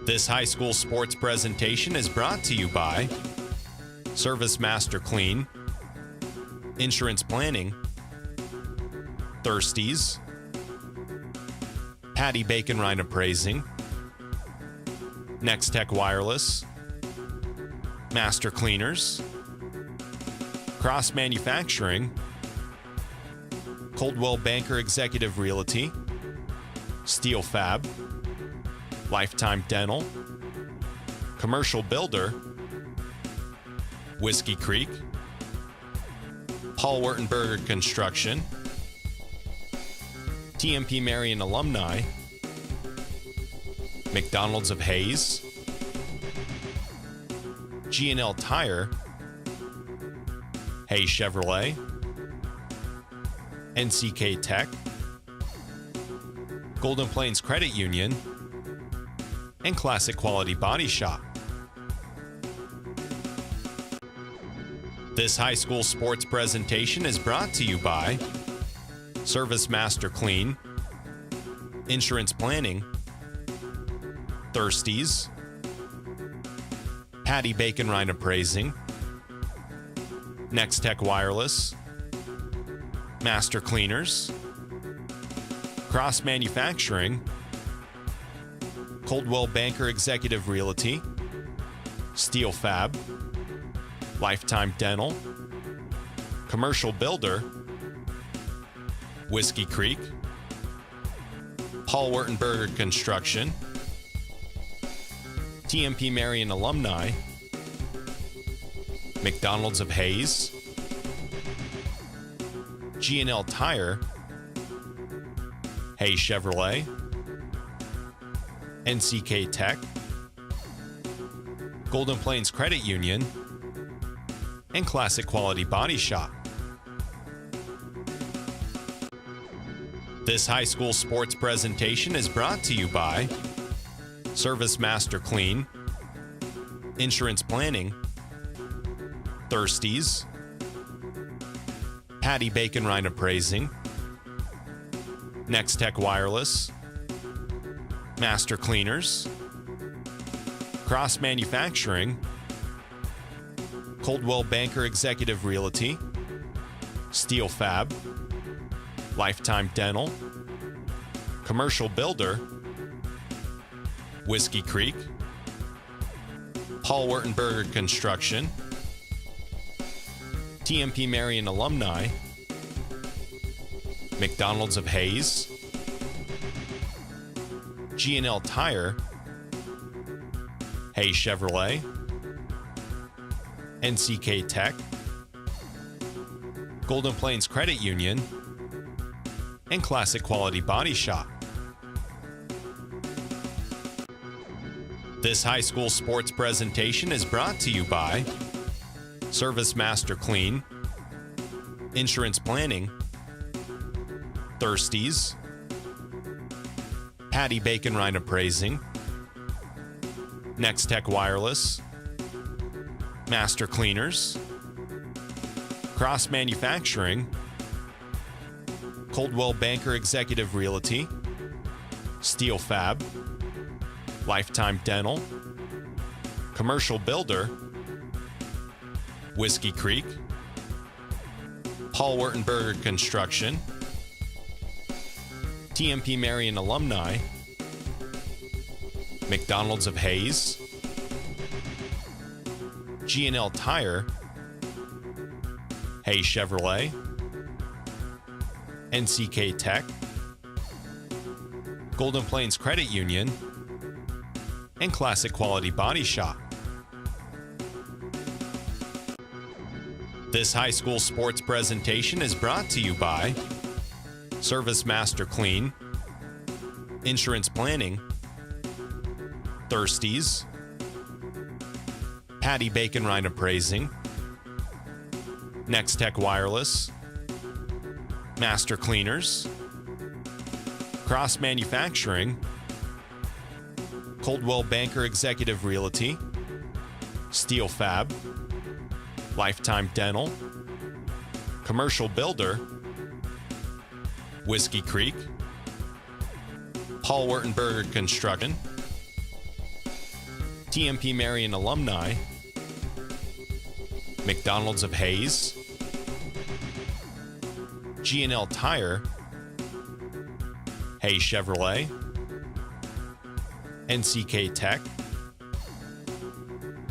This high school sports presentation is brought to you by Service Master Clean, Insurance Planning, Thirsties, Patty Bacon Rhine Appraising, Next Tech Wireless, Master Cleaners, Cross Manufacturing, Coldwell Banker Executive Realty, Steel Fab, Lifetime Dental, Commercial Builder, Whiskey Creek, Paul Wurtenberger Construction, TMP Marion Alumni, McDonald's of Hayes, G&L Tire, Hayes Chevrolet, NCK Tech, Golden Plains Credit Union, and Classic Quality Body Shop. This high school sports presentation is brought to you by Service Master Clean, Insurance Planning, Thirsties, Patty Bacon Rhine Appraising, Next Tech Wireless, Master Cleaners, Cross Manufacturing, Coldwell Banker Executive Realty, Steel Fab, Lifetime Dental, Commercial Builder, Whiskey Creek, Paul Wurtenberger Construction, TMP Marion Alumni, McDonald's of Hayes, G&L Tire, Hayes Chevrolet, NCK Tech, Golden Plains Credit Union, and Classic Quality Body Shop. This high school sports presentation is brought to you by Service Master Clean, Insurance Planning, Thirsties, Patty Bacon Rhine Appraising, Next Tech Wireless, Master Cleaners, Cross Manufacturing, Coldwell Banker Executive Realty, Steel Fab, Lifetime Dental, Commercial Builder, Whiskey Creek, Paul Wurtenberger Construction, TMP Marion Alumni, McDonald's of Hayes, G&L Tire, Hayes Chevrolet, NCK Tech, Golden Plains Credit Union, and Classic Quality Body Shop. This high school sports presentation is brought to you by Service Master Clean, Insurance Planning, Thirsties, Patty Bacon Rhine Appraising, Next Tech Wireless, Master Cleaners, Cross Manufacturing, Coldwell Banker Executive Realty, Steel Fab, Lifetime Dental, Commercial Builder, Whiskey Creek, Paul Wurtenberger Construction, TMP Marion Alumni, McDonald's of Hayes, G&L Tire, Hayes Chevrolet, NCK Tech, Golden Plains Credit Union, and Classic Quality Body Shop. This high school sports presentation is brought to you by Service Master Clean, Insurance Planning, Thirsties, Patty Bacon Rhine Appraising, Next Tech Wireless, Master Cleaners, Cross Manufacturing, Coldwell Banker Executive Realty, Steel Fab, Lifetime Dental, Commercial Builder, Whiskey Creek, Paul Wurtenberger Construction, TMP Marion Alumni, McDonald's of Hayes, G&L Tire, Hayes Chevrolet, NCK Tech,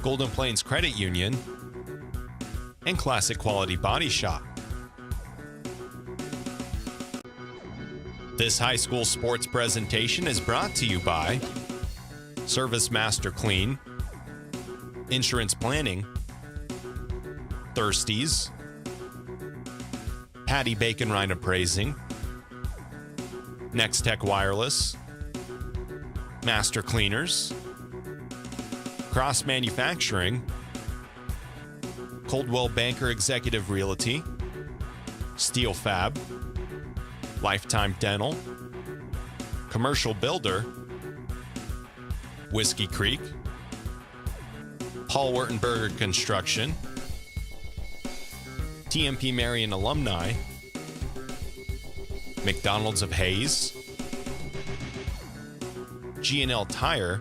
Golden Plains Credit Union, and Classic Quality Body Shop. This high school sports presentation is brought to you by Service Master Clean, Insurance Planning, Thirsties, Patty Bacon Rhine Appraising, Next Tech Wireless, Master Cleaners, Cross Manufacturing, Coldwell Banker Executive Realty, Steel Fab, Lifetime Dental, Commercial Builder, Whiskey Creek, Paul Wurtenberger Construction, TMP Marion Alumni, McDonald's of Hayes, G&L Tire,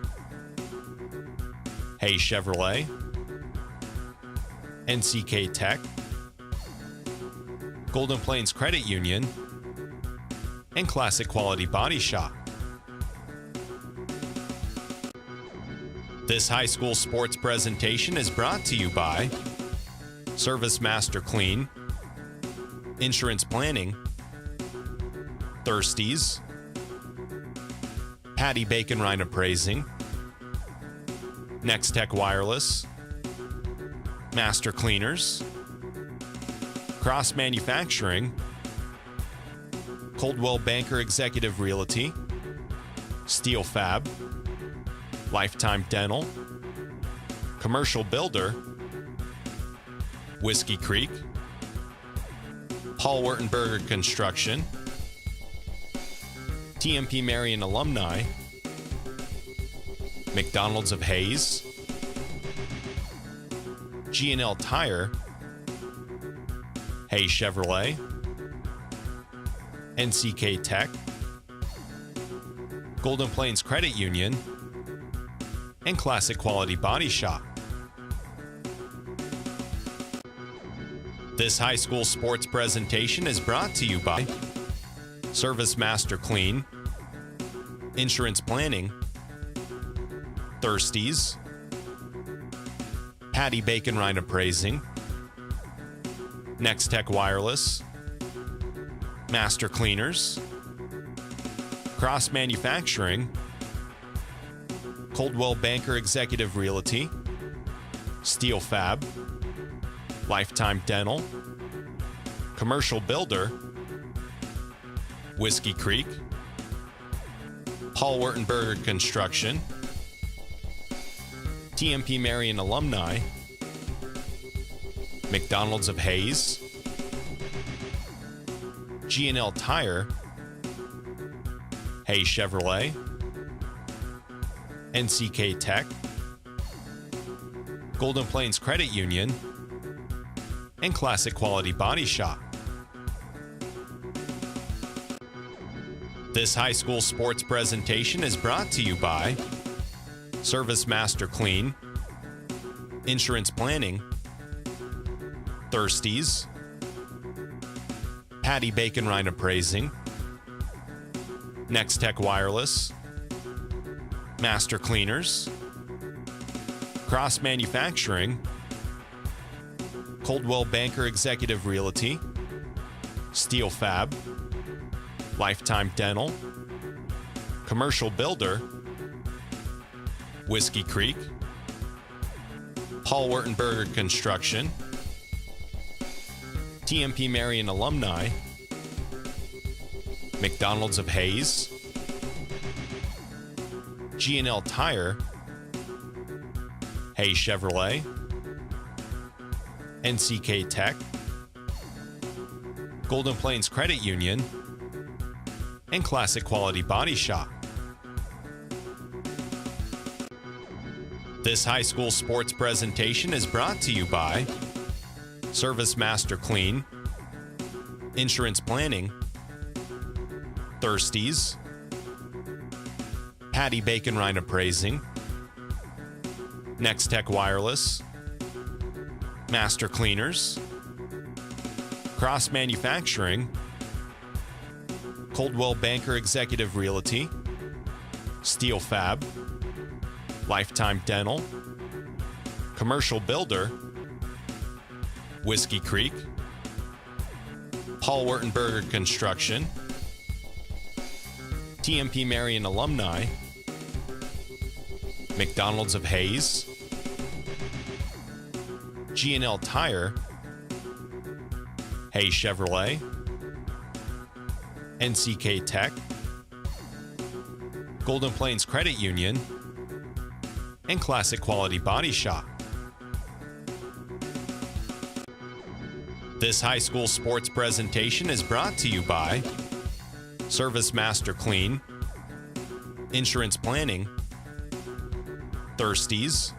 Hayes Chevrolet, NCK Tech, Golden Plains Credit Union, and Classic Quality Body Shop. This high school sports presentation is brought to you by Service Master Clean, Insurance Planning, Thirsties, Patty Bacon Rhine Appraising, Next Tech Wireless, Master Cleaners, Cross Manufacturing, Coldwell Banker Executive Realty, Steel Fab, Lifetime Dental, Commercial Builder, Whiskey Creek, Paul Wurtenberger Construction, TMP Marion Alumni, McDonald's of Hayes, G&L Tire, Hayes Chevrolet, NCK Tech, Golden Plains Credit Union, and Classic Quality Body Shop. This high school sports presentation is brought to you by Service Master Clean, Insurance Planning, Thirsties, Patty Bacon Rhine Appraising, Next Tech Wireless, Master Cleaners, Cross Manufacturing, Coldwell Banker Executive Realty, Steel Fab, Lifetime Dental, Commercial Builder, Whiskey Creek, Paul Wurtenberger Construction, TMP Marion Alumni, McDonald's of Hayes, G&L Tire, Hayes Chevrolet, NCK Tech, Golden Plains Credit Union, and Classic Quality Body Shop. This high school sports presentation is brought to you by Service Master Clean, Insurance Planning, Thirsties, Patty Bacon Rhine Appraising, Next Tech Wireless, Master Cleaners, Cross Manufacturing, Coldwell Banker Executive Realty, Steel Fab, Lifetime Dental, Commercial Builder, Whiskey Creek, Paul Wurtenberger Construction, TMP Marion Alumni, McDonald's of Hayes, G&L Tire, Hayes Chevrolet, NCK Tech, Golden Plains Credit Union, and Classic Quality Body Shop. This high school sports presentation is brought to you by Service Master Clean, Insurance Planning, Thirsties, Patty Bacon Rhine Appraising, Nextech Wireless, Master Cleaners, Cross Manufacturing, Coldwell Banker Executive Realty, Steel Fab, Lifetime Dental, Commercial Builder, Whiskey Creek, Paul Wurtenberger Construction, TMP Marion Alumni, McDonald's of Hayes, G&L Tire, Hayes Chevrolet, NCK Tech, Golden Plains Credit Union, and Classic Quality Body Shop. This high school sports presentation is brought to you by Service Master Clean, Insurance Planning, Thirsties,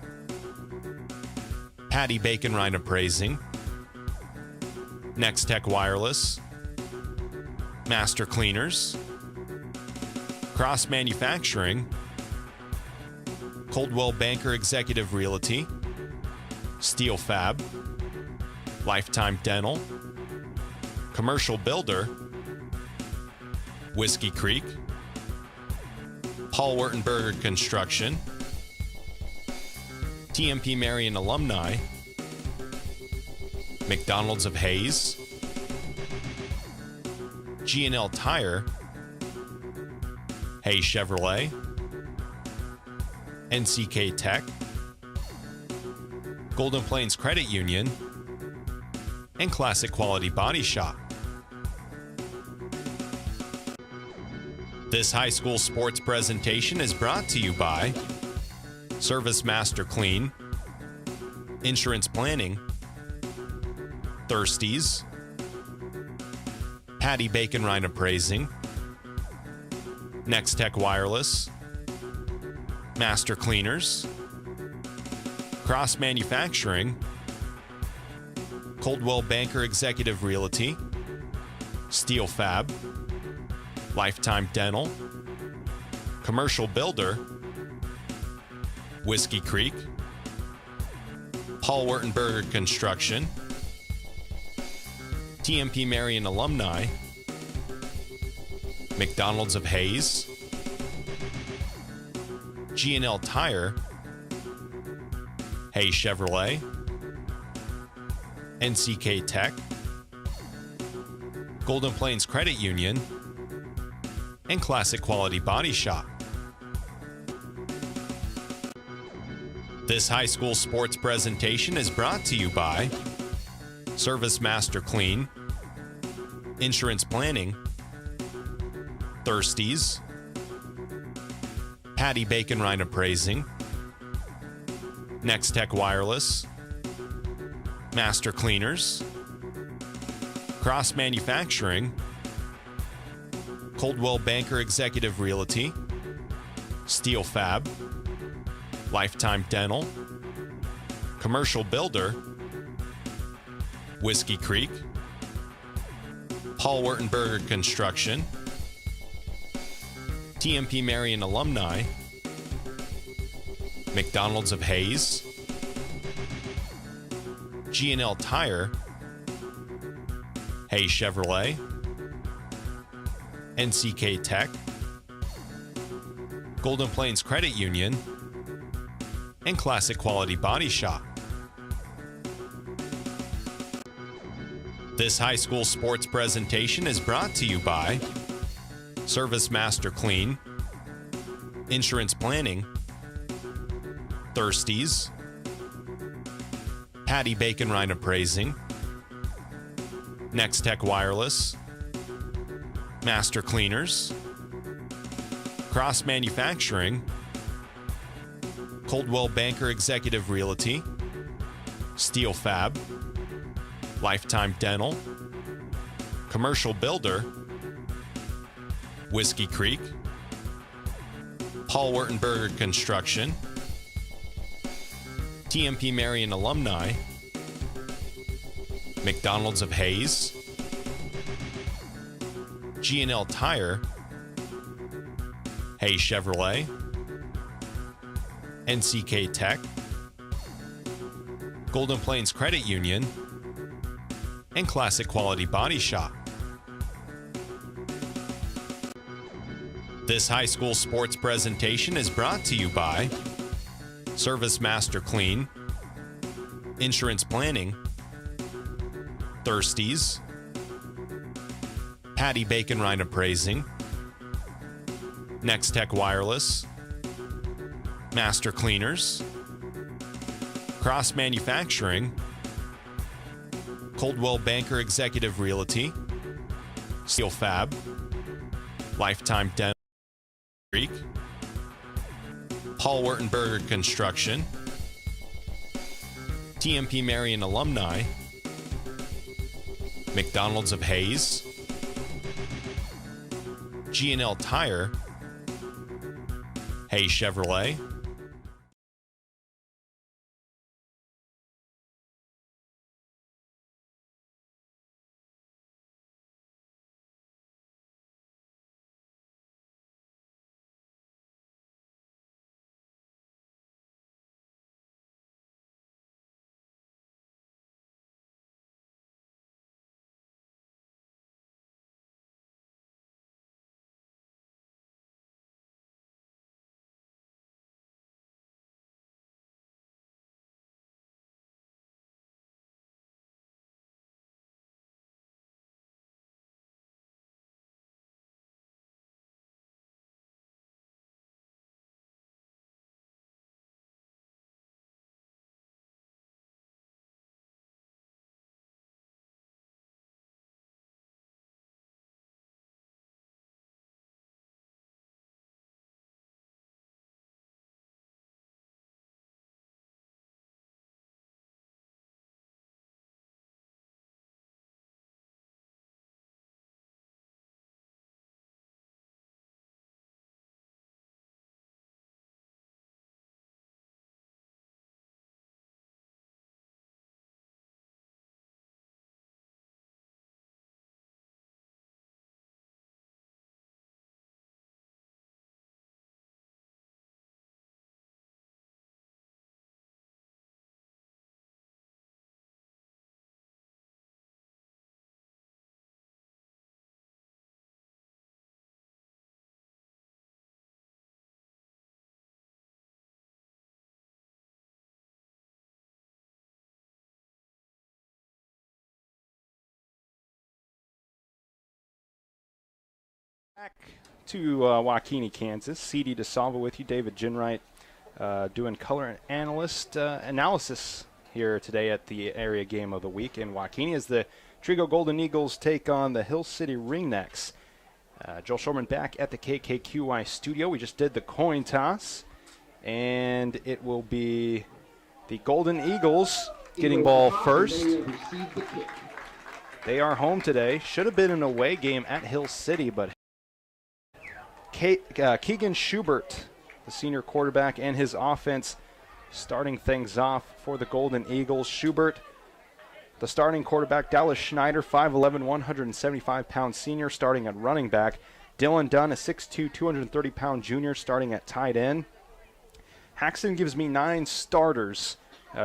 Patty Bacon Rhine Appraising, Nextech Wireless, Master Cleaners, Cross Manufacturing, Coldwell Banker Executive Realty, Steel Fab, Lifetime Dental, Commercial Builder, Whiskey Creek, Paul Wurtenberger Construction, TMP Marion Alumni, McDonald's of Hayes, G&L Tire, Hayes Chevrolet, NCK Tech, Golden Plains Credit Union, and Classic Quality Body Shop. This high school sports presentation is brought to you by Service Master Clean, Insurance Planning, Thirsties, Patty Bacon Rhine Appraising, Nextech Wireless, Master Cleaners, Cross Manufacturing, Coldwell Banker Executive Realty, Steel Fab, Lifetime Dental, Commercial Builder, Whiskey Creek, Paul Wurtenberger Construction, TMP Marion Alumni, McDonald's of Hayes, G&L Tire, Hayes Chevrolet, NCK Tech, Golden Plains Credit Union, and Classic Quality Body Shop. This high school sports presentation is brought to you by Service Master Clean, Insurance Planning, Thirsties, Patty Bacon Rhine Appraising, Nextech Wireless, Master Cleaners, Cross Manufacturing, Coldwell Banker Executive Realty, Steel Fab, Lifetime Dental, Commercial Builder, Whiskey Creek, Paul Wurtenberger Construction, TMP Marion Alumni, McDonald's of Hayes, G&L Tire, Hayes Chevrolet, NCK Tech, Golden Plains Credit Union, and Classic Quality Body Shop. This high school sports presentation is brought to you by Service Master Clean, Insurance Planning, Thirsties, Patty Bacon Rhine Appraising, Nextech Wireless, Master Cleaners, Cross Manufacturing, Coldwell Banker Executive Realty, Steel Fab, Lifetime Dental, Commercial Builder, Whiskey Creek, Paul Wurtenberger Construction, TMP Marion Alumni, McDonald's of Hayes, G&L Tire, Hayes Chevrolet, NCK Tech, Golden Plains Credit Union, and Classic Quality Body Shop. This high school sports presentation is brought to you by Service Master Clean, Insurance Planning, Thirsties, Patty Bacon Rhine Appraising, Next Tech Wireless, Master Cleaners, Cross Manufacturing, Coldwell Banker Executive Realty, Steel Fab, Lifetime Dental Creek, Paul Wurtenberger Construction, TMP Marion Alumni, McDonald's of Hayes, G&L Tire, Hayes Chevrolet, Back to Waukene, Kansas. CD DeSalva with you, David Ginwright, doing color analysis here today at the area game of the week in Waukene as the Trigo Golden Eagles take on the Hill City Ringnecks. Joel Shorman back at the KKQY studio. We just did the coin toss, and it will be the Golden Eagles getting ball first. They are home today. Should have been an away game at Hill City, but Keegan Schubert, the senior quarterback, and his offense starting things off for the Golden Eagles. Schubert, the starting quarterback. Dallas Schneider, 5'11", 175-pound senior, starting at running back. Dylan Dunn, a 6'2", 230-pound junior, starting at tight end. Haxton gives me 9 starters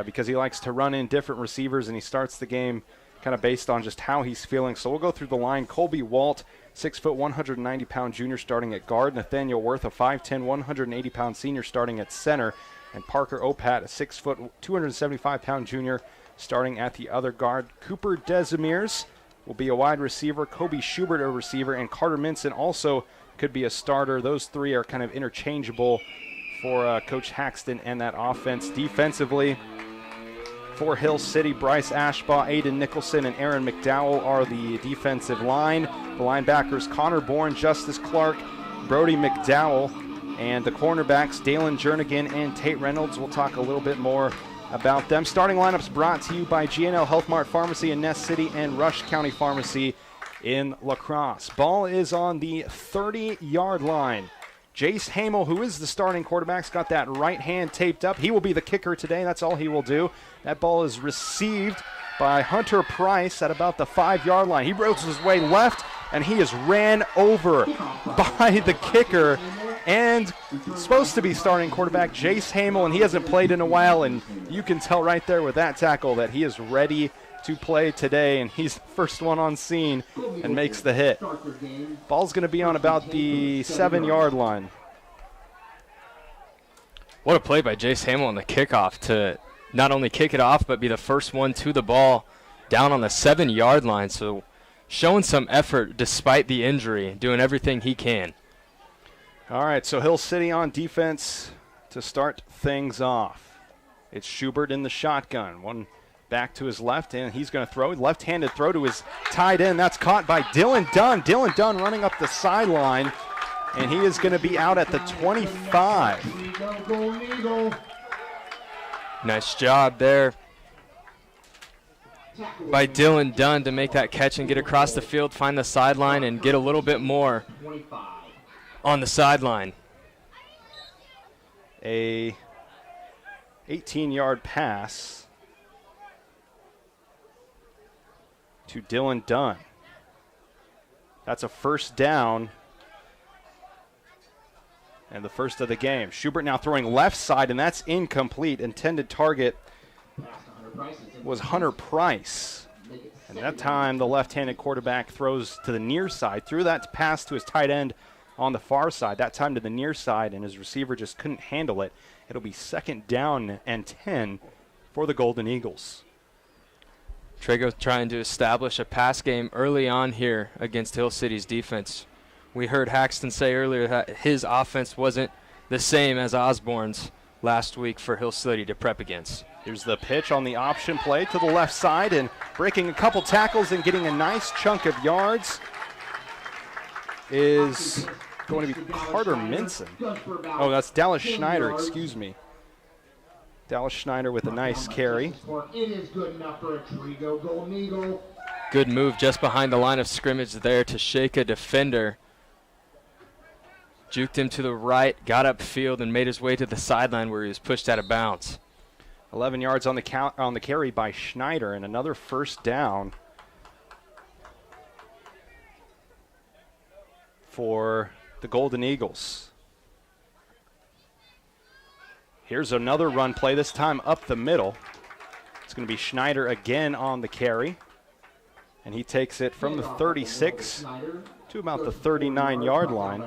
because he likes to run in different receivers, and he starts the game kind of based on just how he's feeling. So we'll go through the line. Colby Walt, 6', 190-pound junior, starting at guard. Nathaniel Worth, a 5'10", 180-pound senior, starting at center. And Parker Opat, a 6', 275-pound junior, starting at the other guard. Cooper Desimiers will be a wide receiver. Kobe Schubert, a receiver. And Carter Minson also could be a starter. Those three are kind of interchangeable for Coach Haxton and that offense. Defensively, for Hill City, Bryce Ashbaugh, Aiden Nicholson, and Aaron McDowell are the defensive line. The linebackers, Connor Bourne, Justice Clark, Brody McDowell, and the cornerbacks, Dalen Jernigan and Tate Reynolds. We'll talk a little bit more about them. Starting lineups brought to you by GNL Health Mart Pharmacy in Ness City and Rush County Pharmacy in La Crosse. Ball is on the 30-yard line. Jace Hamel, who is the starting quarterback, has got that right hand taped up. He will be the kicker today. That's all he will do. That ball is received by Hunter Price at about the 5-yard line. He rolls his way left, and he is ran over by the kicker and supposed to be starting quarterback Jace Hamel, and he hasn't played in a while, and you can tell right there with that tackle that he is ready to play today, and he's the first one on scene and makes the hit. Ball's going to be on about the 7-yard line. What a play by Jace Hamel on the kickoff to not only kick it off but be the first one to the ball down on the 7-yard line. So showing some effort despite the injury, doing everything he can. All right, so Hill City on defense to start things off. It's Schubert in the shotgun. One back to his left, and he's going to throw. Left-handed throw to his tight end. That's caught by Dylan Dunn. Dylan Dunn running up the sideline, and he is going to be out at the 25. Nice job there by Dylan Dunn to make that catch and get across the field, find the sideline, and get a little bit more on the sideline. A 18-yard pass to Dylan Dunn. That's a first down and the first of the game. Schubert now throwing left side, and that's incomplete. Intended target was Hunter Price. And that time the left-handed quarterback throws to the near side, threw that pass to his tight end on the far side, that time to the near side, and his receiver just couldn't handle it. It'll be second down and 10 for the Golden Eagles. Trego trying to establish a pass game early on here against Hill City's defense. We heard Haxton say earlier that his offense wasn't the same as Osborne's last week for Hill City to prep against. Here's the pitch on the option play to the left side, and breaking a couple tackles and getting a nice chunk of yards is going to be Carter Minson. Oh, that's Dallas Schneider, excuse me. Dallas Schneider with a nice carry. Good move just behind the line of scrimmage there to shake a defender. Juked him to the right, got upfield, and made his way to the sideline where he was pushed out of bounds. 11 yards on the carry by Schneider, and another first down for the Golden Eagles. Here's another run play, this time up the middle. It's going to be Schneider again on the carry, and he takes it from the 36 to about the 39-yard line.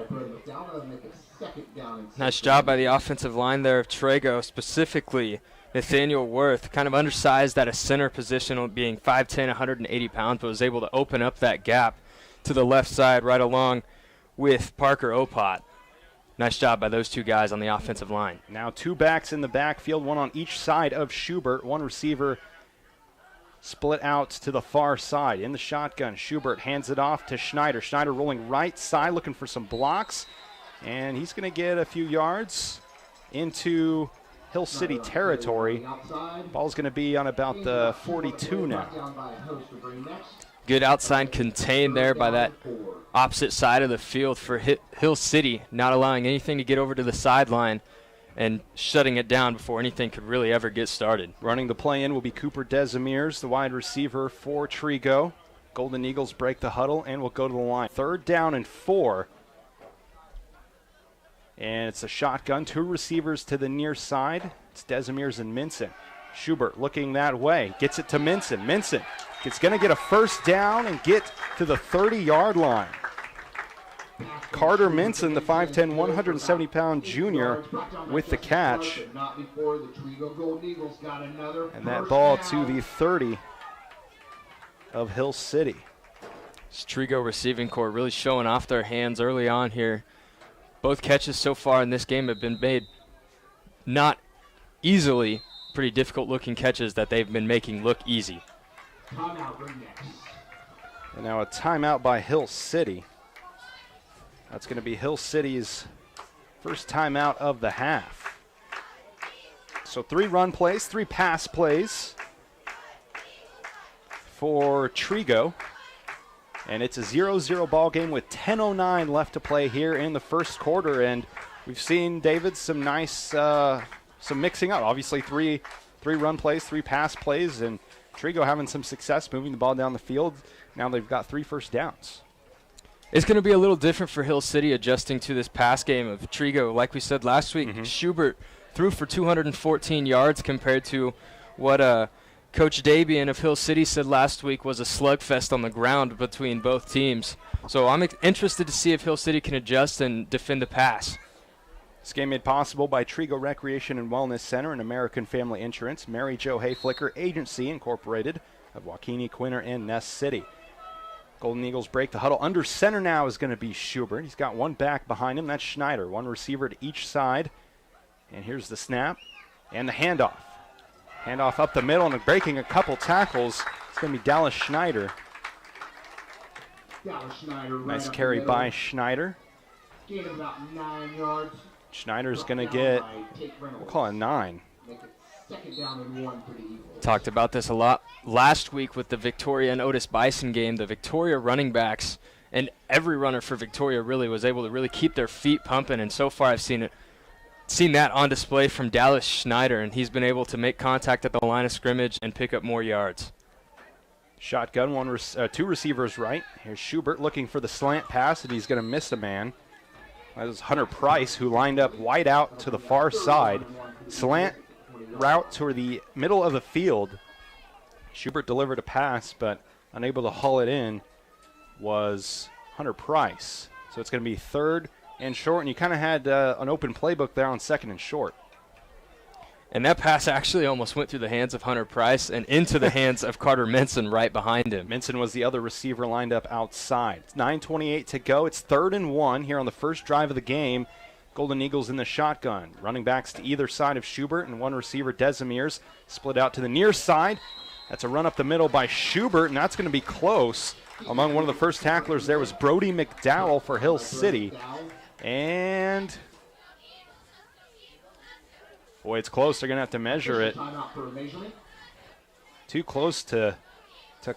Nice job by the offensive line there of Trego, specifically Nathaniel Worth, kind of undersized at a center position, being 5'10", 180 pounds, but was able to open up that gap to the left side right along with Parker Opat. Nice job by those two guys on the offensive line. Now two backs in the backfield, one on each side of Schubert. One receiver split out to the far side. In the shotgun, Schubert hands it off to Schneider. Schneider rolling right side, looking for some blocks. And he's going to get a few yards into Hill City territory. Ball's going to be on about the 42 now. Good outside contained there by that opposite side of the field for Hill City, not allowing anything to get over to the sideline and shutting it down before anything could really ever get started. Running the play in will be Cooper Desamiers, the wide receiver for Trego. Golden Eagles break the huddle and will go to the line. 3rd down and 4. And it's a shotgun, 2 receivers to the near side. It's Desamiers and Minson. Schubert looking that way, gets it to Minson. Minson is going to get a first down and get to the 30-yard line. Carter Minson, the 5'10", 170-pound junior, with the catch. And that ball to the 30 of Hill City. This Trego receiving corps really showing off their hands early on here. Both catches so far in this game have been made not easily, pretty difficult-looking catches that they've been making look easy. And now a timeout by Hill City. That's going to be Hill City's first timeout of the half. So 3 run plays, 3 pass plays for Trego. And it's a 0-0 ball game with 10:09 left to play here in the first quarter. And we've seen, David, some nice, some mixing up. Obviously, three run plays, 3 pass plays, and Trego having some success moving the ball down the field. Now they've got 3 first downs. It's going to be a little different for Hill City adjusting to this pass game of Trigo. Like we said last week, Schubert threw for 214 yards compared to what Coach Dabian of Hill City said last week was a slugfest on the ground between both teams. So I'm interested to see if Hill City can adjust and defend the pass. This game made possible by Trigo Recreation and Wellness Center and American Family Insurance, Mary Jo Hayflicker Agency Incorporated of Waukene, Quinter, and Ness City. Golden Eagles break the huddle. Under center now is going to be Schubert. He's got one back behind him. That's Schneider. One receiver to each side. And here's the snap and the handoff. Handoff up the middle and breaking a couple tackles. It's going to be Dallas Schneider. Nice carry by Schneider. Gain of about 9 yards. Schneider's going to get, we'll call it 9. Make it second down and 1 for the Eagles. Talked about this a lot last week with the Victoria and Otis Bison game. The Victoria running backs and every runner for Victoria really was able to really keep their feet pumping, and so far I've seen that on display from Dallas Schneider, and he's been able to make contact at the line of scrimmage and pick up more yards. Shotgun, two receivers right. Here's Schubert looking for the slant pass, and he's going to miss a man. That was Hunter Price, who lined up wide out to the far side. Slant route toward the middle of the field. Schubert delivered a pass, but unable to haul it in was Hunter Price. So it's going to be third and short, and you kind of had an open playbook there on second and short. And that pass actually almost went through the hands of Hunter Price and into the hands of Carter Minson right behind him. Minson was the other receiver lined up outside. It's 9:28 to go. It's 3rd and 1 here on the first drive of the game. Golden Eagles in the shotgun. Running backs to either side of Schubert, and one receiver, Desimiers, split out to the near side. That's a run up the middle by Schubert, and that's going to be close. Among one of the first tacklers there was Brody McDowell for Hill City. And boy, it's close. They're going to have to measure it. Too close to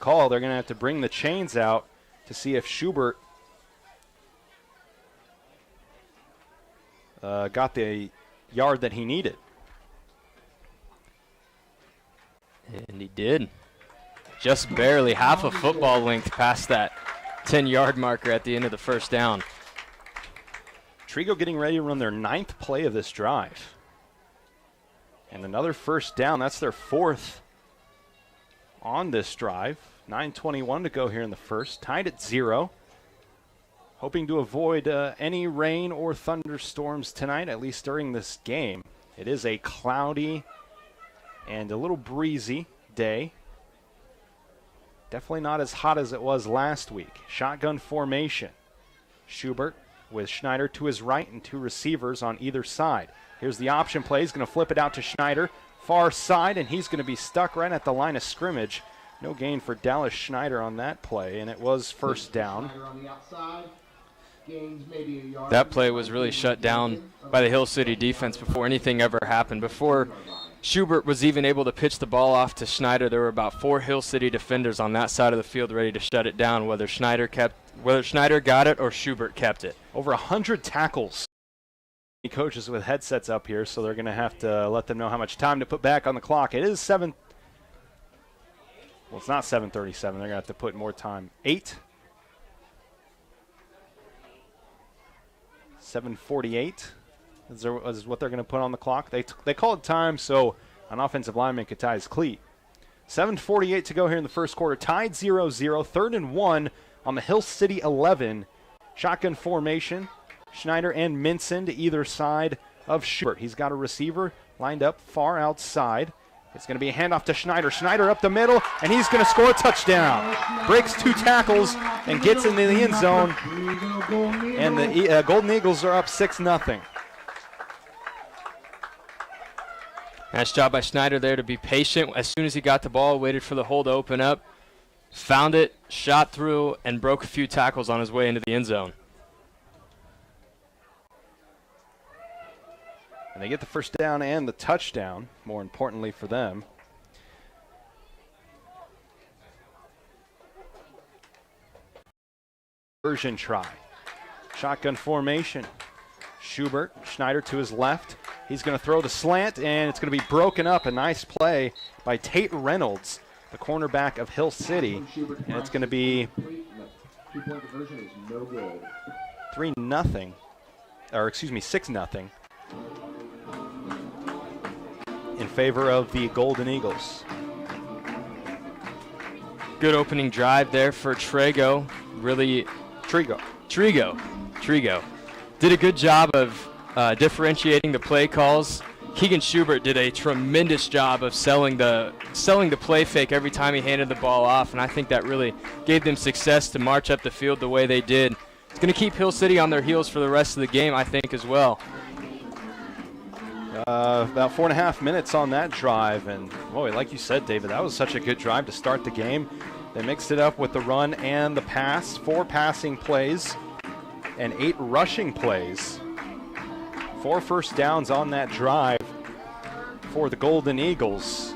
call. They're going to have to bring the chains out to see if Schubert got the yard that he needed. And he did. Just barely half a football length past that 10-yard marker at the end of the first down. Trigo getting ready to run their 9th play of this drive. And another first down. That's their 4th on this drive. 9:21 to go here in the first. Tied at 0. Hoping to avoid any rain or thunderstorms tonight, at least during this game. It is a cloudy and a little breezy day. Definitely not as hot as it was last week. Shotgun formation. Schubert with Schneider to his right and two receivers on either side. Here's the option play. He's going to flip it out to Schneider. Far side, and he's going to be stuck right at the line of scrimmage. No gain for Dallas Schneider on that play, and it was first down. That play was really shut down by the Hill City defense before anything ever happened. Before Schubert was even able to pitch the ball off to Schneider, there were about 4 Hill City defenders on that side of the field ready to shut it down, whether Schneider got it or Schubert kept it. Over 100 tackles. Coaches with headsets up here, so they're going to have to let them know how much time to put back on the clock. It is 7. Well, it's not 7:37. They're going to have to put more time. 7:48 is what they're going to put on the clock. They called time so an offensive lineman could tie his cleat. 7:48 to go here in the first quarter. Tied 0-0. 3rd and 1 on the Hill City 11. Shotgun formation. Schneider and Minson to either side of Schubert. He's got a receiver lined up far outside. It's going to be a handoff to Schneider. Schneider up the middle, and he's going to score a touchdown. Breaks 2 tackles and gets into the end zone. And the Golden Eagles are up 6-0. Nice job by Schneider there to be patient. As soon as he got the ball, waited for the hole to open up, found it, shot through, and broke a few tackles on his way into the end zone. And they get the first down and the touchdown, more importantly for them. Version try. Shotgun formation. Schubert, Schneider to his left. He's going to throw the slant, and it's going to be broken up. A nice play by Tate Reynolds, the cornerback of Hill City. And it's going to be Two-point conversion is no good. 3-0, or excuse me, 6-0 in favor of the Golden Eagles. Good opening drive there for Trego. Really, Trigo. Trigo did a good job of differentiating the play calls. Keegan Schubert did a tremendous job of selling the play fake every time he handed the ball off, and I think that really gave them success to march up the field the way they did. It's going to keep Hill City on their heels for the rest of the game, I think, as well. About 4.5 minutes on that drive, and boy, like you said, David, that was such a good drive to start the game. They mixed it up with the run and the pass, 4 passing plays and 8 rushing plays. 4 first downs on that drive for the Golden Eagles,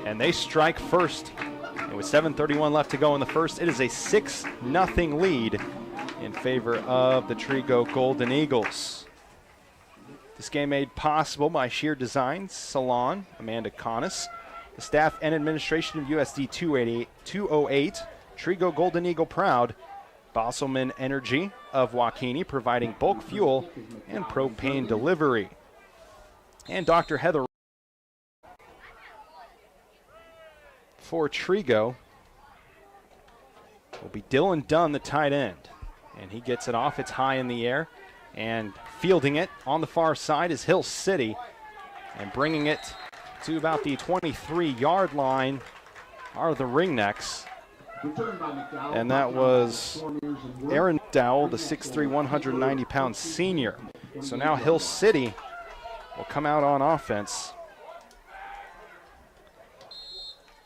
and they strike first. And with 7:31 left to go in the first, it is a 6-0 lead in favor of the Trigo Golden Eagles. This game made possible by Sheer Designs, Salon, Amanda Conis, the staff and administration of USD 208, Trigo Golden Eagle proud, Bosselman Energy of Waukene providing bulk fuel and propane delivery, and Dr. Heather for Trigo will be Dylan Dunn, the tight end, and he gets it off. It's high in the air, and fielding it on the far side is Hill City, and bringing it to about the 23-yard line are the Ringnecks. And that was Aaron Dowell, the 6'3", 190-pound senior. So now Hill City will come out on offense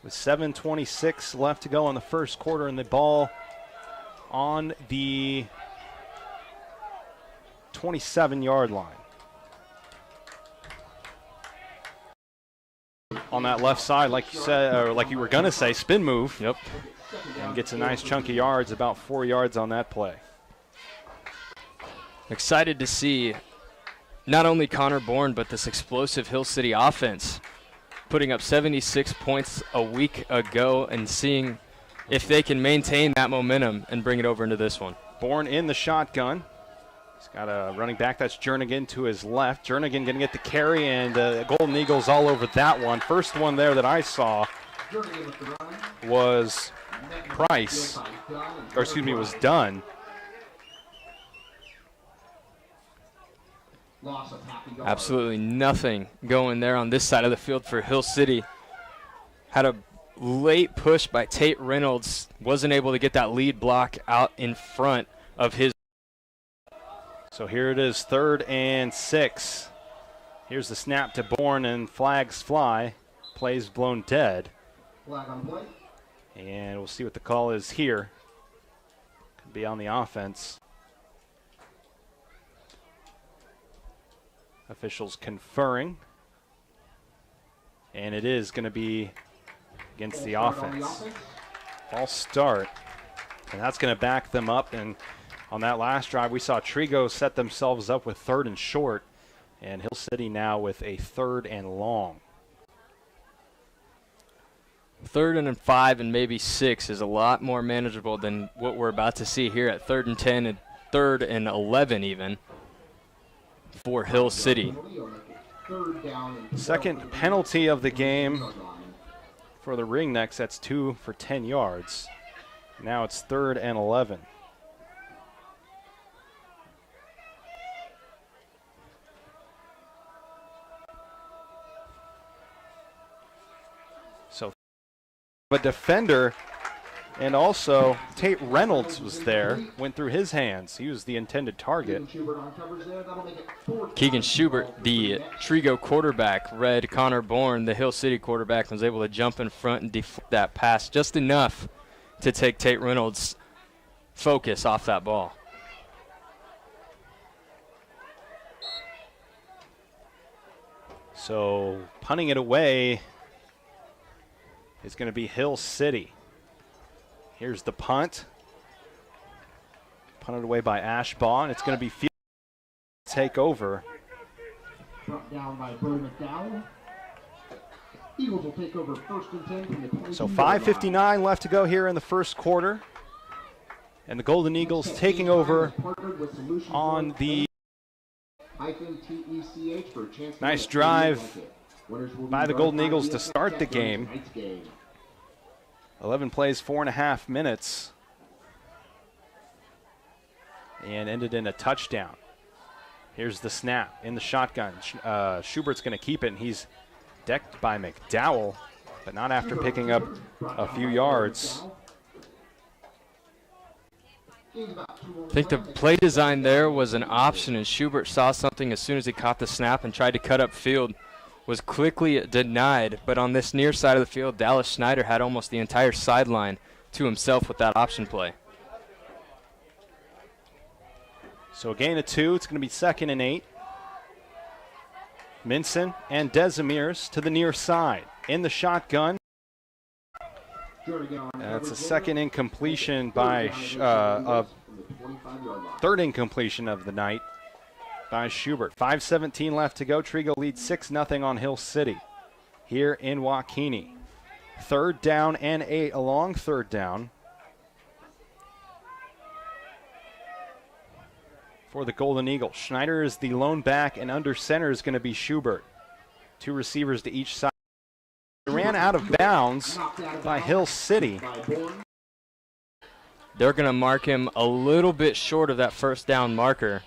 with 7:26 left to go in the first quarter, and the ball on the 27-yard line. On that left side, like you said, or like you were going to say, spin move. Yep. And gets a nice chunk of yards, about 4 yards on that play. Excited to see not only Connor Bourne, but this explosive Hill City offense putting up 76 points a week ago, and seeing if they can maintain that momentum and bring it over into this one. Bourne in the shotgun. He's got a running back, that's Jernigan to his left. Jernigan going to get the carry, and Golden Eagles all over that one. First one there that I saw was Price, or excuse me, was Dunn. Absolutely nothing going there on this side of the field for Hill City. Had a late push by Tate Reynolds. Wasn't able to get that lead block out in front of his. So here it is, 3rd and 6. Here's the snap to Bourne, and flags fly. Plays blown dead. Flag on play. And we'll see what the call is here. Could be on the offense. Officials conferring. And it is going to be against the offense. False start. And that's going to back them up. And on that last drive, we saw Trigo set themselves up with 3rd and short. And Hill City now with a 3rd and long. 3rd and 5 and maybe 6 is a lot more manageable than what we're about to see here at 3rd and 10 and 3rd and 11 even for Hill City. Second penalty of the game for the Ringnecks. That's 2 for 10 yards. Now it's 3rd and 11. So a defender, and also Tate Reynolds was there, went through his hands. He was the intended target. Keegan Schubert, the Trigo quarterback, read Connor Bourne, the Hill City quarterback, and was able to jump in front and deflect that pass just enough to take Tate Reynolds' focus off that ball. So punting it away is going to be Hill City. Here's the punt. Punted away by Ashbaugh, and it's going to be field take over. Brought down by Brody McDowell. Eagles will take over 1st and 10 from the 22. So 5:59 left to go here in the first quarter. And the Golden Eagles taking over on the nice drive by the Golden Eagles to start the game. 11 plays, 4.5 minutes, and ended in a touchdown. Here's the snap in the shotgun. Schubert's going to keep it, and he's decked by McDowell, but not after picking up a few yards. I think the play design there was an option, and Schubert saw something as soon as he caught the snap and tried to cut up field. Was quickly denied, but on this near side of the field, Dallas Schneider had almost the entire sideline to himself with that option play. So a gain of 2. It's going to be 2nd and 8. Minson and Desamiers to the near side. In the shotgun. That's a second incompletion by, third incompletion of the night by Schubert. 5:17 left to go. Trigo leads 6-0 on Hill City here in Waukene. 3rd down and 8, a long 3rd down for the Golden Eagles. Schneider is the lone back, and under center is going to be Schubert. 2 receivers to each side. Ran out of bounds by Hill City. They're going to mark him a little bit short of that first down marker,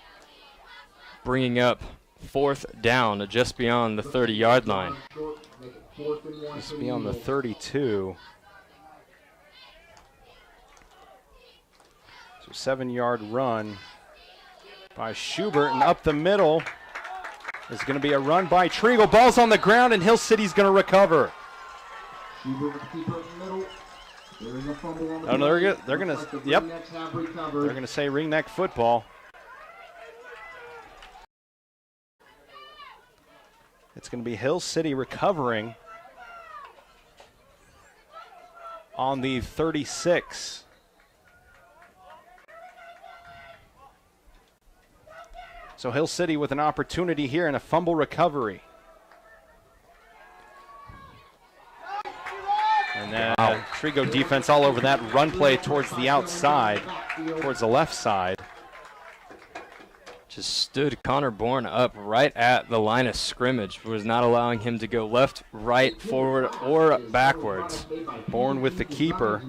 bringing up 4th down just beyond the 30-yard line. Just beyond the 32. So 7-yard run by Schubert, and up the middle is going to be a run by Trigo. Ball's on the ground, and Hill City's going to recover. Oh, no, they're going to, yep. They're going to say ringneck football. It's going to be Hill City recovering on the 36. So Hill City with an opportunity here and a fumble recovery. And then Trigo defense all over that run play towards the outside, towards the left side. Just stood Connor Bourne up right at the line of scrimmage, was not allowing him to go left, right, forward, or backwards. Bourne with the keeper.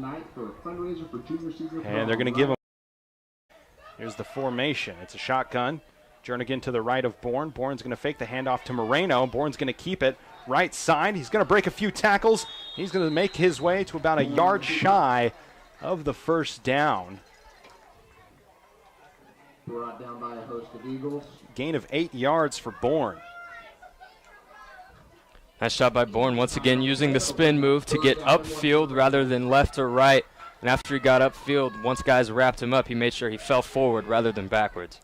And they're going to give him. Here's the formation. It's a shotgun. Jernigan to the right of Bourne. Bourne's going to fake the handoff to Moreno. Bourne's going to keep it right side. He's going to break a few tackles. He's going to make his way to about a yard shy of the first down. Brought down by a host of Eagles. Gain of 8 yards for Bourne. Nice shot by Bourne, once again using the spin move to get upfield rather than left or right. And after he got upfield, once guys wrapped him up, he made sure he fell forward rather than backwards.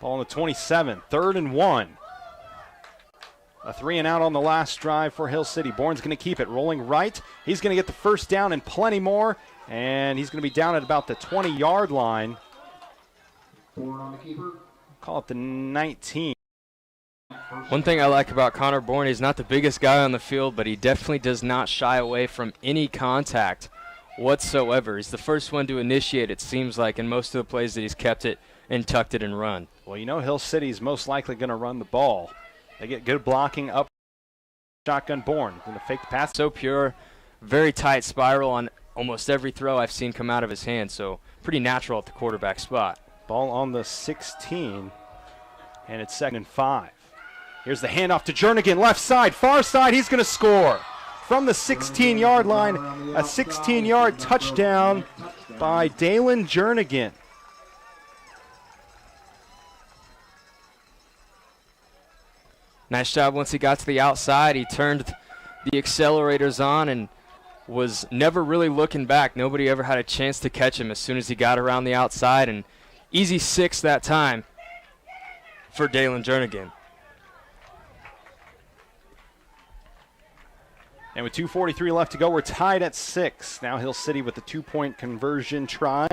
Ball on the 27, 3rd and 1. A 3-and-out on the last drive for Hill City. Bourne's going to keep it rolling right. He's going to get the first down and plenty more, and he's going to be down at about the 20-yard line. Bourne on the keeper. Call it the 19. One thing I like about Connor Bourne, he's not the biggest guy on the field, but he definitely does not shy away from any contact whatsoever. He's the first one to initiate, it seems like, in most of the plays that he's kept it and tucked it and run. Well, you know Hill City's most likely going to run the ball. They get good blocking up. Shotgun Bourne. Going to fake the pass. So pure, very tight spiral on almost every throw I've seen come out of his hand, so pretty natural at the quarterback spot. Ball on the 16, and it's 2nd and 5. Here's the handoff to Jernigan, left side, far side. He's going to score from the 16-yard line. A 16-yard touchdown by Dalen Jernigan. Nice job once he got to the outside. He turned the accelerators on and was never really looking back. Nobody ever had a chance to catch him as soon as he got around the outside. And easy 6 that time for Dalen Jernigan. And with 2:43 left to go, we're tied at 6. Now Hill City with the 2-point conversion try.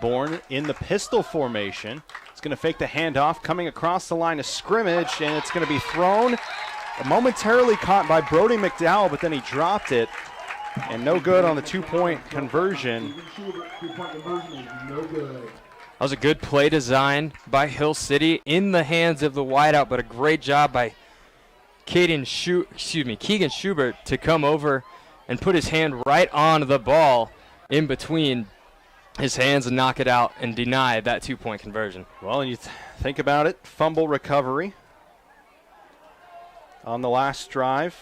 Bourne in the pistol formation. It's going to fake the handoff, coming across the line of scrimmage, and it's going to be thrown momentarily caught by Brody McDowell, but then he dropped it. And no good on the two-point conversion. That was a good play design by Hill City in the hands of the wideout, but a great job by Keegan Schubert to come over and put his hand right on the ball in between his hands and knock it out and deny that two-point conversion. Well, and you think about it, fumble recovery on the last drive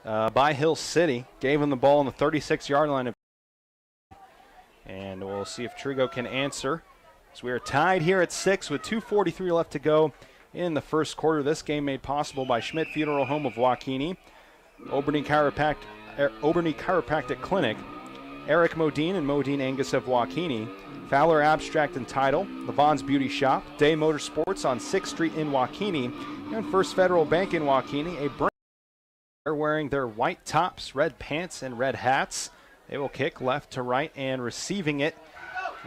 by Hill City. Gave him the ball on the 36-yard line. And we'll see if Trigo can answer. So we are tied here at 6 with 2:43 left to go in the first quarter. This game made possible by Schmidt Funeral Home of Waukene, Oberny Chiropractic Clinic, Eric Modine and Modine Angus of Waukene, Fowler Abstract and Title, Levon's Beauty Shop, Day Motorsports on 6th Street in Waukene, and First Federal Bank in Waukene. A brand they're wearing their white tops, red pants, and red hats. They will kick left to right, and receiving it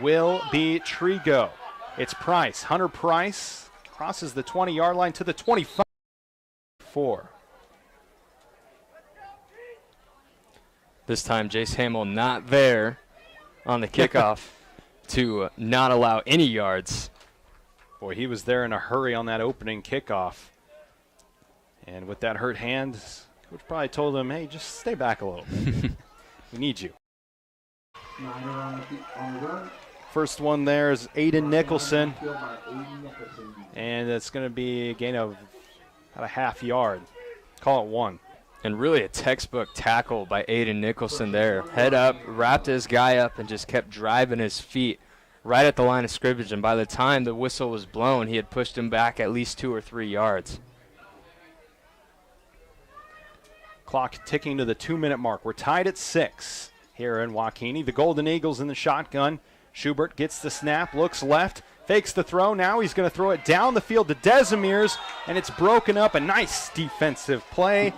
will be Trigo. It's Price. Hunter Price crosses the 20-yard line to the 25. This time, Jace Hamill not there on the kickoff to not allow any yards. Boy, he was there in a hurry on that opening kickoff. And with that hurt hand, coach probably told him, hey, just stay back a little bit. We need you. First one there is Aiden Nicholson. And it's going to be a gain of about a half yard. Call it 1. And really a textbook tackle by Aiden Nicholson there. Head up, wrapped his guy up, and just kept driving his feet right at the line of scrimmage. And by the time the whistle was blown, he had pushed him back at least 2 or 3 yards. Clock ticking to the 2-minute mark. We're tied at 6 here in Waukene. The Golden Eagles in the shotgun. Schubert gets the snap, looks left, fakes the throw. Now he's going to throw it down the field to Desamiers, and it's broken up. A nice defensive play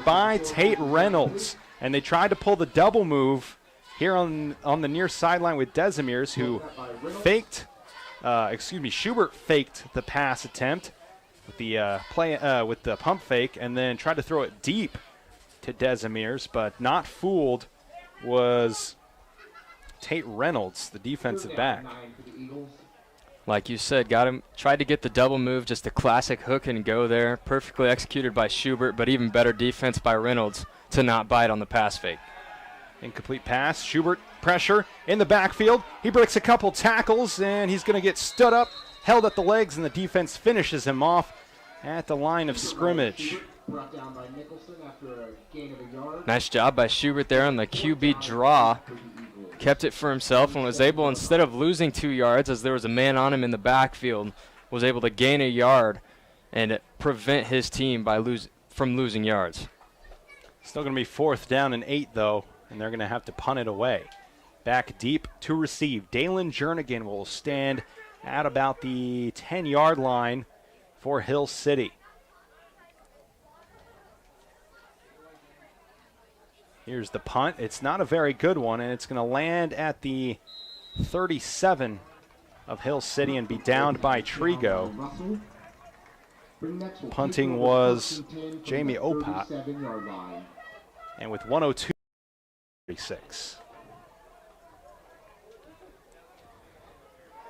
by Tate Reynolds. And they tried to pull the double move here on the near sideline with Desamiers, who Schubert faked the pass attempt with the pump fake, and then tried to throw it deep to Desamiers, but not fooled was Tate Reynolds, the defensive back. Like you said, tried to get the double move, just a classic hook and go there. Perfectly executed by Schubert, but even better defense by Reynolds to not bite on the pass fake. Incomplete pass. Schubert pressure in the backfield. He breaks a couple tackles, and he's going to get stood up, held at the legs, and the defense finishes him off at the line of scrimmage. Nice job by Schubert there on the QB draw. Kept it for himself and was able, instead of losing 2 yards, as there was a man on him in the backfield, was able to gain a yard and prevent his team from losing yards. Still going to be 4th down and 8, though, and they're going to have to punt it away. Back deep to receive. Dalen Jernigan will stand at about the 10-yard line for Hill City. Here's the punt. It's not a very good one, and it's going to land at the 37 of Hill City and be downed by Trigo. Punting was Jamie Opat. And with 102.36.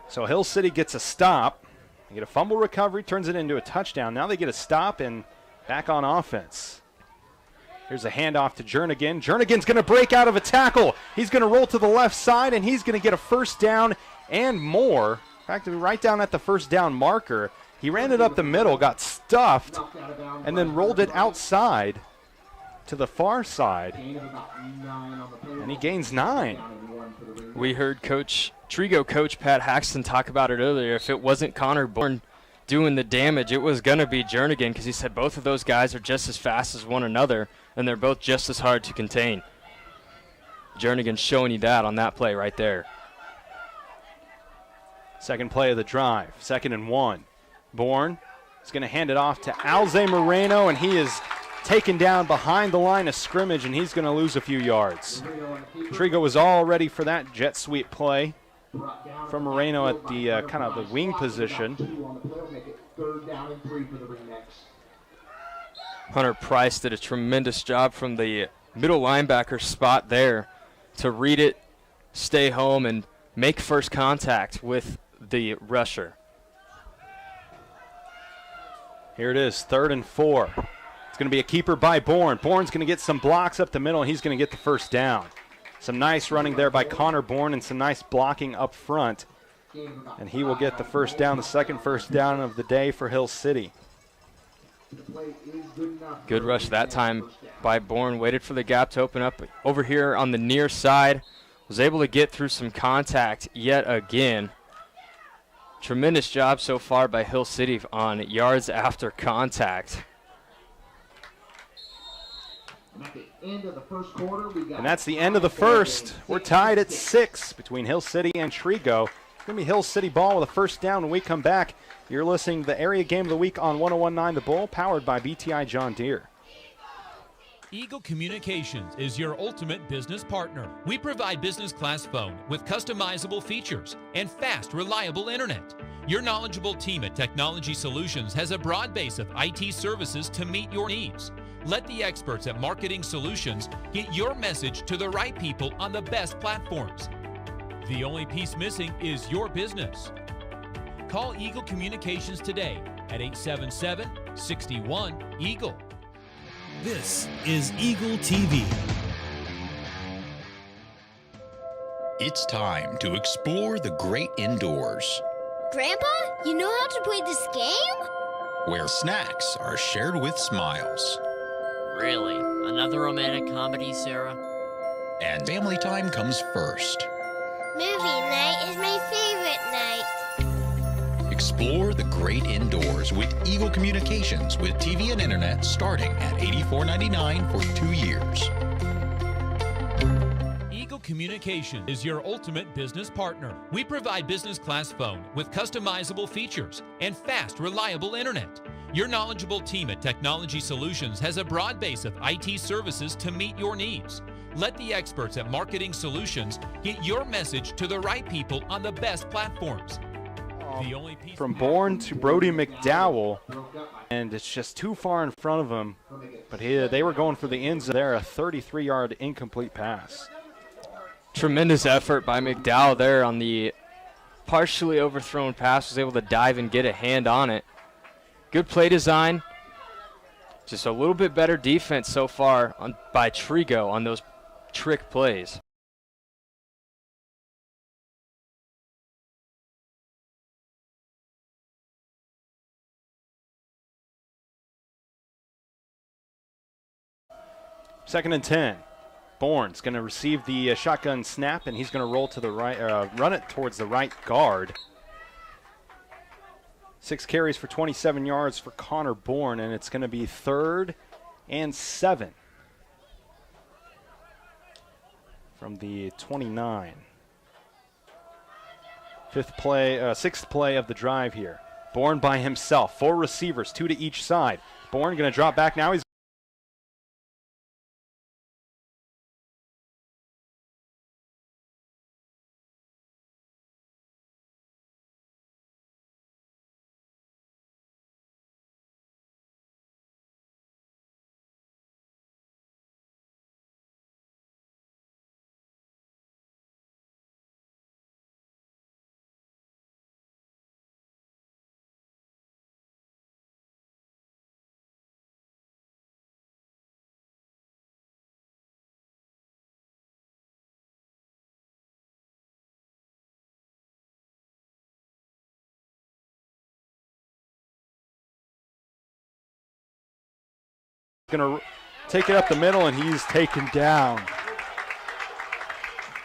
So Hill City gets a stop. They get a fumble recovery, turns it into a touchdown. Now they get a stop and back on offense. Here's a handoff to Jernigan. Jernigan's going to break out of a tackle. He's going to roll to the left side, and he's going to get a first down and more. In fact, right down at the first down marker. He ran it up the middle, got stuffed, and then rolled it outside to the far side. And he gains 9. We heard Trigo coach Pat Haxton talk about it earlier. If it wasn't Connor Bourne doing the damage, it was going to be Jernigan, because he said both of those guys are just as fast as one another, and they're both just as hard to contain. Jernigan showing you that on that play right there. Second play of the drive, 2nd and 1. Bourne is going to hand it off to Alze Moreno, and he is taken down behind the line of scrimmage, and he's going to lose a few yards. Trigo was all ready for that jet sweep play from Moreno at the kind of the wing position. Hunter Price did a tremendous job from the middle linebacker spot there to read it, stay home, and make first contact with the rusher. Here it is, 3rd and 4. It's going to be a keeper by Bourne. Bourne's going to get some blocks up the middle, and he's going to get the first down. Some nice running there by Connor Bourne and some nice blocking up front. And he will get the first down, the second first down of the day for Hill City. Good rush that time by Bourne. Waited for the gap to open up over here on the near side. Was able to get through some contact yet again. Tremendous job so far by Hill City on yards after contact. And that's the end of the first. We're tied at 6 between Hill City and Trego. It's going to be Hill City ball with a first down when we come back. You're listening to the Area Game of the Week on 101.9 The Bull, powered by BTI John Deere. Eagle Communications is your ultimate business partner. We provide business class phone with customizable features and fast, reliable internet. Your knowledgeable team at Technology Solutions has a broad base of IT services to meet your needs. Let the experts at Marketing Solutions get your message to the right people on the best platforms. The only piece missing is your business. Call Eagle Communications today at 877-61-EAGLE. This is Eagle TV. It's time to explore the great indoors, Grandpa, you know how to play this game? where snacks are shared with smiles, Really? Another romantic comedy, Sarah? and family time comes first. Movie night is my favorite night. Explore the great indoors with Eagle Communications with TV and internet starting at $84.99 for 2 years. Eagle Communications is your ultimate business partner. We provide business class phone with customizable features and fast, reliable internet. Your knowledgeable team at Technology Solutions has a broad base of IT services to meet your needs. Let the experts at Marketing Solutions get your message to the right people on the best platforms. The only piece From Bourne to Brody McDowell, and it's just too far in front of him. But they were going for the ends there, a 33-yard incomplete pass. Tremendous effort by McDowell there on the partially overthrown pass. Was able to dive and get a hand on it. Good play design. Just a little bit better defense so far by Trego on those trick plays. Second and 10. Bourne's going to receive the shotgun snap, and he's going to roll to the right, run it towards the right guard. 6 carries for 27 yards for Connor Bourne, and it's going to be 3rd and 7 from the 29. Sixth play of the drive here. Bourne by himself, 4 receivers, 2 to each side. Bourne going to drop back now. He's going to take it up the middle, and he's taken down.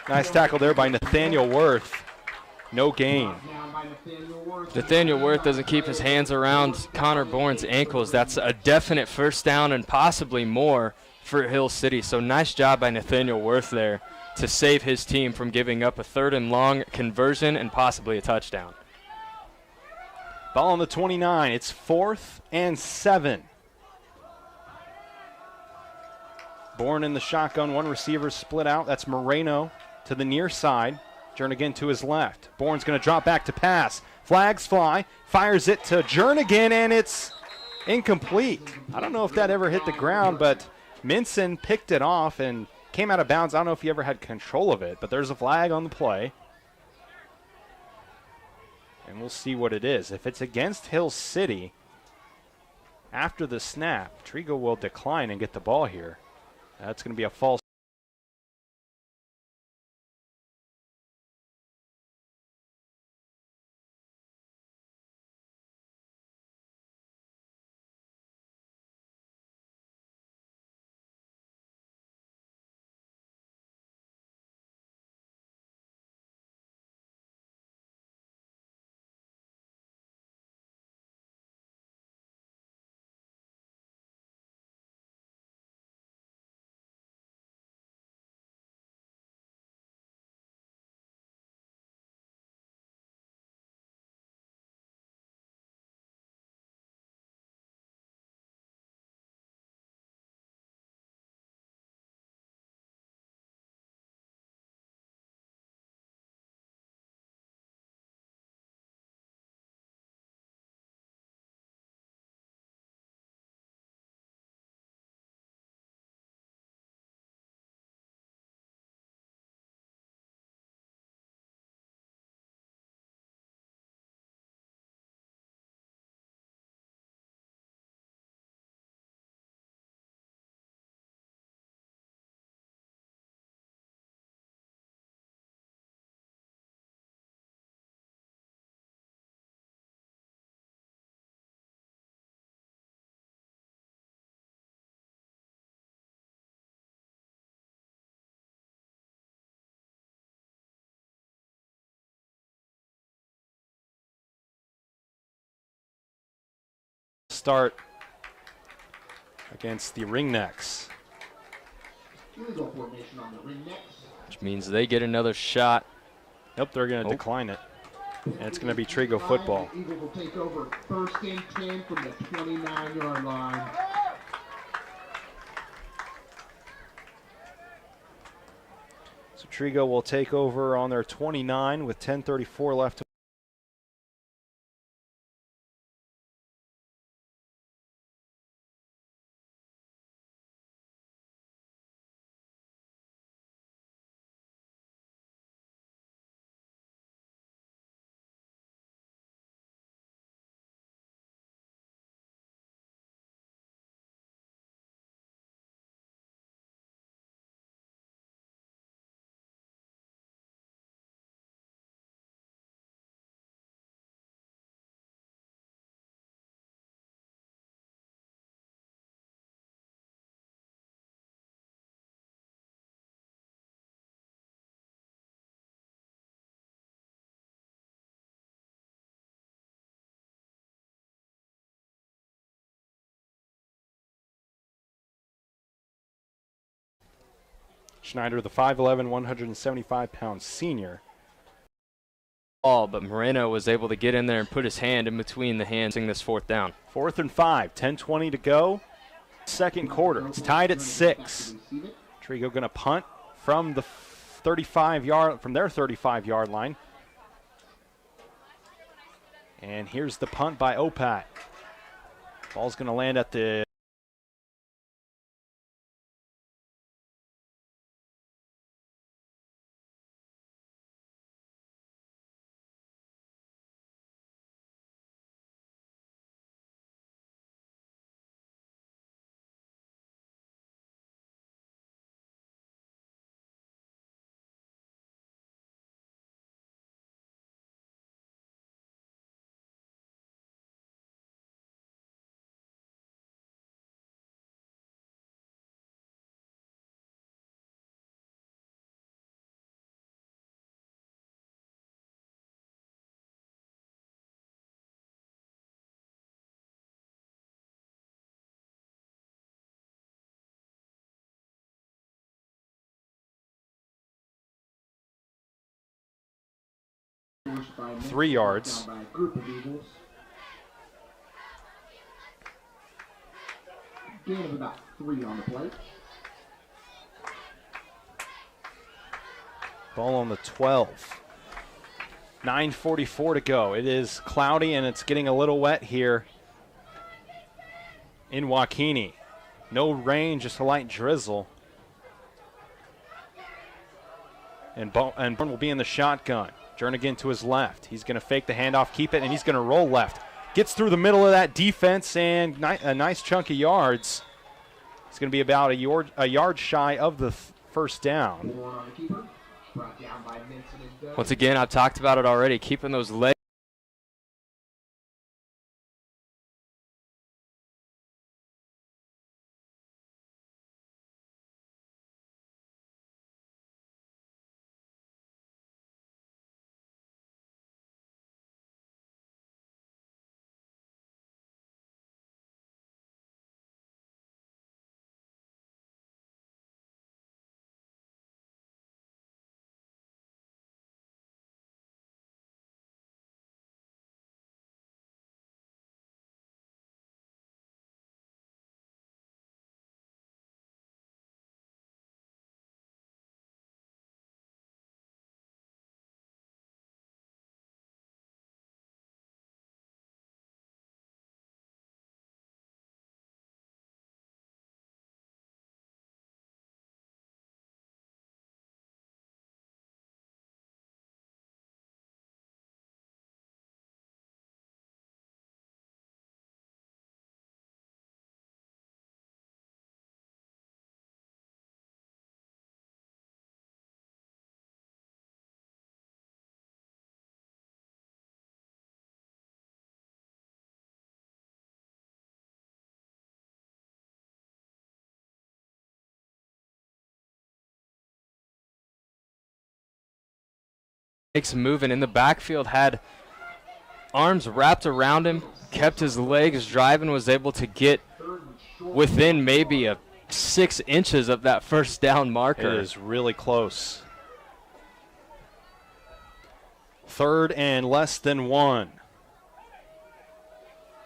Nice tackle there by Nathaniel Worth. No gain. Nathaniel Worth doesn't keep his hands around Connor Bourne's ankles. That's a definite first down and possibly more for Hill City. So nice job by Nathaniel Worth there to save his team from giving up a 3rd and long conversion and possibly a touchdown. Ball on the 29. It's 4th and 7. Bourne in the shotgun, 1 receiver split out. That's Moreno to the near side. Jernigan to his left. Bourne's going to drop back to pass. Flags fly. Fires it to Jernigan, and it's Incomplete. I don't know if that ever hit the ground, but Minson picked it off and came out of bounds. I don't know if he ever had control of it, but there's a flag on the play. And we'll see what it is. If it's against Hill City, after the snap, Trigo will decline and get the ball here. That's going to be a false. Start against the Ringnecks. Illegal formation on the Ringnecks. Which means they get another shot. Nope, they're going to decline it. And it's going to be Trigo football. The Eagles will take over 1st and 10 from the 29-yard line. So Trigo will take over on their 29 with 10:34 left. Schneider, the 5'11", 175-pound senior. But Moreno was able to get in there and put his hand in between the hands in this 4th down. 4th and 5, 10:20 to go. Second quarter. It's tied at 6. Trigo going to punt from the 35-yard line. And here's the punt by Opat. Ball's going to land at the by 3 yards. down by a group of Eagles. Gain of about 3 on the play. Ball on the 12. 9:44 to go. It is cloudy and it's getting a little wet here in Waukene. No rain, just a light drizzle. And Bourne will be in the shotgun. Jernigan to his left. He's going to fake the handoff, keep it, and he's going to roll left. Gets through the middle of that defense and a nice chunk of yards. It's going to be about a yard shy of the first down. Once again, I've talked about it already, keeping those legs. Moving in the backfield, had arms wrapped around him, kept his legs driving, was able to get within maybe 6 inches of that first down marker. It is really close. 3rd and less than 1.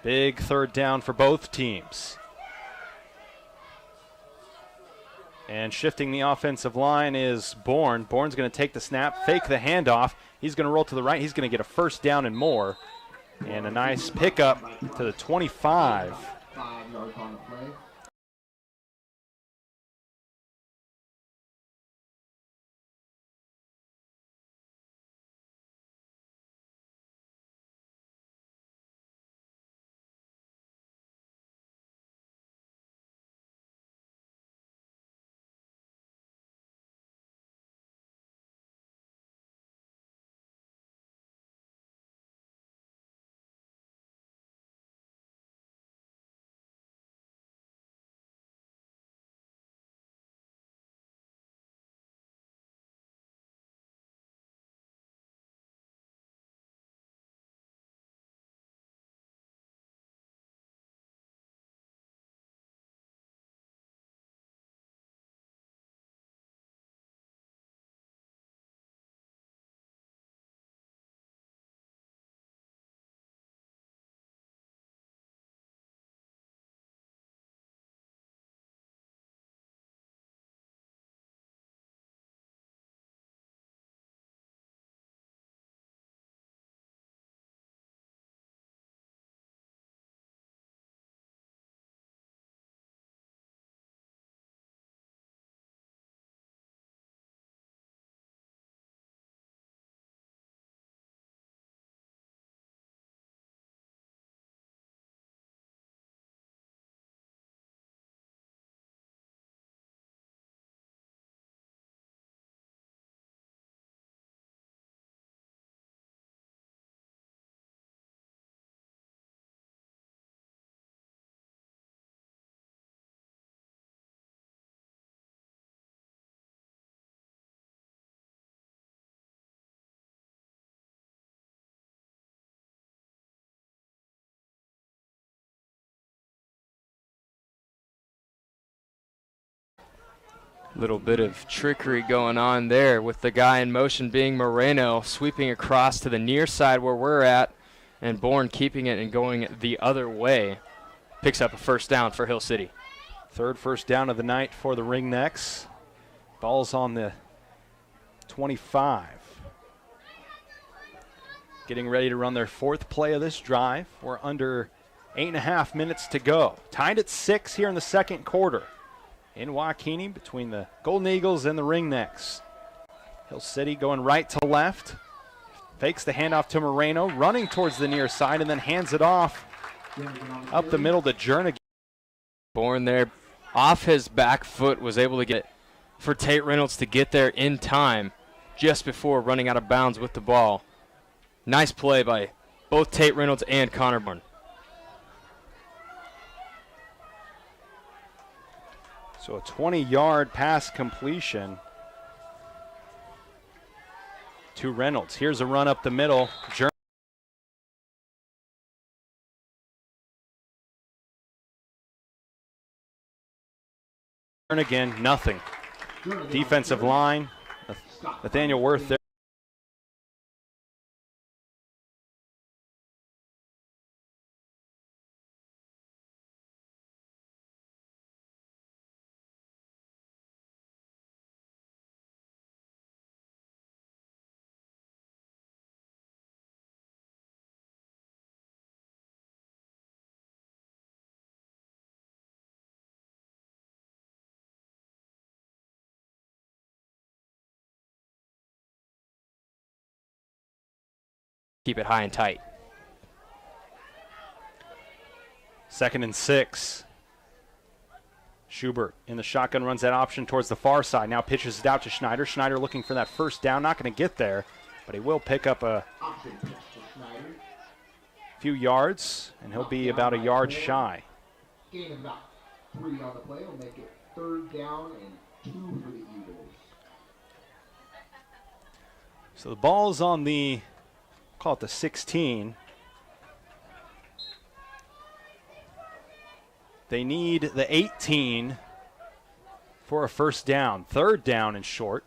Big 3rd down for both teams. And shifting the offensive line is Bourne. Bourne's going to take the snap, fake the handoff. He's going to roll to the right. He's going to get a first down and more. And a nice pickup to the 25. 5 yards on the play. Little bit of trickery going on there with the guy in motion being Moreno, sweeping across to the near side where we're at, and Bourne keeping it and going the other way. Picks up a first down for Hill City. 3rd first down of the night for the Ringnecks. Ball's on the 25. Getting ready to run their 4th play of this drive. We're under 8.5 minutes to go. Tied at 6 here in the second quarter. In Waukene between the Golden Eagles and the Ringnecks. Hill City going right to left. Fakes the handoff to Moreno, running towards the near side, and then hands it off up the middle to Jernigan. Born there off his back foot, was able to get for Tate Reynolds to get there in time just before running out of bounds with the ball. Nice play by both Tate Reynolds and Connor Bourne. So a 20-yard pass completion to Reynolds. Here's a run up the middle. Jernigan, nothing. Defensive line, Nathaniel Worth there. Keep it high and tight. 2nd and 6. Schubert in the shotgun runs that option towards the far side. Now pitches it out to Schneider. Schneider looking for that first down. Not going to get there, but he will pick up a few yards, and he'll be about a yard shy. Gain of about 3 on the play will make it 3rd down and 2 for the Eagles. So the ball's on the, call it the 16. They need the 18 for a first down. 3rd down and short.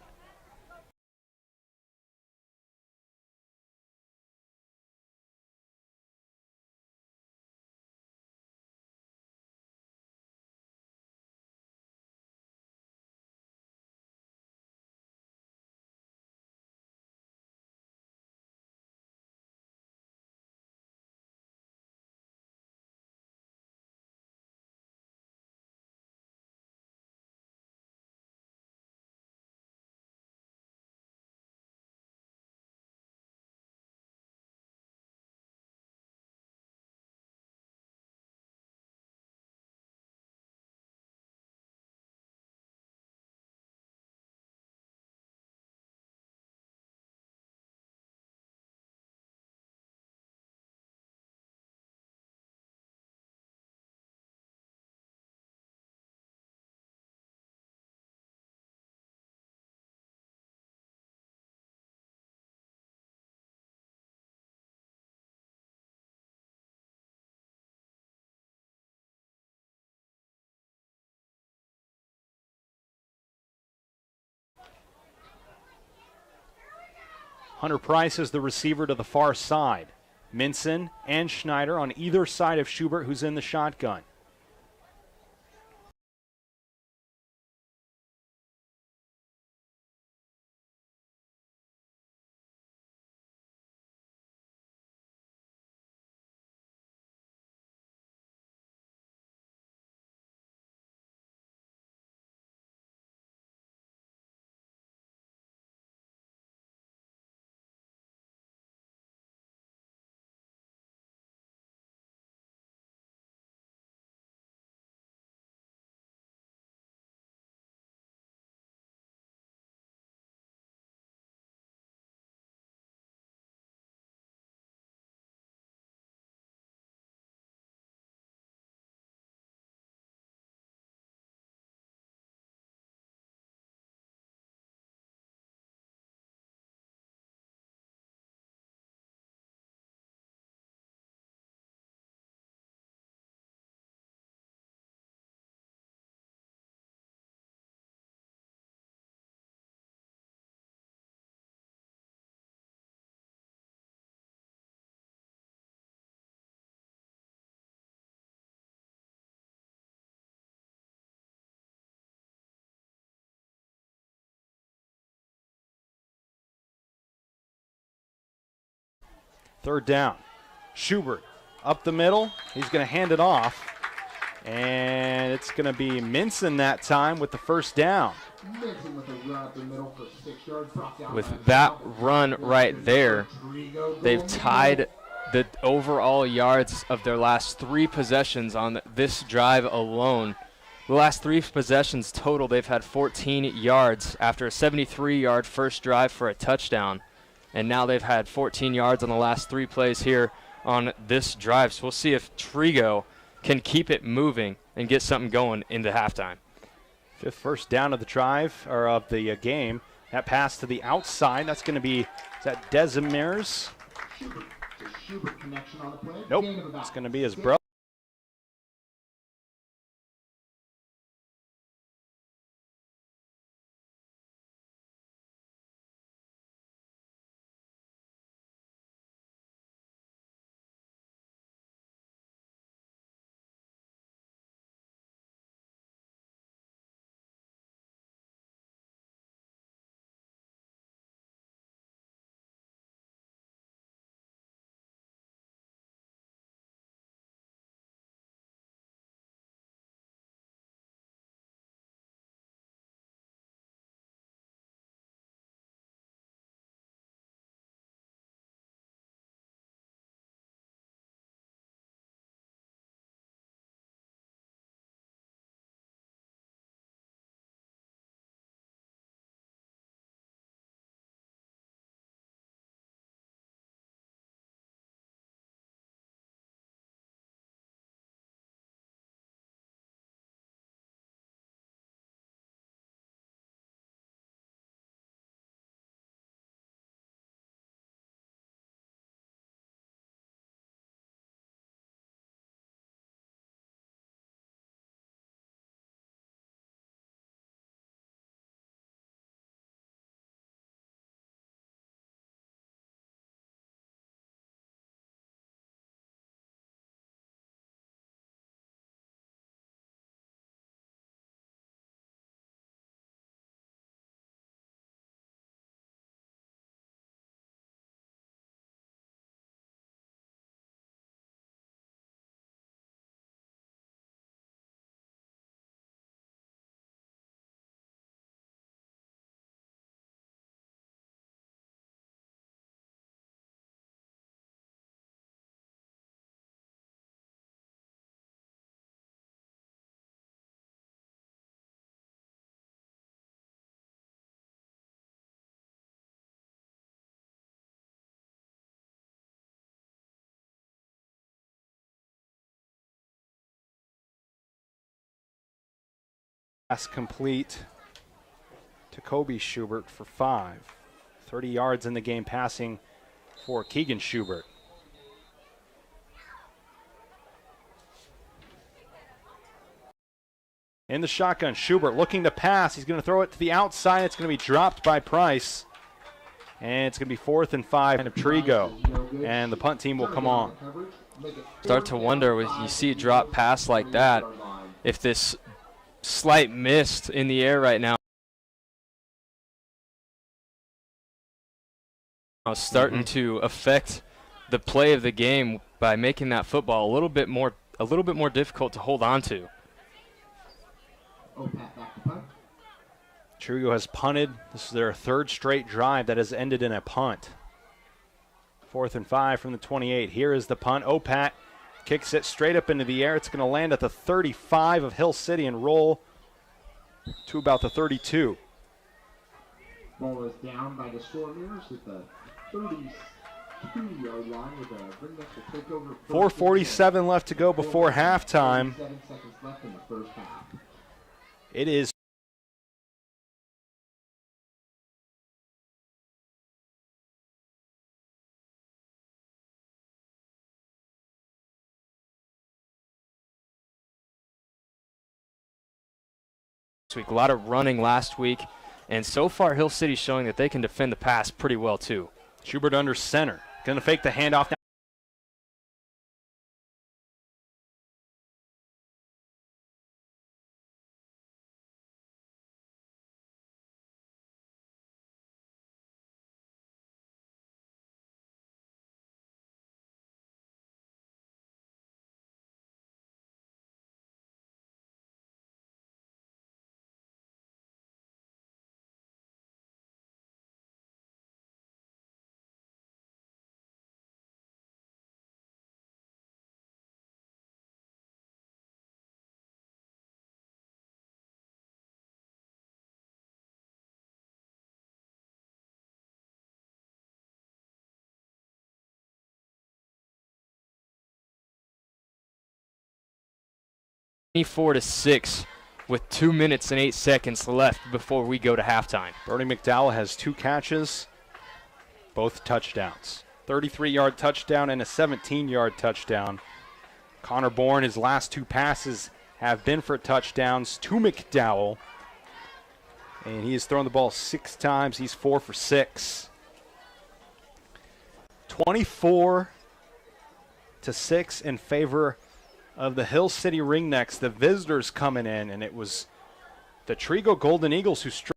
Hunter Price is the receiver to the far side. Minson and Schneider on either side of Schubert, who's in the shotgun. Third down. Schubert up the middle. He's going to hand it off. And it's going to be Minson that time with the first down. Minson with a run up the middle for 6 yards. Brought down by With that run right there, Trigo. they've tied the overall yards of their last 3 possessions on this drive alone. The last 3 possessions total, they've had 14 yards after a 73-yard first drive for a touchdown. And now they've had 14 yards on the last 3 plays here on this drive. So we'll see if Trigo can keep it moving and get something going into halftime. 5th first down of the drive, or of the game. That pass to the outside, that's going to be, is that Desimir's? Schubert. The Schubert connection on the play. Nope, Gain of about it's going to be his 6. brother. Pass complete to Kobe Schubert for 5. 30 yards in the game passing for Keegan Schubert. In the shotgun, Schubert looking to pass. He's going to throw it to the outside. It's going to be dropped by Price. And it's going to be 4th and 5 of Trigo. And the punt team will come on. Start to wonder when you see a drop pass like that, if this slight mist in the air right now starting to affect the play of the game by making that football a little bit more difficult to hold on to. Trigo has punted. This is their 3rd straight drive that has ended in a punt. 4th and 5 from the 28. Here is the punt. Opat kicks it straight up into the air. It's going to land at the 35 of Hill City and roll to about the 32. Ball is down by the Stormers at the 32-yard line with a bring back the takeover. 4:47 left to go before halftime. 7 seconds left in the first half. It is Week. A lot of running last week, and so far Hill City's showing that they can defend the pass pretty well too. Schubert under center. Going to fake the handoff. 24-6 with 2 minutes and 8 seconds left before we go to halftime. Brody McDowell has 2 catches, both touchdowns. 33-yard touchdown and a 17-yard touchdown. Connor Bourne, his last 2 passes have been for touchdowns to McDowell. And he has thrown the ball 6 times. He's 4 for 6. 24-6 in favor of the Hill City Ringnecks. The visitors coming in, and it was the Trego Golden Eagles who struck.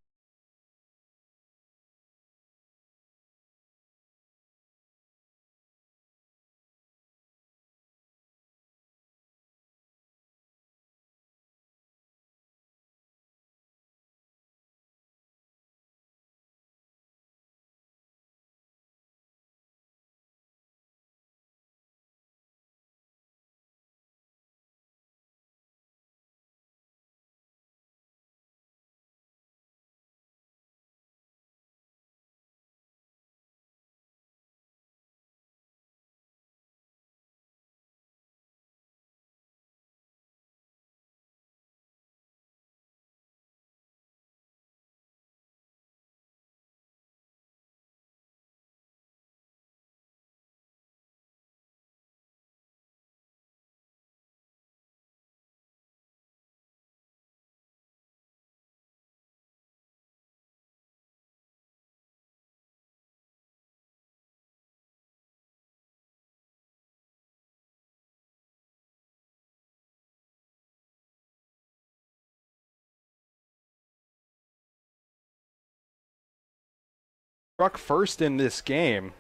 Struck first in this game,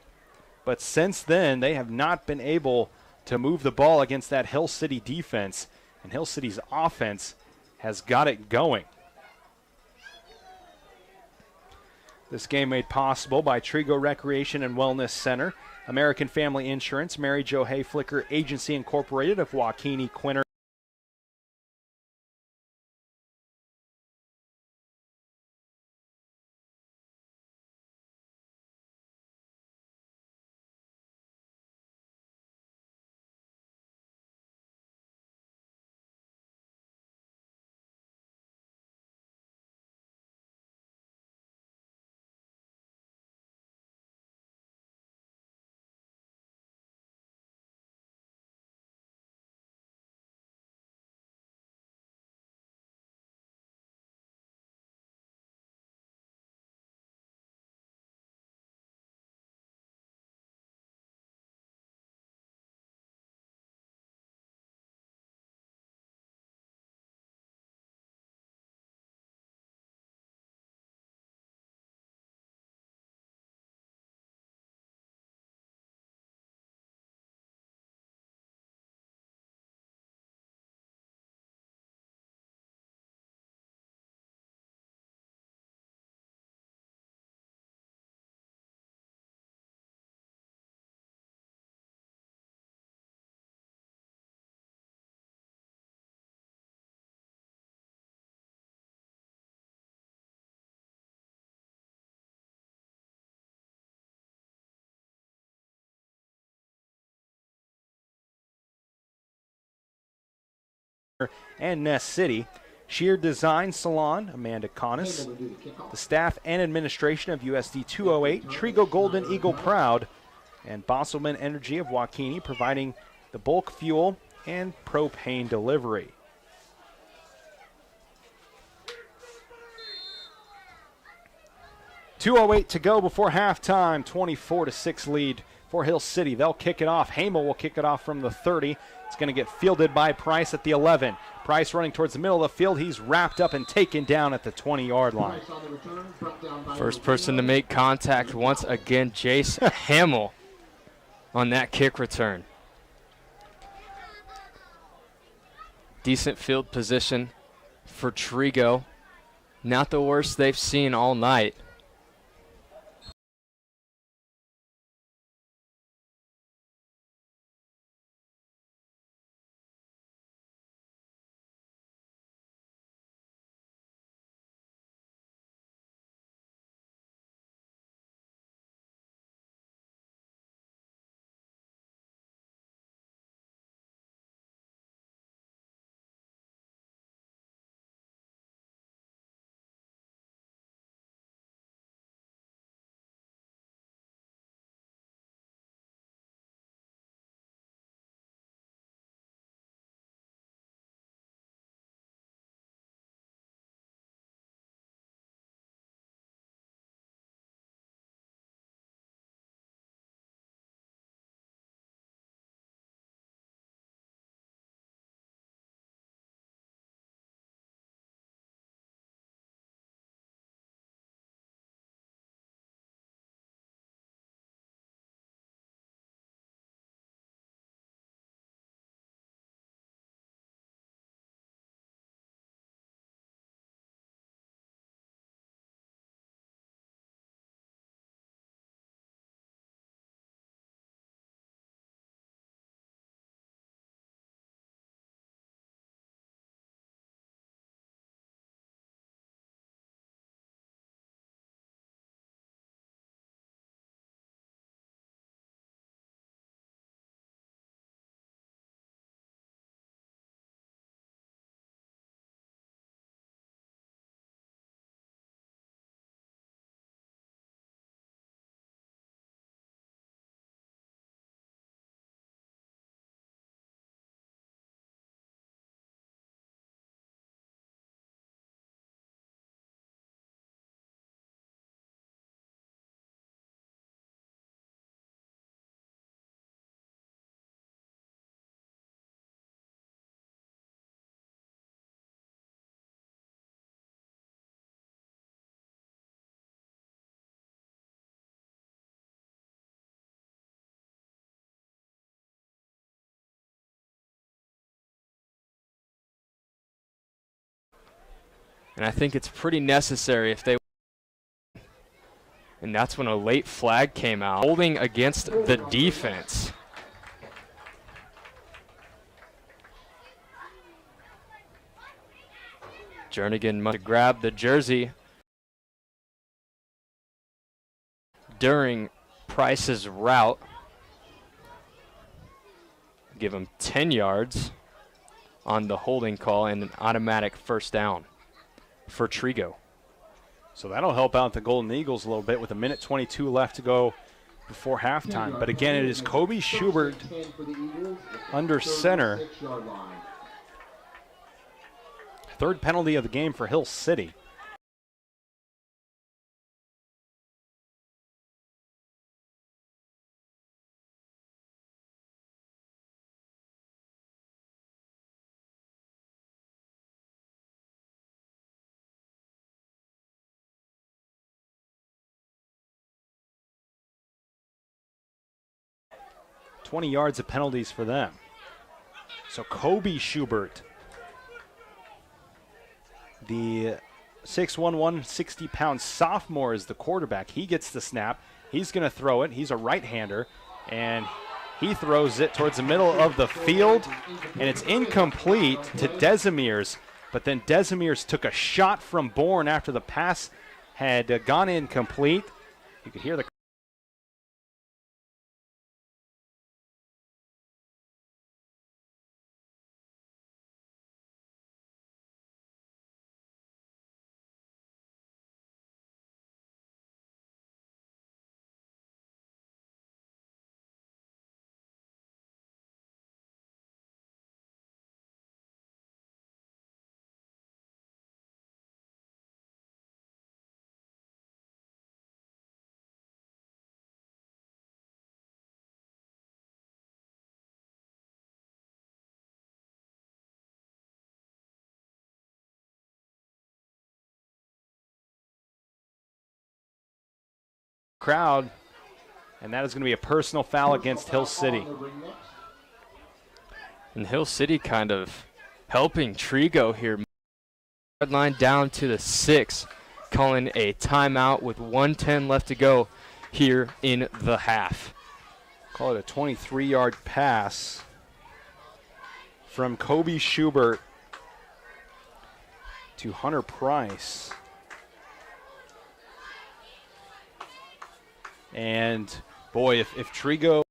but since then they have not been able to move the ball against that Hill City defense, and Hill City's offense has got it going. This game made possible by Trego Recreation and Wellness Center, American Family Insurance, Mary Jo Hayflicker Agency Incorporated of Waukene, Quinter, and Ness City. Shear Design Salon, Amanda Connis. The staff and administration of USD 208, Trego Golden Eagle Proud, and Bosselman Energy of Waukene providing the bulk fuel and propane delivery. .208 to go before halftime, 24-6 lead for Hill City. They'll kick it off. Hamel will kick it off from the 30. It's going to get fielded by Price at the 11. Price running towards the middle of the field. He's wrapped up and taken down at the 20-yard line. First person to make contact once again, Jace Hamel on that kick return. Decent field position for Trego. Not the worst they've seen all night. And I think it's pretty necessary if they. And that's when a late flag came out, holding against the defense. Jernigan must grab the jersey during Price's route. Give him 10 yards on the holding call and an automatic first down for Trigo. So that'll help out the Golden Eagles a little bit with 1:22 left to go before halftime. But again, it is Kobe Schubert under center. Third penalty of the game for Hill City. $20 yards of penalties for them. So Kobe Schubert, the 6'1", 160-pound sophomore, is the quarterback. He gets the snap. He's going to throw it. He's a right-hander, and he throws it towards the middle of the field, and it's incomplete to Desimiers. But then Desimiers took a shot from Bourne after the pass had gone incomplete. You could hear the crowd, and that is going to be a personal foul against Hill City. And Hill City kind of helping Trigo here. Line down to the 6, calling a timeout with 1:10 left to go here in the half. Call it a 23-yard pass from Kobe Schubert to Hunter Price. And boy, if Trigo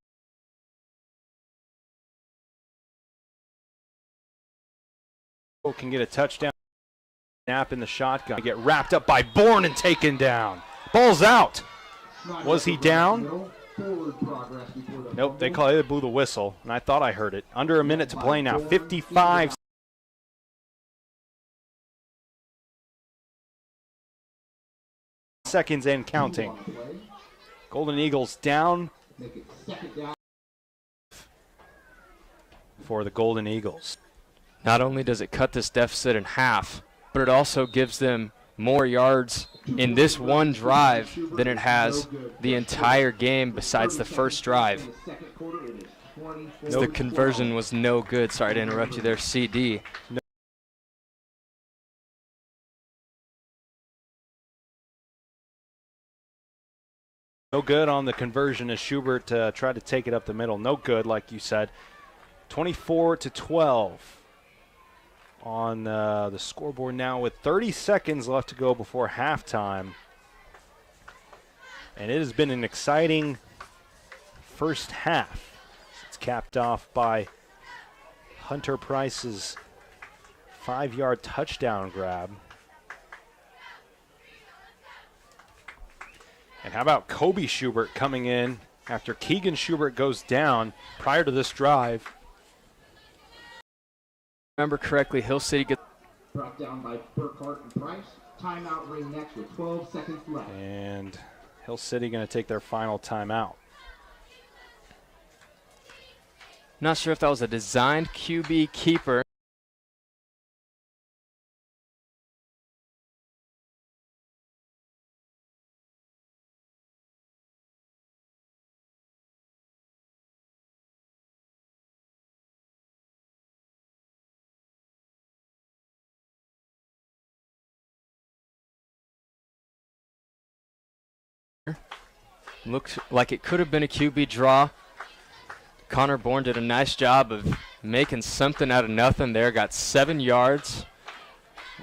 can get a touchdown, snap in the shotgun, get wrapped up by Bourne and taken down. Ball's out. Was he down? Nope, they blew the whistle, and I thought I heard it. Under a minute to play now, 55 seconds and counting. Golden Eagles down for the Golden Eagles. Not only does it cut this deficit in half, but it also gives them more yards in this one drive than it has the entire game besides the first drive. The conversion was no good. Sorry to interrupt you there, CD. No good on the conversion as Schubert tried to take it up the middle. No good, like you said. 24-12 on the scoreboard now with 30 seconds left to go before halftime. And it has been an exciting first half. It's capped off by Hunter Price's 5-yard touchdown grab. And how about Kobe Schubert coming in after Keegan Schubert goes down prior to this drive? Remember correctly, Hill City gets brought down by Burkhart and Price. Timeout ring next with 12 seconds left. And Hill City going to take their final timeout. Not sure if that was a designed QB keeper. Looks like it could have been a QB draw. Connor Bourne did a nice job of making something out of nothing there. Got 7 yards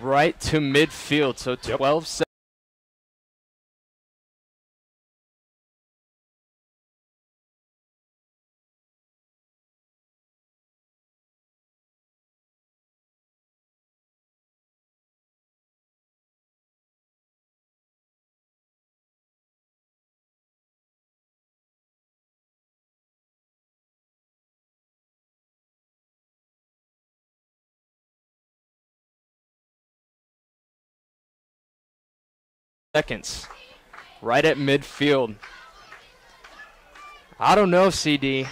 right to midfield. So 12 seconds. Right at midfield. I don't know, CD.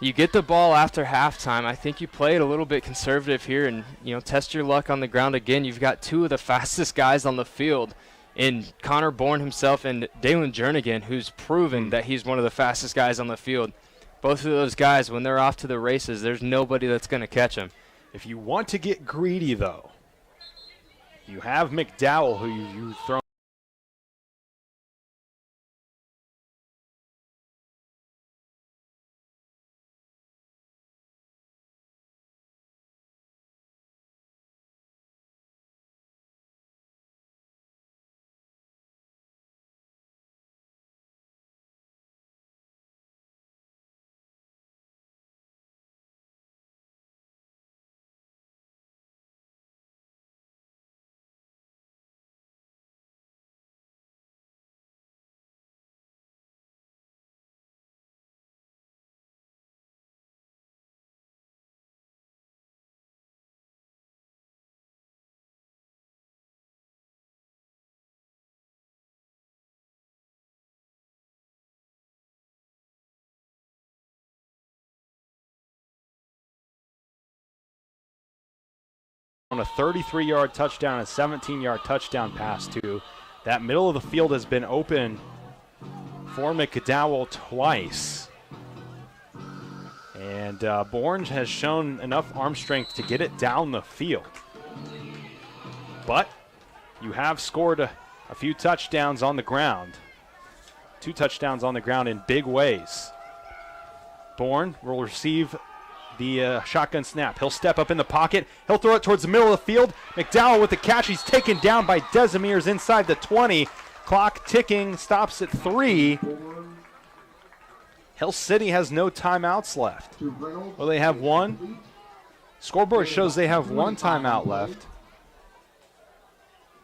You get the ball after halftime. I think you play it a little bit conservative here and, test your luck on the ground again. You've got 2 of the fastest guys on the field in Connor Bourne himself and Dalen Jernigan, who's proven that he's one of the fastest guys on the field. Both of those guys, when they're off to the races, there's nobody that's going to catch them. If you want to get greedy, though, you have McDowell, who you throw. On a 33-yard touchdown, a 17-yard touchdown pass to that middle of the field has been open for McDowell twice. And Bourne has shown enough arm strength to get it down the field. But you have scored a few touchdowns on the ground. 2 touchdowns on the ground in big ways. Bourne will receive the shotgun snap. He'll step up in the pocket. He'll throw it towards the middle of the field. McDowell with the catch. He's taken down by Desimiers inside the 20. Clock ticking. Stops at 3. Hill City has no timeouts left. Well, they have 1. Scoreboard shows they have 1 timeout left.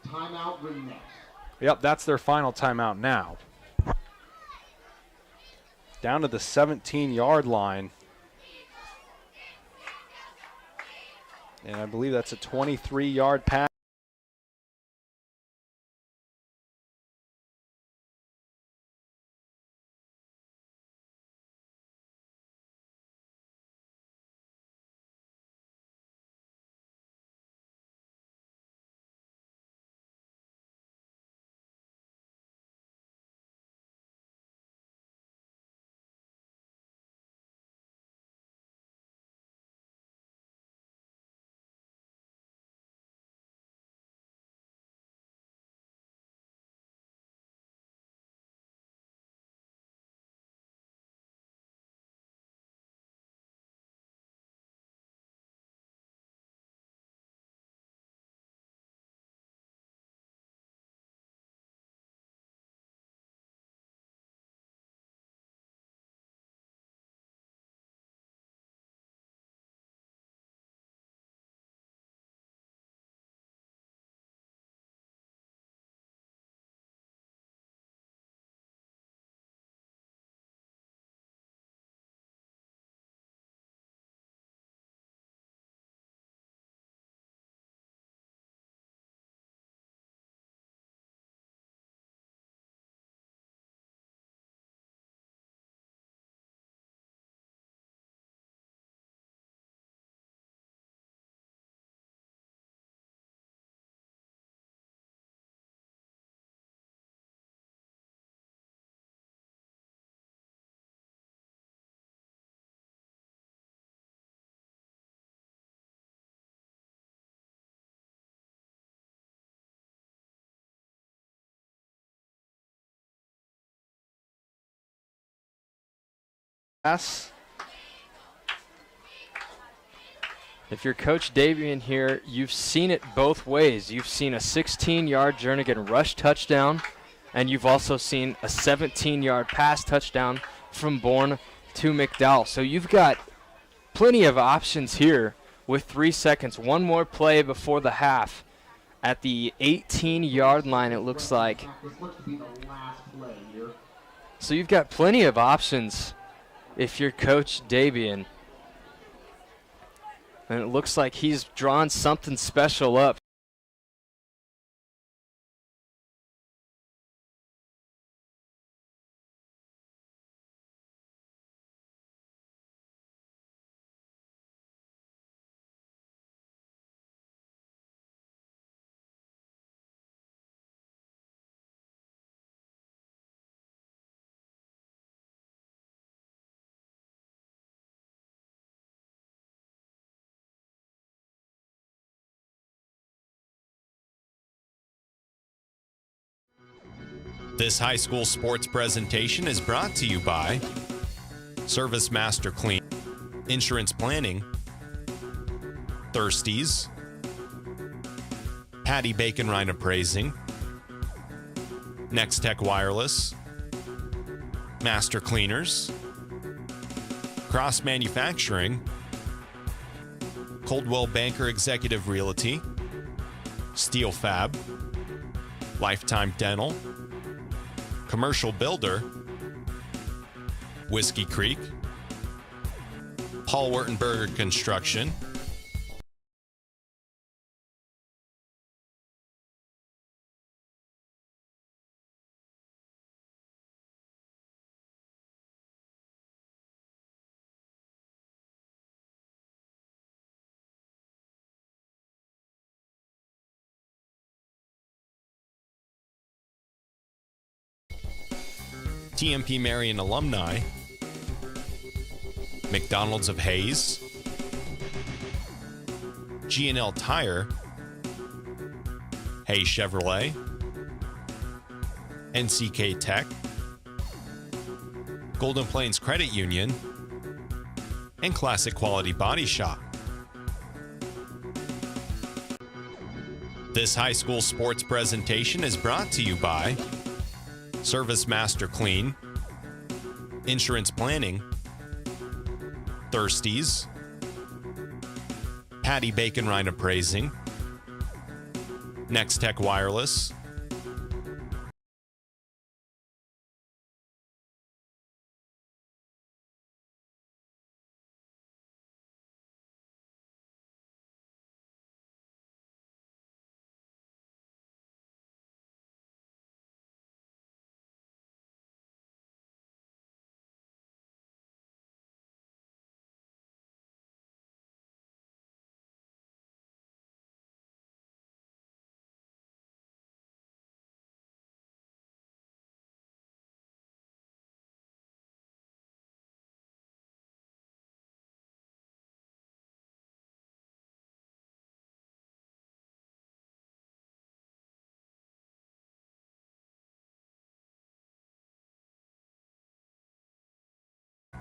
Timeout ring next. Yep, that's their final timeout now. Down to the 17-yard line. And I believe that's a 23-yard pass. pass. If you're Coach Davian here, you've seen it both ways. You've seen a 16-yard Jernigan rush touchdown, and you've also seen a 17-yard pass touchdown from Bourne to McDowell. So you've got plenty of options here with 3 seconds. One more play before the half. At the 18-yard line, it looks like. This looks to be the last play here. So you've got plenty of options if you're Coach Davian. And it looks like he's drawn something special up. This high school sports presentation is brought to you by Service Master Clean, Insurance Planning, Thirsties, Patty Bacon Rhine Appraising, Next Tech Wireless, Master Cleaners, Cross Manufacturing, Coldwell Banker Executive Realty, Steel Fab, Lifetime Dental, Commercial Builder, Whiskey Creek, Paul Wurtenberger Construction, TMP Marion Alumni, McDonald's of Hayes, G&L Tire, Hayes Chevrolet, NCK Tech, Golden Plains Credit Union, and Classic Quality Body Shop. This high school sports presentation is brought to you by Service Master Clean, Insurance Planning, Thirsties, Patty Bacon Rhine Appraising, Next Tech Wireless,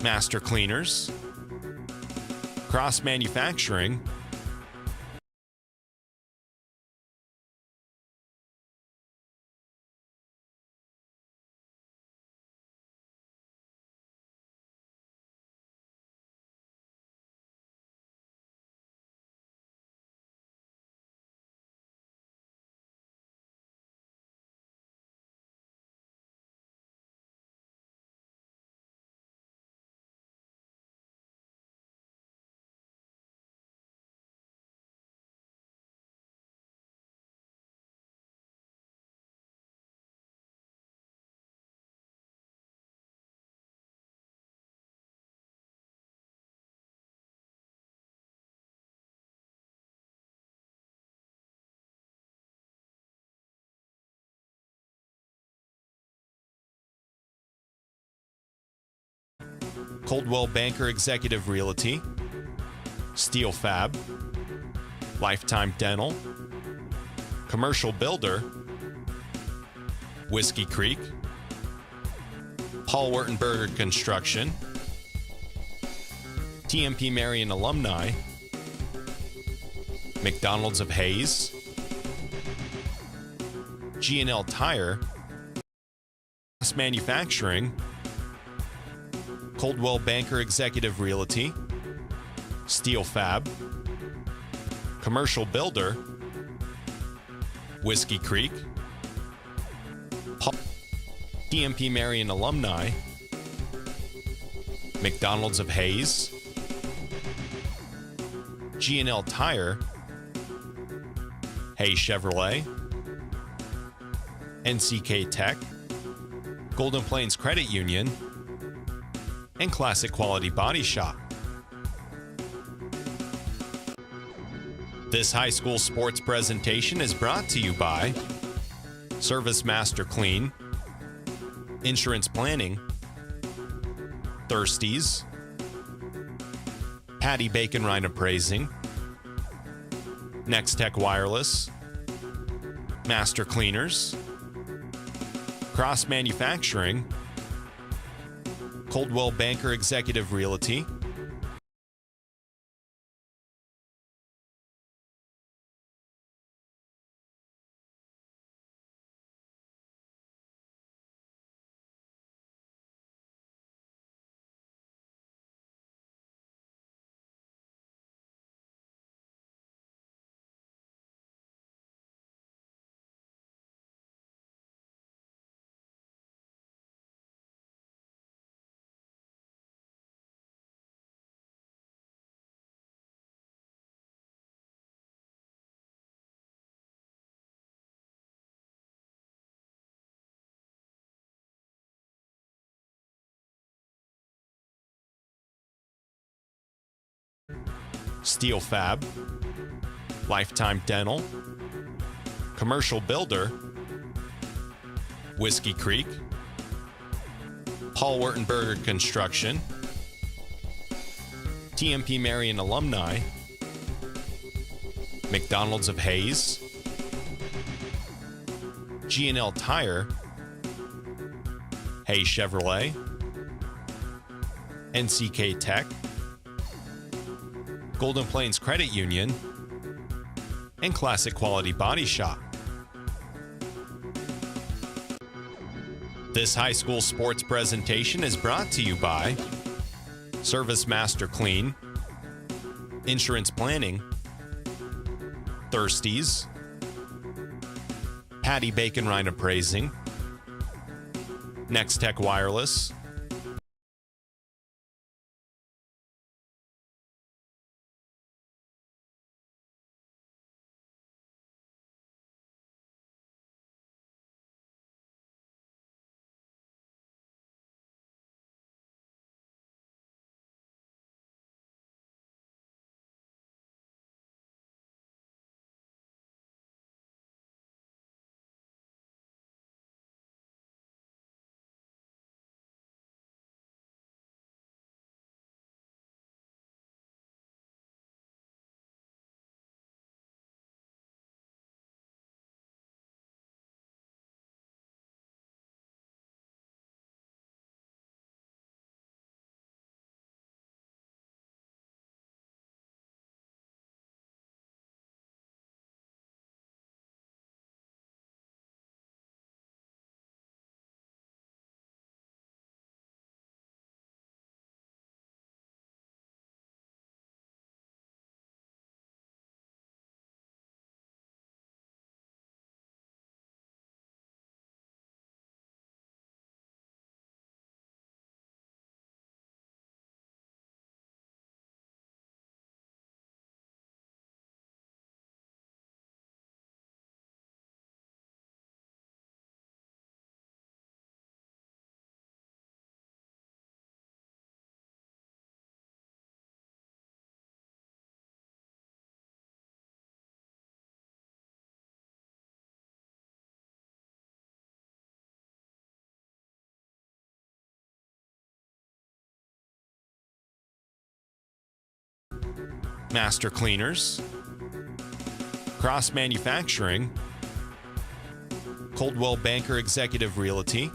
Master Cleaners, Cross Manufacturing, Coldwell Banker Executive Realty, Steel Fab, Lifetime Dental, Commercial Builder, Whiskey Creek, Paul Wurtenberger Construction, TMP Marion alumni, McDonald's of Hayes, G&L Tire, Manufacturing, Coldwell Banker Executive Realty, Steel Fab, Commercial Builder, Whiskey Creek, TMP Marion alumni, McDonald's of Hayes, G&L Tire, Hayes Chevrolet, NCK Tech, Golden Plains Credit Union, and Classic Quality Body Shop. This high school sports presentation is brought to you by Service Master Clean, Insurance Planning, Thirsties, Patty Bacon Rhine Appraising, Next Tech Wireless, Master Cleaners, Cross Manufacturing, Coldwell Banker Executive Realty, Steel Fab, Lifetime Dental, Commercial Builder, Whiskey Creek, Paul Wurtenberger Construction, TMP Marion alumni, McDonald's of Hayes, G&L Tire, Hayes Chevrolet, NCK Tech, Golden Plains Credit Union, and Classic Quality Body Shop. This high school sports presentation is brought to you by Service Master Clean, Insurance Planning, Thirsties, Patty Bacon Rhine Appraising, Next Tech Wireless, Master Cleaners, Cross Manufacturing, Coldwell Banker Executive Realty,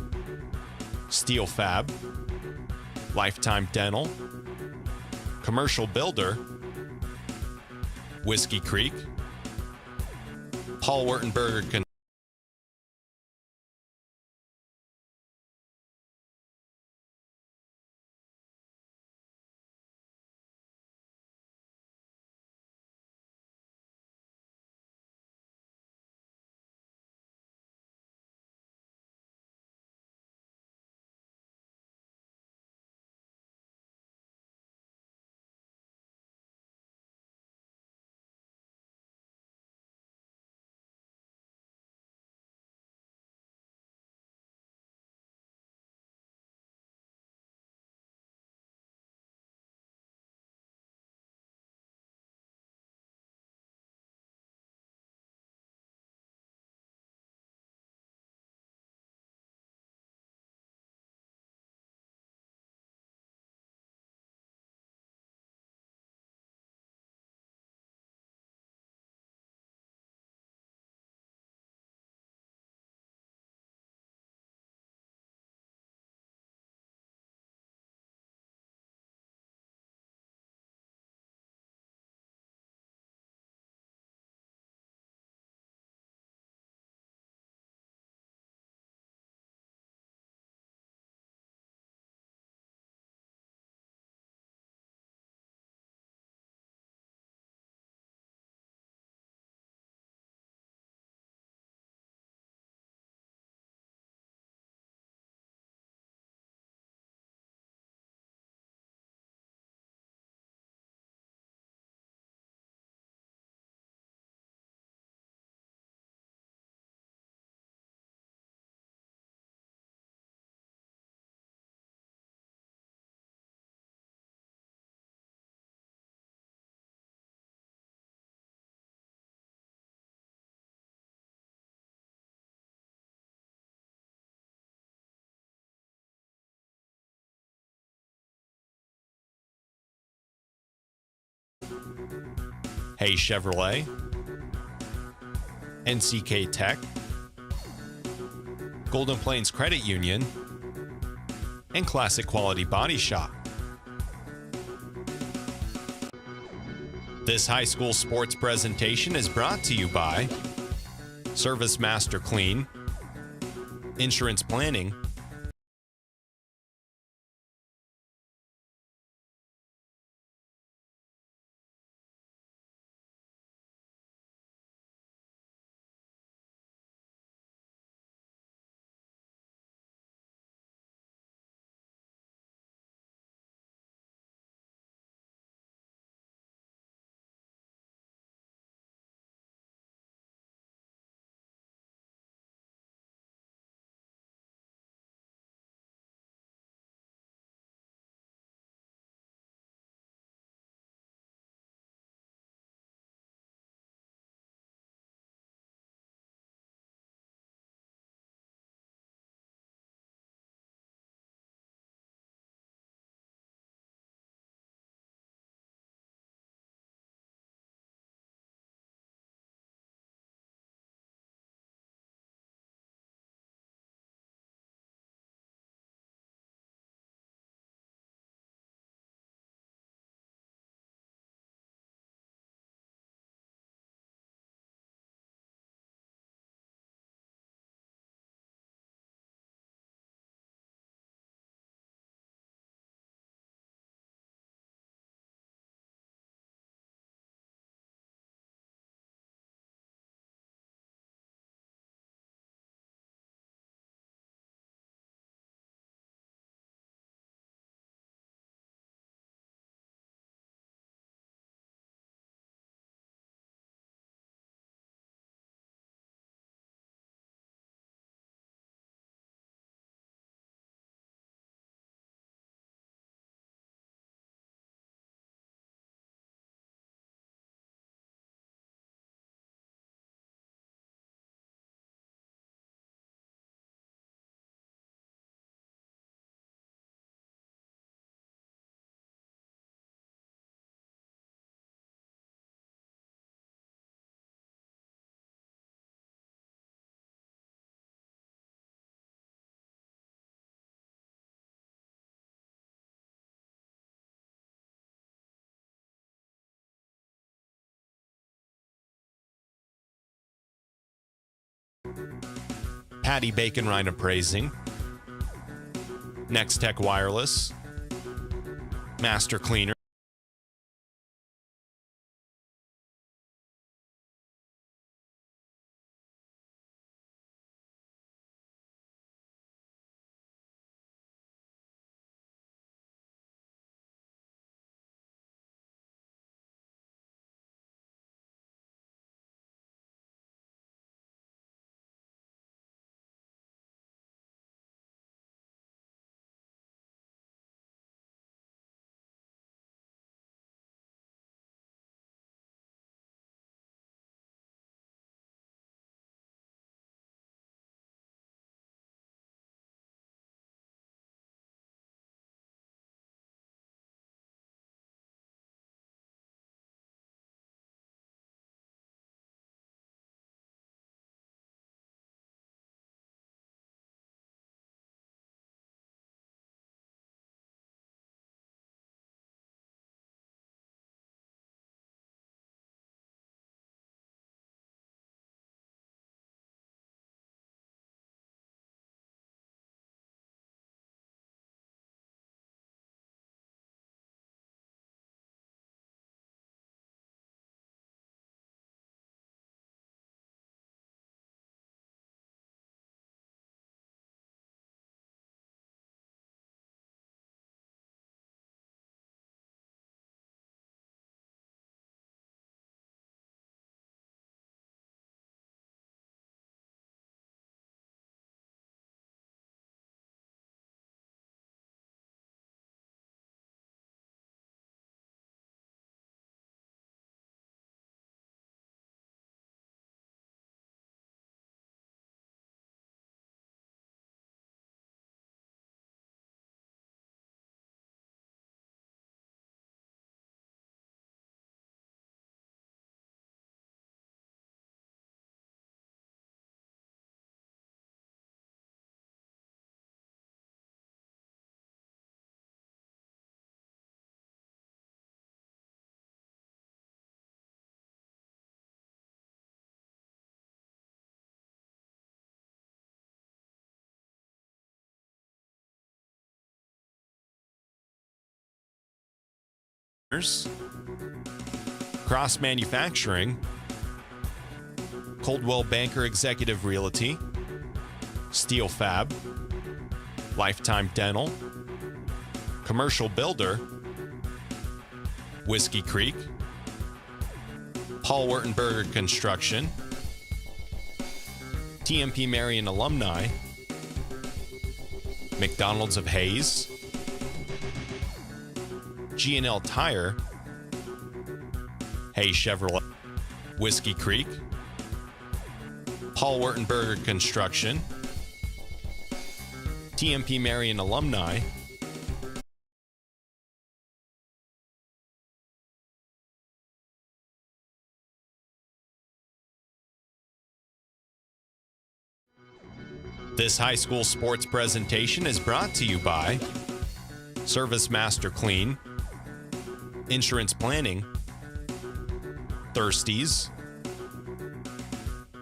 Steel Fab, Lifetime Dental, Commercial Builder, Whiskey Creek, Paul Wurtenberger Hay Chevrolet, NCK Tech, Golden Plains Credit Union, and Classic Quality Body Shop. This high school sports presentation is brought to you by Service Master Clean, Insurance Planning, Patty Bacon Rhine Appraising, Next Tech Wireless, Master Cleaner. Cross Manufacturing, Coldwell Banker Executive Realty, Steel Fab, Lifetime Dental, Commercial Builder, Whiskey Creek, Paul Wurtenberger Construction, TMP Marion Alumni, McDonald's of Hayes, G&L Tire, Hayes Chevrolet, Whiskey Creek, Paul Wurtenberger Construction, TMP Marion Alumni, This high school sports presentation is brought to you by Service Master Clean, Insurance Planning, Thirsties,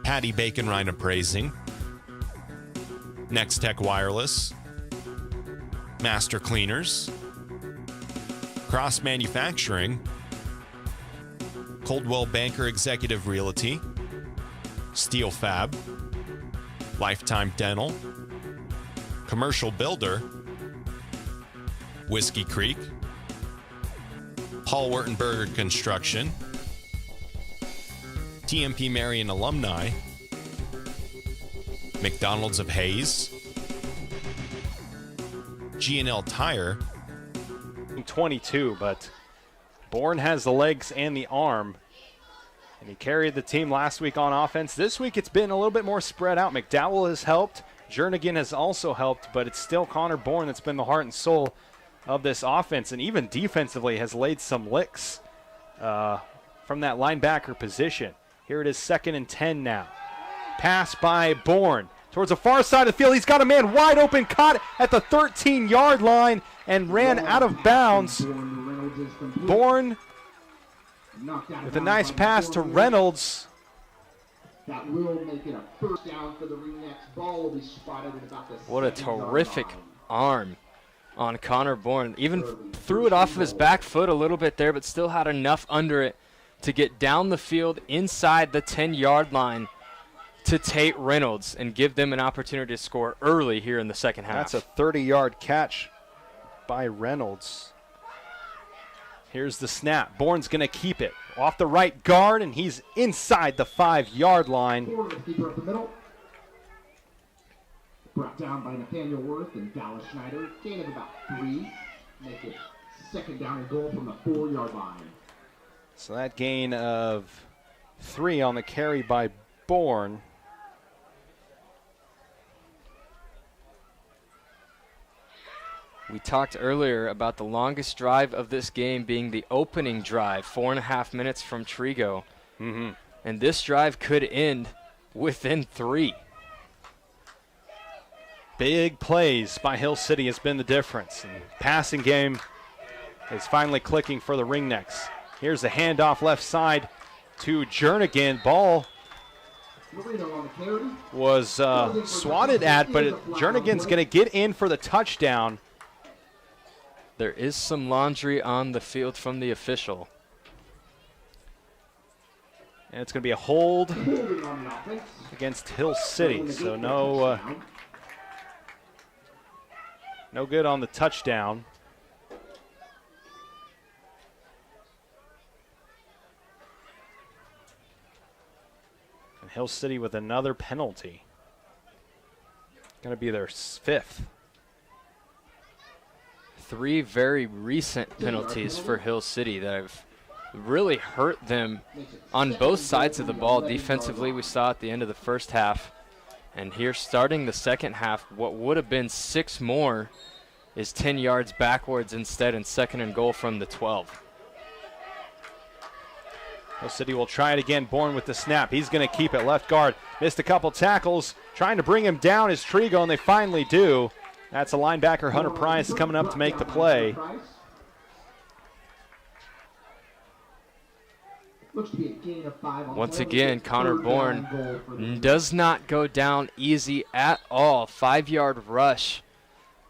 Patty Bacon Rhine Appraising, Next Tech Wireless, Master Cleaners, Cross Manufacturing, Coldwell Banker Executive Realty, Steel Fab, Lifetime Dental, Commercial Builder, Whiskey Creek, Paul Wurtenberger Construction, TMP Marion Alumni, McDonald's of Hayes, G&L Tire. 22, but Bourne has the legs and the arm, and he carried the team last week on offense. This week it's been a little bit more spread out. McDowell has helped. Jernigan has also helped, but it's still Connor Bourne that's been the heart and soul of this offense, and even defensively has laid some licks from that linebacker position. Here it is 2nd and 10 now. Pass by Bourne towards the far side of the field. He's got a man wide open, caught at the 13-yard line and ran out of bounds. Bourne with a nice pass to Reynolds. That will make it a first down for the Ringnext. Ball will be spotted at about the What a 7-yard terrific line. arm on Connor Bourne. Even threw it off of his back foot a little bit there, but still had enough under it to get down the field inside the 10-yard line to Tate Reynolds and give them an opportunity to score early here in the second half. That's a 30-yard catch by Reynolds. Here's the snap. Bourne's going to keep it off the right guard, and he's inside the 5-yard line. Bourne, keeper up the middle. Brought down by Nathaniel Worth and Dallas Schneider. Gain of about 3. Make it second down and goal from the 4-yard line. So that gain of 3 on the carry by Bourne. We talked earlier about the longest drive of this game being the opening drive, 4.5 minutes from Trigo. Mm-hmm. And this drive could end within 3. Big plays by Hill City has been the difference. And passing game is finally clicking for the Ringnecks. Here's the handoff left side to Jernigan. Ball was swatted at, but Jernigan's going to get in for the touchdown. There is some laundry on the field from the official. And it's going to be a hold against Hill City. So no good on the touchdown. And Hill City with another penalty. Going to be their 5th. 3 very recent penalties for Hill City that have really hurt them on both sides of the ball. Defensively, we saw at the end of the first half. And here starting the second half, what would have been 6 more is 10 yards backwards instead, and second and goal from the 12. Hill City will try it again. Bourne with the snap. He's going to keep it. Left guard missed a couple tackles. Trying to bring him down is Trigo, and they finally do. That's a linebacker, Hunter Price, coming up to make the play. Once again, Connor Bourne does not go down easy at all. 5-yard rush.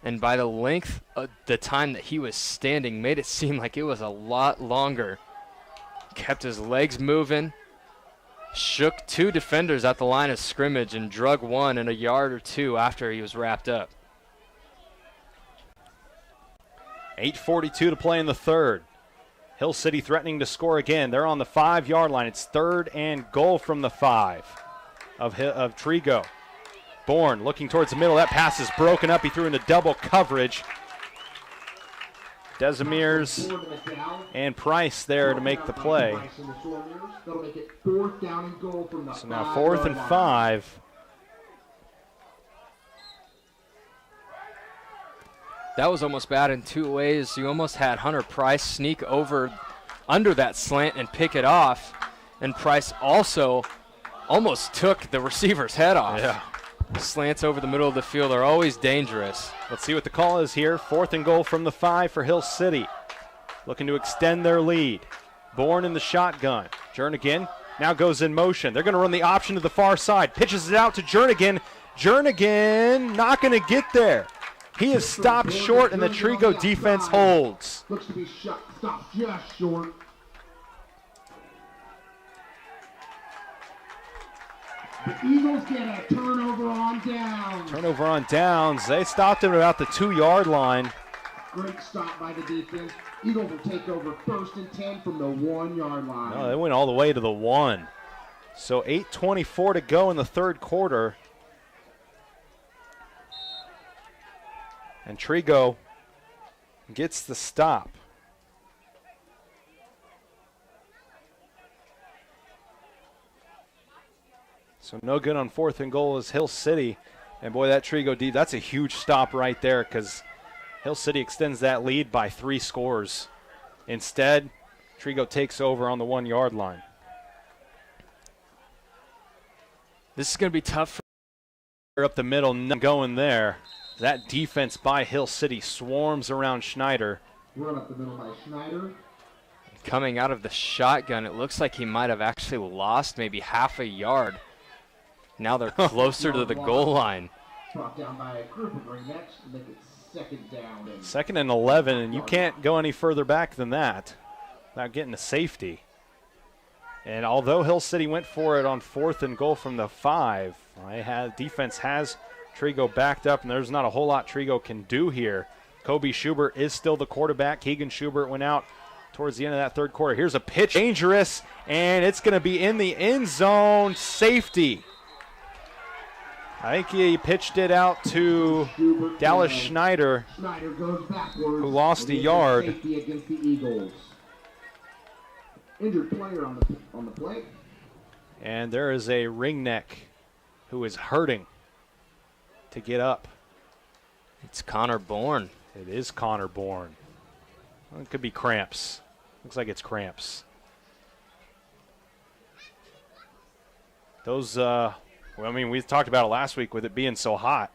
And by the length of the time that he was standing, made it seem like it was a lot longer. Kept his legs moving. Shook 2 defenders at the line of scrimmage and drug 1 in a yard or 2 after he was wrapped up. 8:42 to play in the third. Hill City threatening to score again. They're on the 5-yard line. It's 3rd and goal from the 5 of Trigo. Bourne looking towards the middle. That pass is broken up. He threw into double coverage. Desimiers and Price there to make the play. So now 4th and 5. That was almost bad in 2 ways. You almost had Hunter Price sneak over under that slant and pick it off. And Price also almost took the receiver's head off. Yeah. Slants over the middle of the field are always dangerous. Let's see what the call is here. 4th and goal from the 5 for Hill City. Looking to extend their lead. Bourne in the shotgun. Jernigan now goes in motion. They're going to run the option to the far side. Pitches it out to Jernigan. Jernigan not going to get there. He is stopped short, and the Trigo defense holds. Looks to be stopped just short. The Eagles get a turnover on downs. Turnover on downs. They stopped him at about the 2-yard line. Great stop by the defense. Eagles will take over 1st and 10 from the 1-yard line. No, they went all the way to the 1. So 8:24 to go in the third quarter. And Trigo gets the stop. So no good on 4th and goal is Hill City. And boy, that Trigo deep, that's a huge stop right there because Hill City extends that lead by 3 scores. Instead, Trigo takes over on the 1-yard line. This is going to be tough for up the middle, nothing going there. That defense by Hill City swarms around Schneider. Run up the middle by Schneider. Coming out of the shotgun, it looks like he might have actually lost maybe half a yard Now they're closer to the goal line. Brought down by a group of Ringnecks to make it second down. And 2nd and 11, and you can't go any further back than that without getting a safety. And although Hill City went for it on 4th and goal from the 5, defense has Trigo backed up, and there's not a whole lot Trigo can do here. Kobe Schubert is still the quarterback. Keegan Schubert went out towards the end of that third quarter. Here's a pitch, dangerous, and it's going to be in the end zone. Safety. I think he pitched it out to Dallas Schneider, Schneider goes backwards, who lost a yard. Safety against the Eagles. Injured player on the play. And there is a ringneck who is hurting to get up. It's Connor Bourne. It is Connor Bourne. Well, it could be cramps. Looks like it's cramps. Those, we talked about it last week with it being so hot.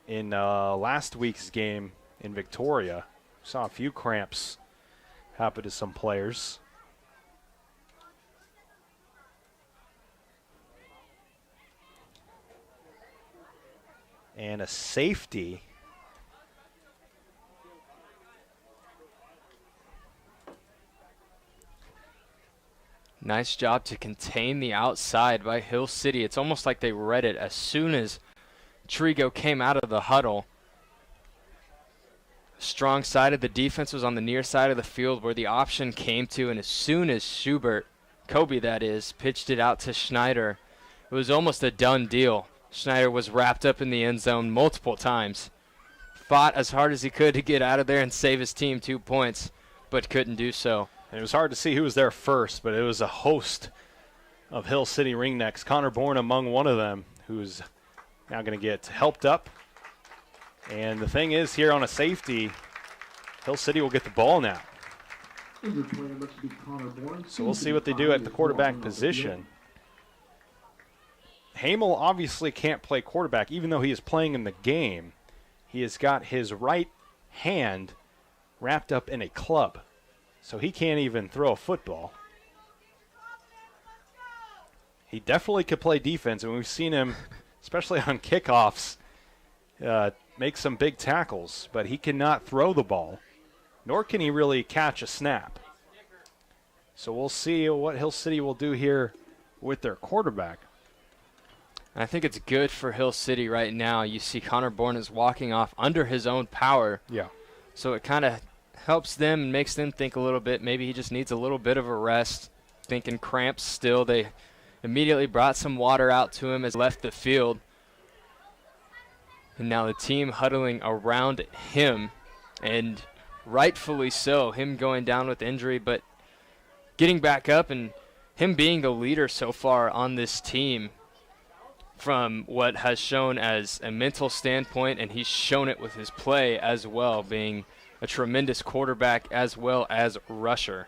In last week's game in Victoria, saw a few cramps happen to some players. And a safety. Nice job to contain the outside by Hill City. It's almost like they read it as soon as Trigo came out of the huddle. Strong side of the defense was on the near side of the field where the option came to, and as soon as Schubert, Kobe that is, pitched it out to Schneider, it was almost a done deal. Schneider was wrapped up in the end zone multiple times. Fought as hard as he could to get out of there and save his team 2 points, but couldn't do so. And it was hard to see who was there first, but it was a host of Hill City Ringnecks. Connor Bourne among one of them, who's now going to get helped up. And the thing is, here on a safety, Hill City will get the ball now. Injured player looks to be Connor Bourne. So we'll see what they do at the quarterback position. Hamel obviously can't play quarterback, even though he is playing in the game. He has got his right hand wrapped up in a club, so he can't even throw a football. He definitely could play defense, and we've seen him, especially on kickoffs, make some big tackles, but he cannot throw the ball, nor can he really catch a snap. So we'll see what Hill City will do here with their quarterback. I think it's good for Hill City right now. You see Connor Bourne is walking off under his own power. Yeah. So it kind of helps them and makes them think a little bit. Maybe he just needs a little bit of a rest. Thinking cramps still. They immediately brought some water out to him as he left the field. And now the team huddling around him, and rightfully so, him going down with injury, but getting back up and him being the leader so far on this team from what has shown as a mental standpoint, and he's shown it with his play as well, being a tremendous quarterback as well as rusher.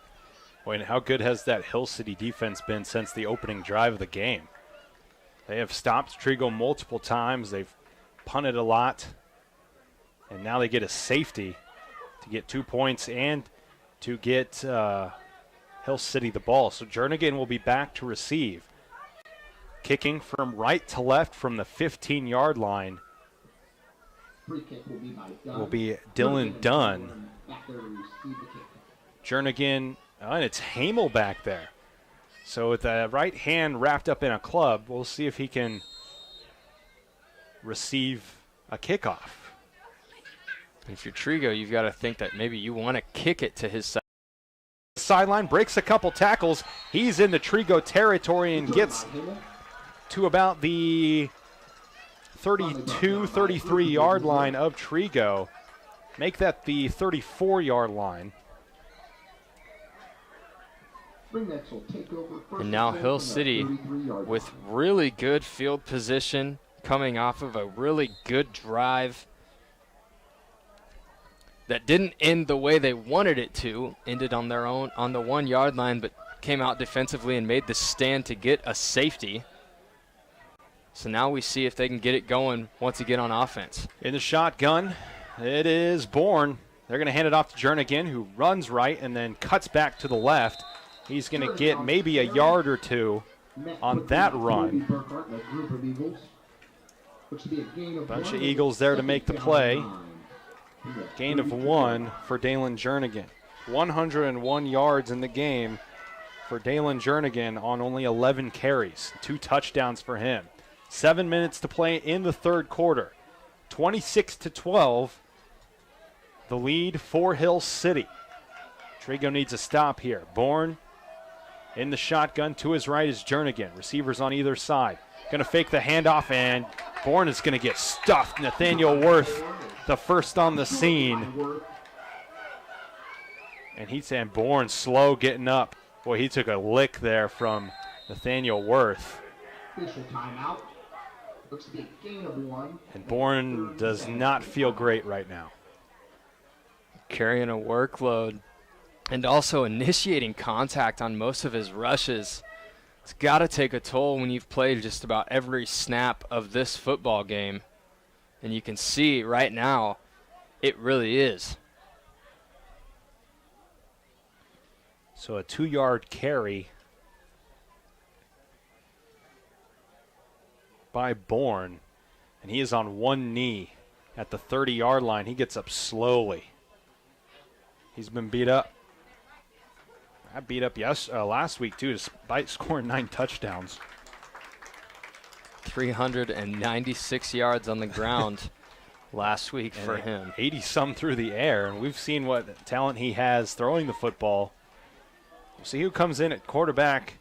Boy, and how good has that Hill City defense been since the opening drive of the game? They have stopped Trigo multiple times. They've punted a lot, and now they get a safety to get 2 points and to get Hill City the ball. So Jernigan will be back to receive. Kicking from right to left from the 15-yard line Free kick will be by Dunn. will be Dylan Dunn. Back there to receive the kick. Jernigan, and it's Hamel back there. So with the right hand wrapped up in a club, we'll see if he can receive a kickoff. If you're Trigo, you've got to think that maybe you want to kick it to his side. Sideline, breaks a couple tackles. He's in the Trigo territory and gets to about the 32, 33-yard line of Trigo. Make that the 34-yard line. And now Hill City with really good field position, coming off of a really good drive that didn't end the way they wanted it to. Ended on their own on the 1-yard line, but came out defensively and made the stand to get a safety. So now we see if they can get it going once again on offense. In the shotgun, it is Bourne. They're going to hand it off to Jernigan, who runs right and then cuts back to the left. He's going to get maybe a yard or two on that run. Bunch of Eagles there to make the play. Gain of 1 for Dalen Jernigan. 101 yards in the game for Dalen Jernigan on only 11 carries. 2 touchdowns for him. 7 minutes to play in the third quarter. 26-12. The lead for Hill City. Trego needs a stop here. Bourne in the shotgun. To his right is Jernigan. Receivers on either side. Going to fake the handoff, and Bourne is going to get stuffed. Nathaniel Worth, the first on the scene. And he's saying Bourne slow getting up. Boy, he took a lick there from Nathaniel Worth. Timeout. Looks to be a gain of 1. And Bourne does not feel great right now. Carrying a workload and also initiating contact on most of his rushes. It's got to take a toll when you've played just about every snap of this football game. And you can see right now, it really is. So a 2-yard carry by Bourne, and he is on one knee at the 30-yard line. He gets up slowly. He's been beat up. I beat up last week, too, despite scoring 9 touchdowns. 396 yards on the ground last week for him. 80-some through the air, and we've seen what talent he has throwing the football. We'll see who comes in at quarterback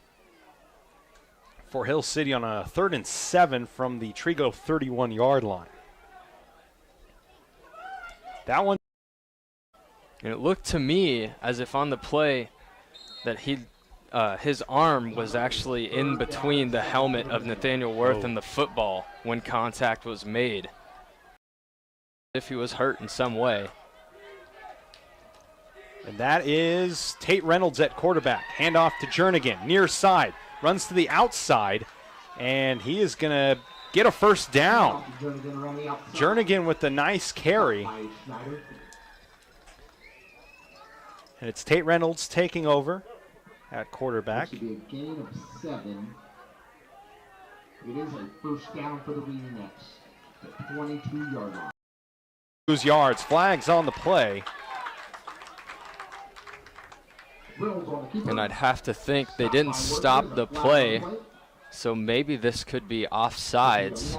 for Hill City on a 3rd and 7 from the Trego 31-yard line. That one. And it looked to me as if on the play that his arm was actually in between the helmet of Nathaniel Worth and the football when contact was made. If he was hurt in some way. And that is Tate Reynolds at quarterback. Handoff to Jernigan, near side. Runs to the outside, and he is going to get a first down. Jernigan with a nice carry. And it's Tate Reynolds taking over at quarterback. Should be a gain of 7. It is a first down for the Reenacts at 22-yard line. Lose yards. Flags on the play. And I'd have to think they didn't stop the play, so maybe this could be offsides.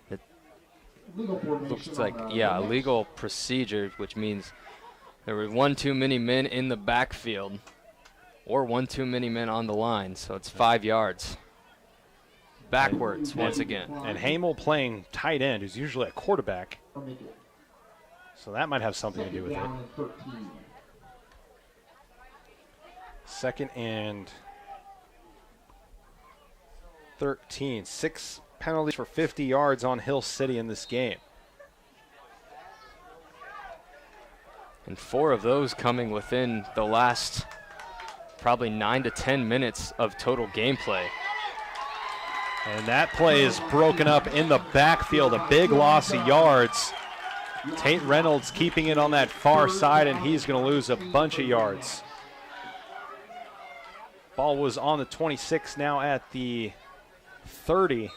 It looks like, yeah, legal procedure, which means there were 1 too many men in the backfield or 1 too many men on the line, so it's 5 yards. Backwards once again. And Hamel playing tight end, who's usually a quarterback. So that might have something to do with it. 2nd and 13. 6 penalties for 50 yards on Hill City in this game. And 4 of those coming within the last probably 9 to 10 minutes of total gameplay. And that play is broken up in the backfield. A big loss of yards. Tate Reynolds keeping it on that far side, and he's going to lose a bunch of yards. Ball was on the 26, now at the 30.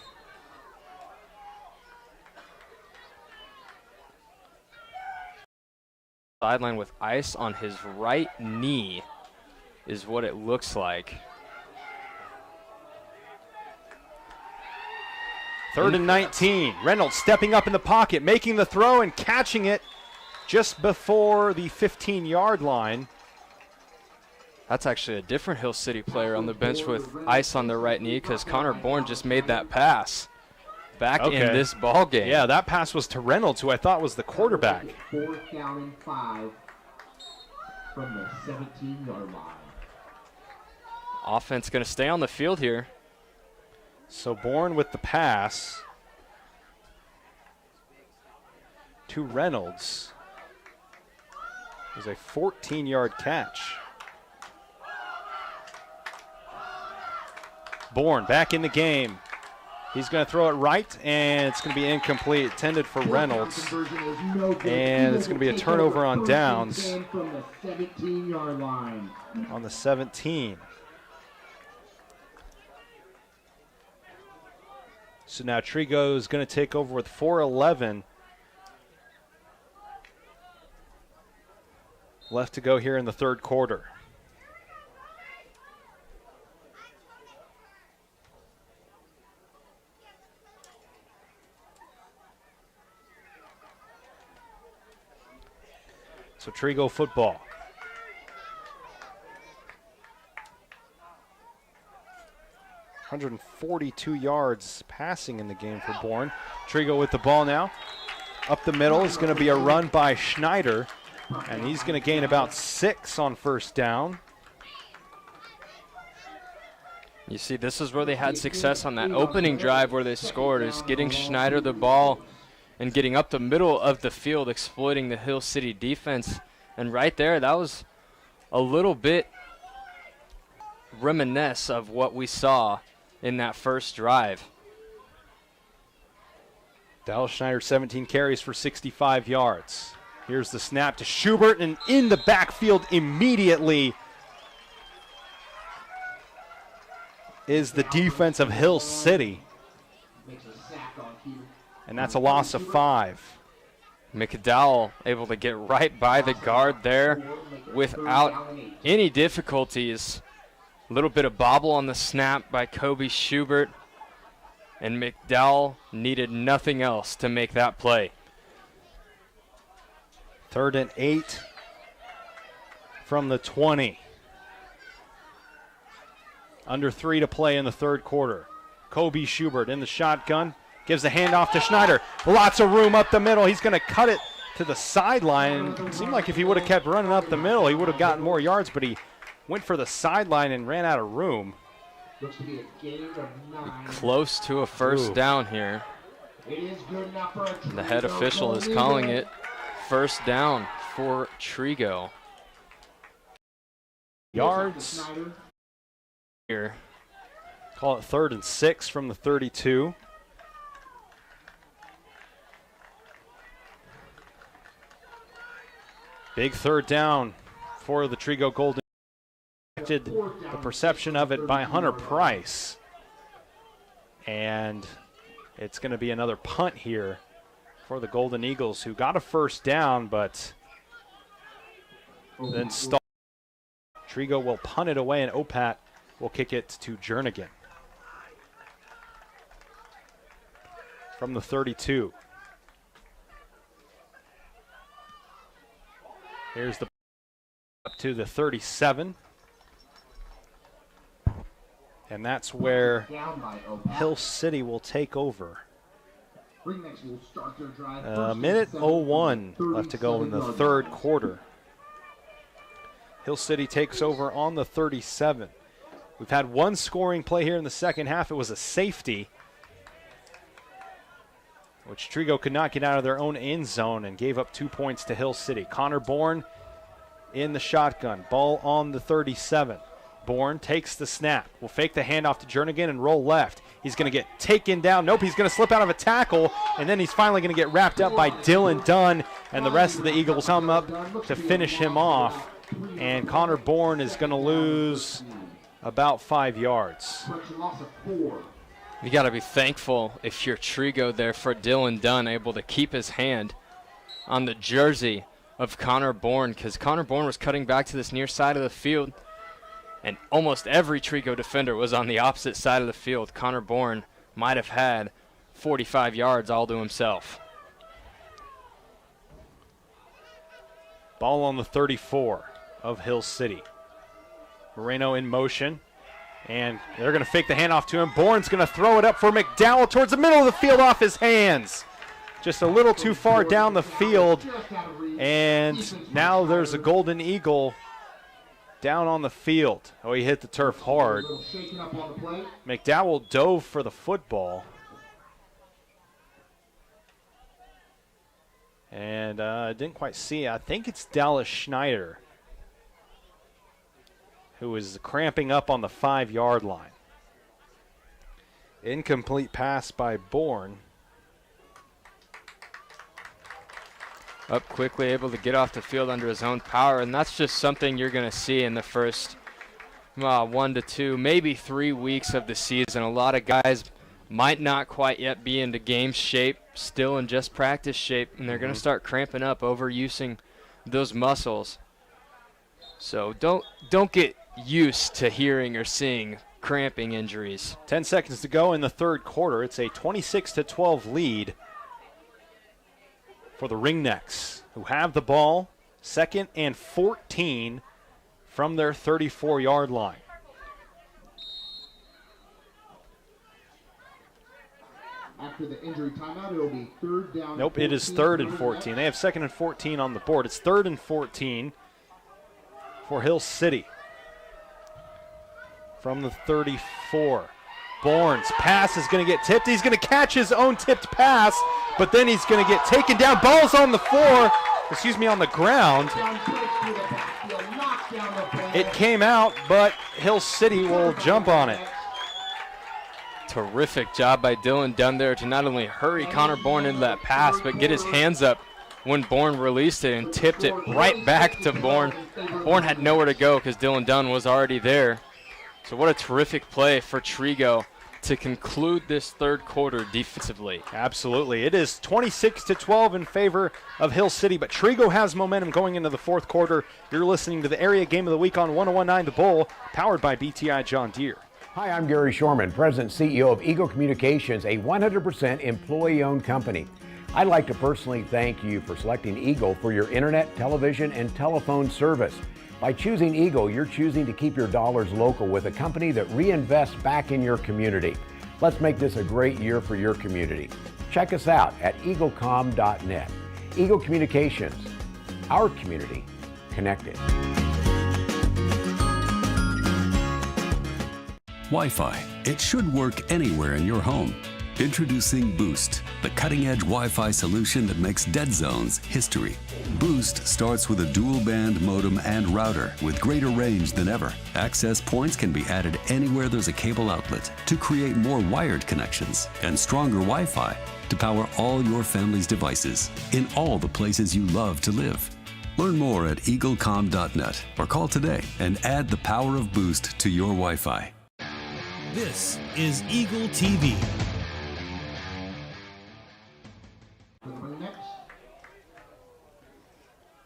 Sideline with ice on his right knee is what it looks like. 3rd and 19. Reynolds stepping up in the pocket, making the throw and catching it just before the 15-yard line. That's actually a different Hill City player on the bench with ice on their right knee because Connor Bourne just made that pass back in this ball game. Yeah, that pass was to Reynolds, who I thought was the quarterback. 4th down and 5 from the 17-yard line. Offense going to stay on the field here. So Bourne with the pass to Reynolds. It was a 14-yard catch. Bourne back in the game. He's going to throw it right, and it's going to be incomplete. Intended for Reynolds. And it's going to be a turnover on downs From the 17-yard line. on the 17. So now Trigo is going to take over with 4:11 left to go here in the third quarter. So Trigo football. .142 yards passing in the game for Bourne. Trigo with the ball now. Up the middle is going to be a run by Schneider, and he's going to gain about 6 on first down. You see, this is where they had success on that opening drive where they scored, is getting Schneider the ball and getting up the middle of the field, exploiting the Hill City defense. And right there, that was a little bit reminiscent of what we saw in that first drive. Dallas Schneider, 17 carries for 65 yards. Here's the snap to Schubert, and in the backfield immediately is the defense of Hill City. And that's a loss of 5. McDowell able to get right by the guard there without any difficulties. A little bit of bobble on the snap by Kobe Schubert, and McDowell needed nothing else to make that play. 3rd and 8 from the 20. Under 3 to play in the third quarter. Kobe Schubert in the shotgun. Gives the handoff to Schneider. Lots of room up the middle. He's going to cut it to the sideline. It seemed like if he would have kept running up the middle, he would have gotten more yards, but he went for the sideline and ran out of room. Close to a first down here. The head official is calling it first down for Trigo. Yards. Here. Call it 3rd and 6 from the 32. Big third down for the Trigo Golden. The perception of it by Hunter Price. And it's going to be another punt here for the Golden Eagles, who got a first down, but then stalled. Trigo will punt it away, and Opat will kick it to Jernigan from the 32. Here's the up to the 37. And that's where Hill City will take over. Minute 01 left to go in the third quarter. Hill City takes over on the 37. We've had one scoring play here in the second half. It was a safety, which Trigo could not get out of their own end zone and gave up 2 points to Hill City. Connor Bourne in the shotgun. Ball on the 37. Bourne takes the snap. Will fake the handoff to Jernigan and roll left. He's going to get taken down. Nope, he's going to slip out of a tackle, and then he's finally going to get wrapped up by Dylan Dunn, and the rest of the Eagles come up to finish him off. And Connor Bourne is going to lose about 5 yards. You got to be thankful if you're Trigo there for Dylan Dunn able to keep his hand on the jersey of Connor Bourne, because Connor Bourne was cutting back to this near side of the field, and almost every Trigo defender was on the opposite side of the field. Connor Bourne might have had 45 yards all to himself. Ball on the 34 of Hill City. Moreno in motion, and they're going to fake the handoff to him. Bourne's going to throw it up for McDowell towards the middle of the field off his hands. Just a little too far down the field, and now there's a Golden Eagle down on the field. Oh, he hit the turf hard. McDowell dove for the football. And I didn't quite see. I think it's Dallas Schneider who is cramping up on the 5-yard line. Incomplete pass by Bourne. Up quickly, able to get off the field under his own power, and that's just something you're going to see in the first 1 to 2, maybe 3 weeks of the season. A lot of guys might not quite yet be into game shape, still in just practice shape, and they're going to start cramping up, overusing those muscles. So don't get used to hearing or seeing cramping injuries. 10 seconds to go in the third quarter. It's a 26-12 lead for the Ringnecks, who have the ball, 2nd and 14 from their 34-yard line. After the injury timeout, it'll be 3rd down. Nope, it is 3rd and 14. They have 2nd and 14 on the board. It's 3rd and 14 for Hill City. From the 34. Bourne's pass is going to get tipped. He's going to catch his own tipped pass, but then he's going to get taken down. Ball's on the floor, on the ground. It came out, but Hill City will jump on it. Terrific job by Dylan Dunn there to not only hurry Connor Bourne into that pass, but get his hands up when Bourne released it and tipped it right back to Bourne. Bourne had nowhere to go because Dylan Dunn was already there. So what a terrific play for Trigo to conclude this third quarter defensively. Absolutely. It is 26-12 in favor of Hill City, but Trigo has momentum going into the fourth quarter. You're listening to the Area Game of the Week on 101.9 The Bull, powered by BTI John Deere. Hi, I'm Gary Shorman, President and CEO of Eagle Communications, a 100% employee-owned company. I'd like to personally thank you for selecting Eagle for your internet, television, and telephone service. By choosing Eagle, you're choosing to keep your dollars local with a company that reinvests back in your community. Let's make this a great year for your community. Check us out at eaglecom.net. Eagle Communications, our community connected. Wi-Fi. It should work anywhere in your home. Introducing Boost, the cutting-edge Wi-Fi solution that makes dead zones history. Boost starts with a dual-band modem and router with greater range than ever. Access points can be added anywhere there's a cable outlet to create more wired connections and stronger Wi-Fi to power all your family's devices in all the places you love to live. Learn more at eaglecom.net or call today and add the power of Boost to your Wi-Fi. This is Eagle TV.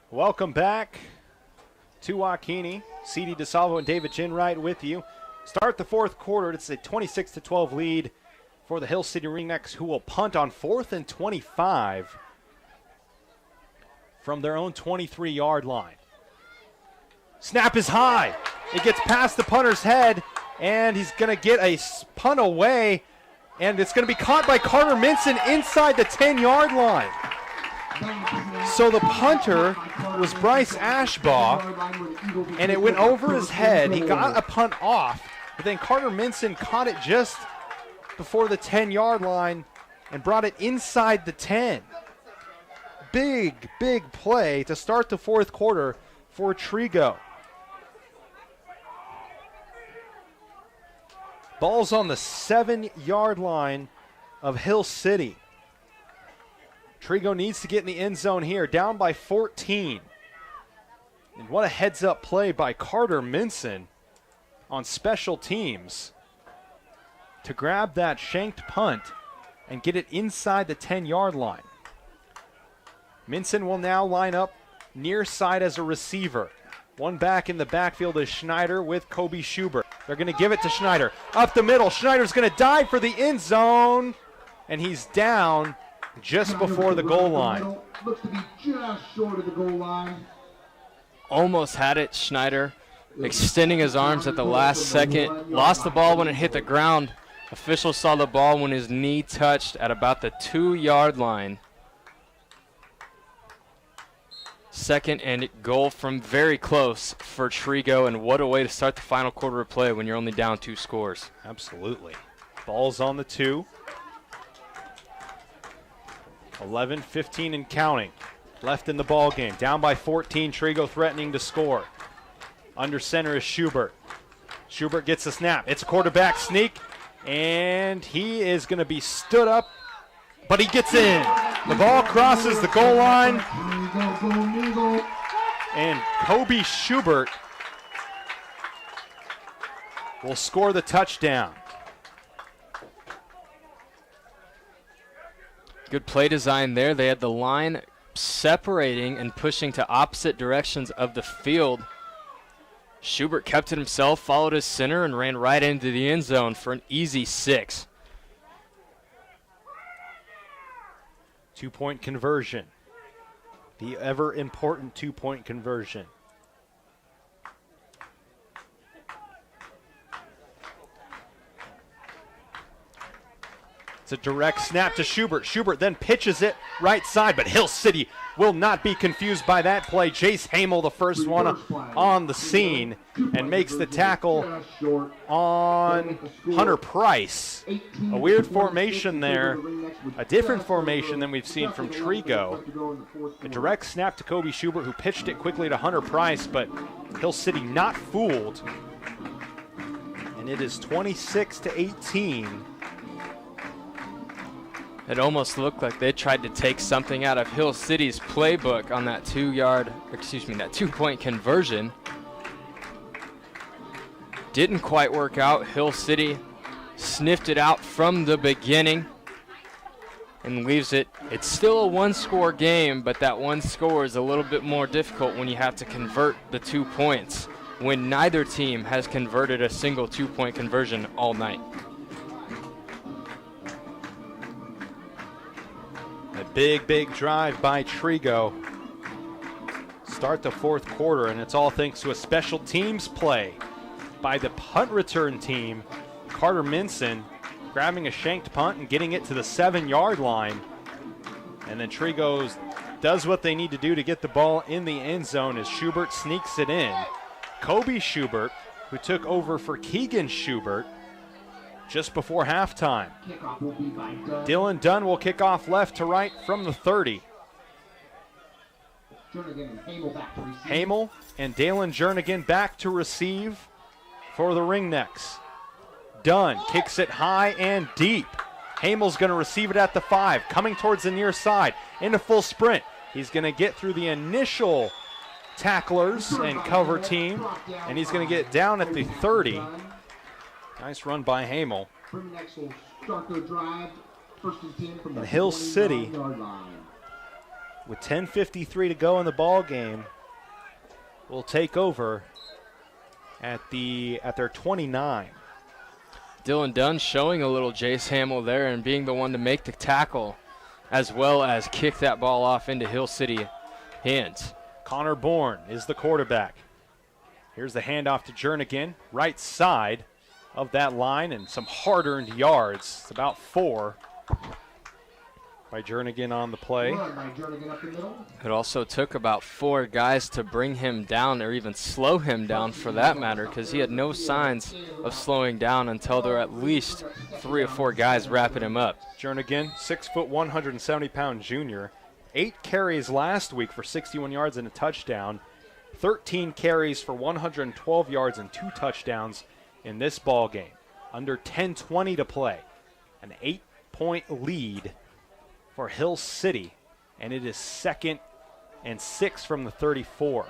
Welcome back to Wakini. C.D. DeSalvo and David Ginwright with you. Start the fourth quarter. It's a 26-12 lead for the Hill City Ringnecks, who will punt on 4th and 25 from their own 23-yard line. Snap is high. It gets past the punter's head, and he's going to get a punt away, and it's going to be caught by Carter Minson inside the 10-yard line. So the punter was Bryce Ashbaugh, and it went over his head. He got a punt off, but then Carter Minson caught it just before the 10-yard line and brought it inside the 10. Big, big play to start the fourth quarter for Trigo. Ball's on the 7-yard line of Hill City. Trigo needs to get in the end zone here, down by 14. And what a heads-up play by Carter Minson on special teams to grab that shanked punt and get it inside the 10-yard line. Minson will now line up near side as a receiver. One back in the backfield is Schneider with Kobe Schubert. They're going to give it to Schneider. Up the middle, Schneider's going to dive for the end zone, and he's down just before the goal line. Looks to be just short of the goal line. Almost had it, Schneider, extending his arms at the last second. Lost the ball when it hit the ground. Officials saw the ball when his knee touched at about the 2-yard line. Second and goal from very close for Trigo, and what a way to start the final quarter of play when you're only down 2 scores. Absolutely. Ball's on the 2. 11-15 and counting left in the ball game. Down by 14, Trigo threatening to score. Under center is Schubert. Schubert gets the snap. It's a quarterback sneak, And he is going to be stood up, but he gets in. The ball crosses the goal line. And Kobe Schubert will score the touchdown. Good play design there. They had the line separating and pushing to opposite directions of the field. Schubert kept it himself, followed his center, and ran right into the end zone for an easy 6. 2-point conversion. The ever important 2-point conversion. It's a direct snap to Schubert. Schubert then pitches it right side, but Hill City will not be confused by that play. Jace Hamel, the first one on the scene, and makes the tackle on Hunter Price. A weird formation there, a different formation than we've seen from Trigo. A direct snap to Kobe Schubert, who pitched it quickly to Hunter Price, but Hill City not fooled. And it is 26-18. It almost looked like they tried to take something out of Hill City's playbook on that 2-point conversion. Didn't quite work out. Hill City sniffed it out from the beginning and leaves it. It's still a 1-score game, but that 1 score is a little bit more difficult when you have to convert the 2 points, when neither team has converted a single 2-point conversion all night. A big drive by Trigo. Start the 4th quarter, and it's all thanks to a special teams play by the punt return team. Carter Minson grabbing a shanked punt and getting it to the 7-yard line. And then Trigo does what they need to do to get the ball in the end zone as Schubert sneaks it in. Kobe Schubert, who took over for Keegan Schubert just before halftime. Dylan Dunn will kick off left to right from the 30. Hamel and Dalen Jernigan back to receive for the Ringnecks. Dunn kicks it high and deep. Hamel's going to receive it at the 5, coming towards the near side in a full sprint. He's going to get through the initial tacklers and cover team, and he's going to get down at the 30. Nice run by Hamel. And Hill City, with 10:53 to go in the ball game, will take over at their 29. Dylan Dunn showing a little Jace Hamel there and being the one to make the tackle, as well as kick that ball off into Hill City hands. Connor Bourne is the quarterback. Here's the handoff to Jernigan, right side of that line, and some hard-earned yards. It's about 4 by Jernigan on the play. It also took about 4 guys to bring him down, or even slow him down for that matter, because he had no signs of slowing down until there were at least 3 or 4 guys wrapping him up. Jernigan, 6', 170-pound junior. 8 carries last week for 61 yards and a touchdown. 13 carries for 112 yards and 2 touchdowns in this ball game. Under 10:20 to play. An 8-point lead for Hill City, and it is 2nd and 6 from the 34.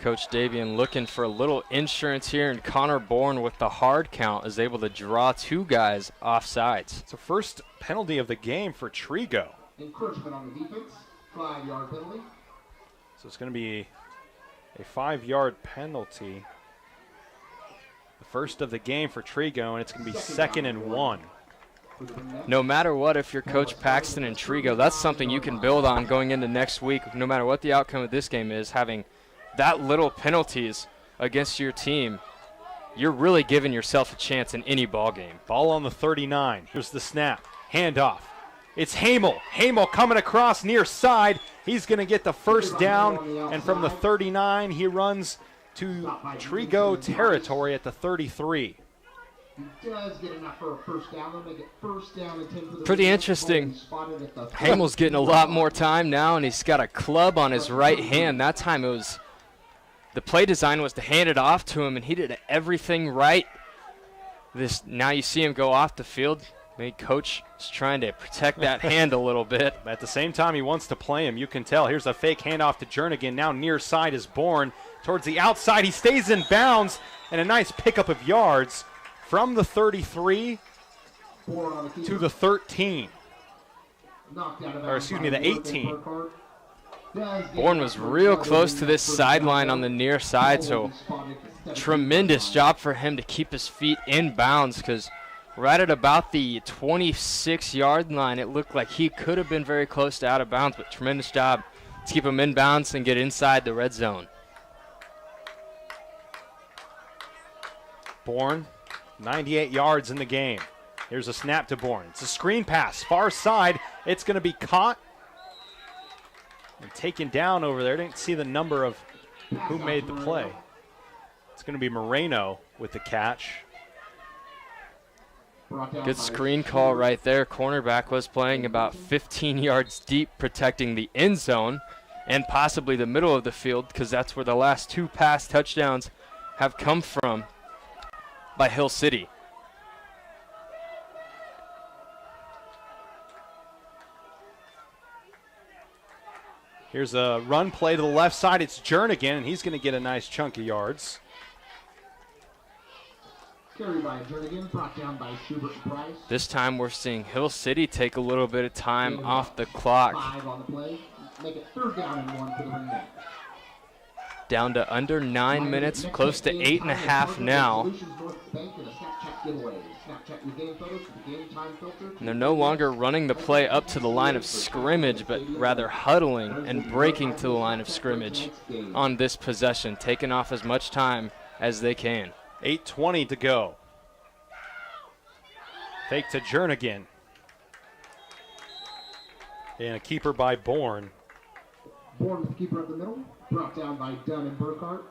Coach Davian looking for a little insurance here, and Connor Bourne with the hard count is able to draw 2 guys off sides. It's the first penalty of the game for Trigo. Encroachment on the defense, 5-yard penalty. So it's going to be a 5-yard penalty. The first of the game for Trigo, and it's going to be 2nd and 1. No matter what, if you're Coach Paxton and Trigo, that's something you can build on going into next week, no matter what the outcome of this game is. Having that little penalties against your team, you're really giving yourself a chance in any ball game. Ball on the 39. Here's the snap. Handoff. It's Hamel. Hamel coming across near side. He's going to get the first down, and from the 39, he runs to Trigo territory at the 33. Pretty interesting. Hamel's getting a lot more time now, and he's got a club on his right hand. That time the play design was to hand it off to him, and he did everything right Now you see him go off the field. Maybe coach is trying to protect that hand a little bit. At the same time, he wants to play him. You can tell. Here's a fake handoff to Jernigan. Now near side is Bourne. Towards the outside, he stays in bounds, and a nice pickup of yards from the 33 to the 13. Or excuse me, the 18. Bourne was real close to this sideline on the near side, so tremendous job for him to keep his feet in bounds, because right at about the 26-yard line, it looked like he could have been very close to out of bounds, but tremendous job to keep him in bounds and get inside the red zone. Bourne, 98 yards in the game. Here's a snap to Bourne. It's a screen pass, far side. It's going to be caught and taken down over there. Didn't see the number of who made the play. It's going to be Moreno with the catch. Good screen call right there. Cornerback was playing about 15 yards deep, protecting the end zone and possibly the middle of the field, because that's where the last 2 pass touchdowns have come from by Hill City. Here's a run play to the left side. It's Jernigan, and he's going to get a nice chunk of yards. Carried by Jernigan, brought down by Schubert and Price. This time we're seeing Hill City take a little bit of time off the clock. 5 on the play. Make it 3rd down and 1 for the ringback. Down to under 9 minutes, close to 8.5 now. And they're no longer running the play up to the line of scrimmage, but rather huddling and breaking to the line of scrimmage on this possession, taking off as much time as they can. 8:20 to go. Fake to Jernigan. And a keeper by Bourne. Bourne with the keeper up the middle, brought down by Dunn and Burkhart.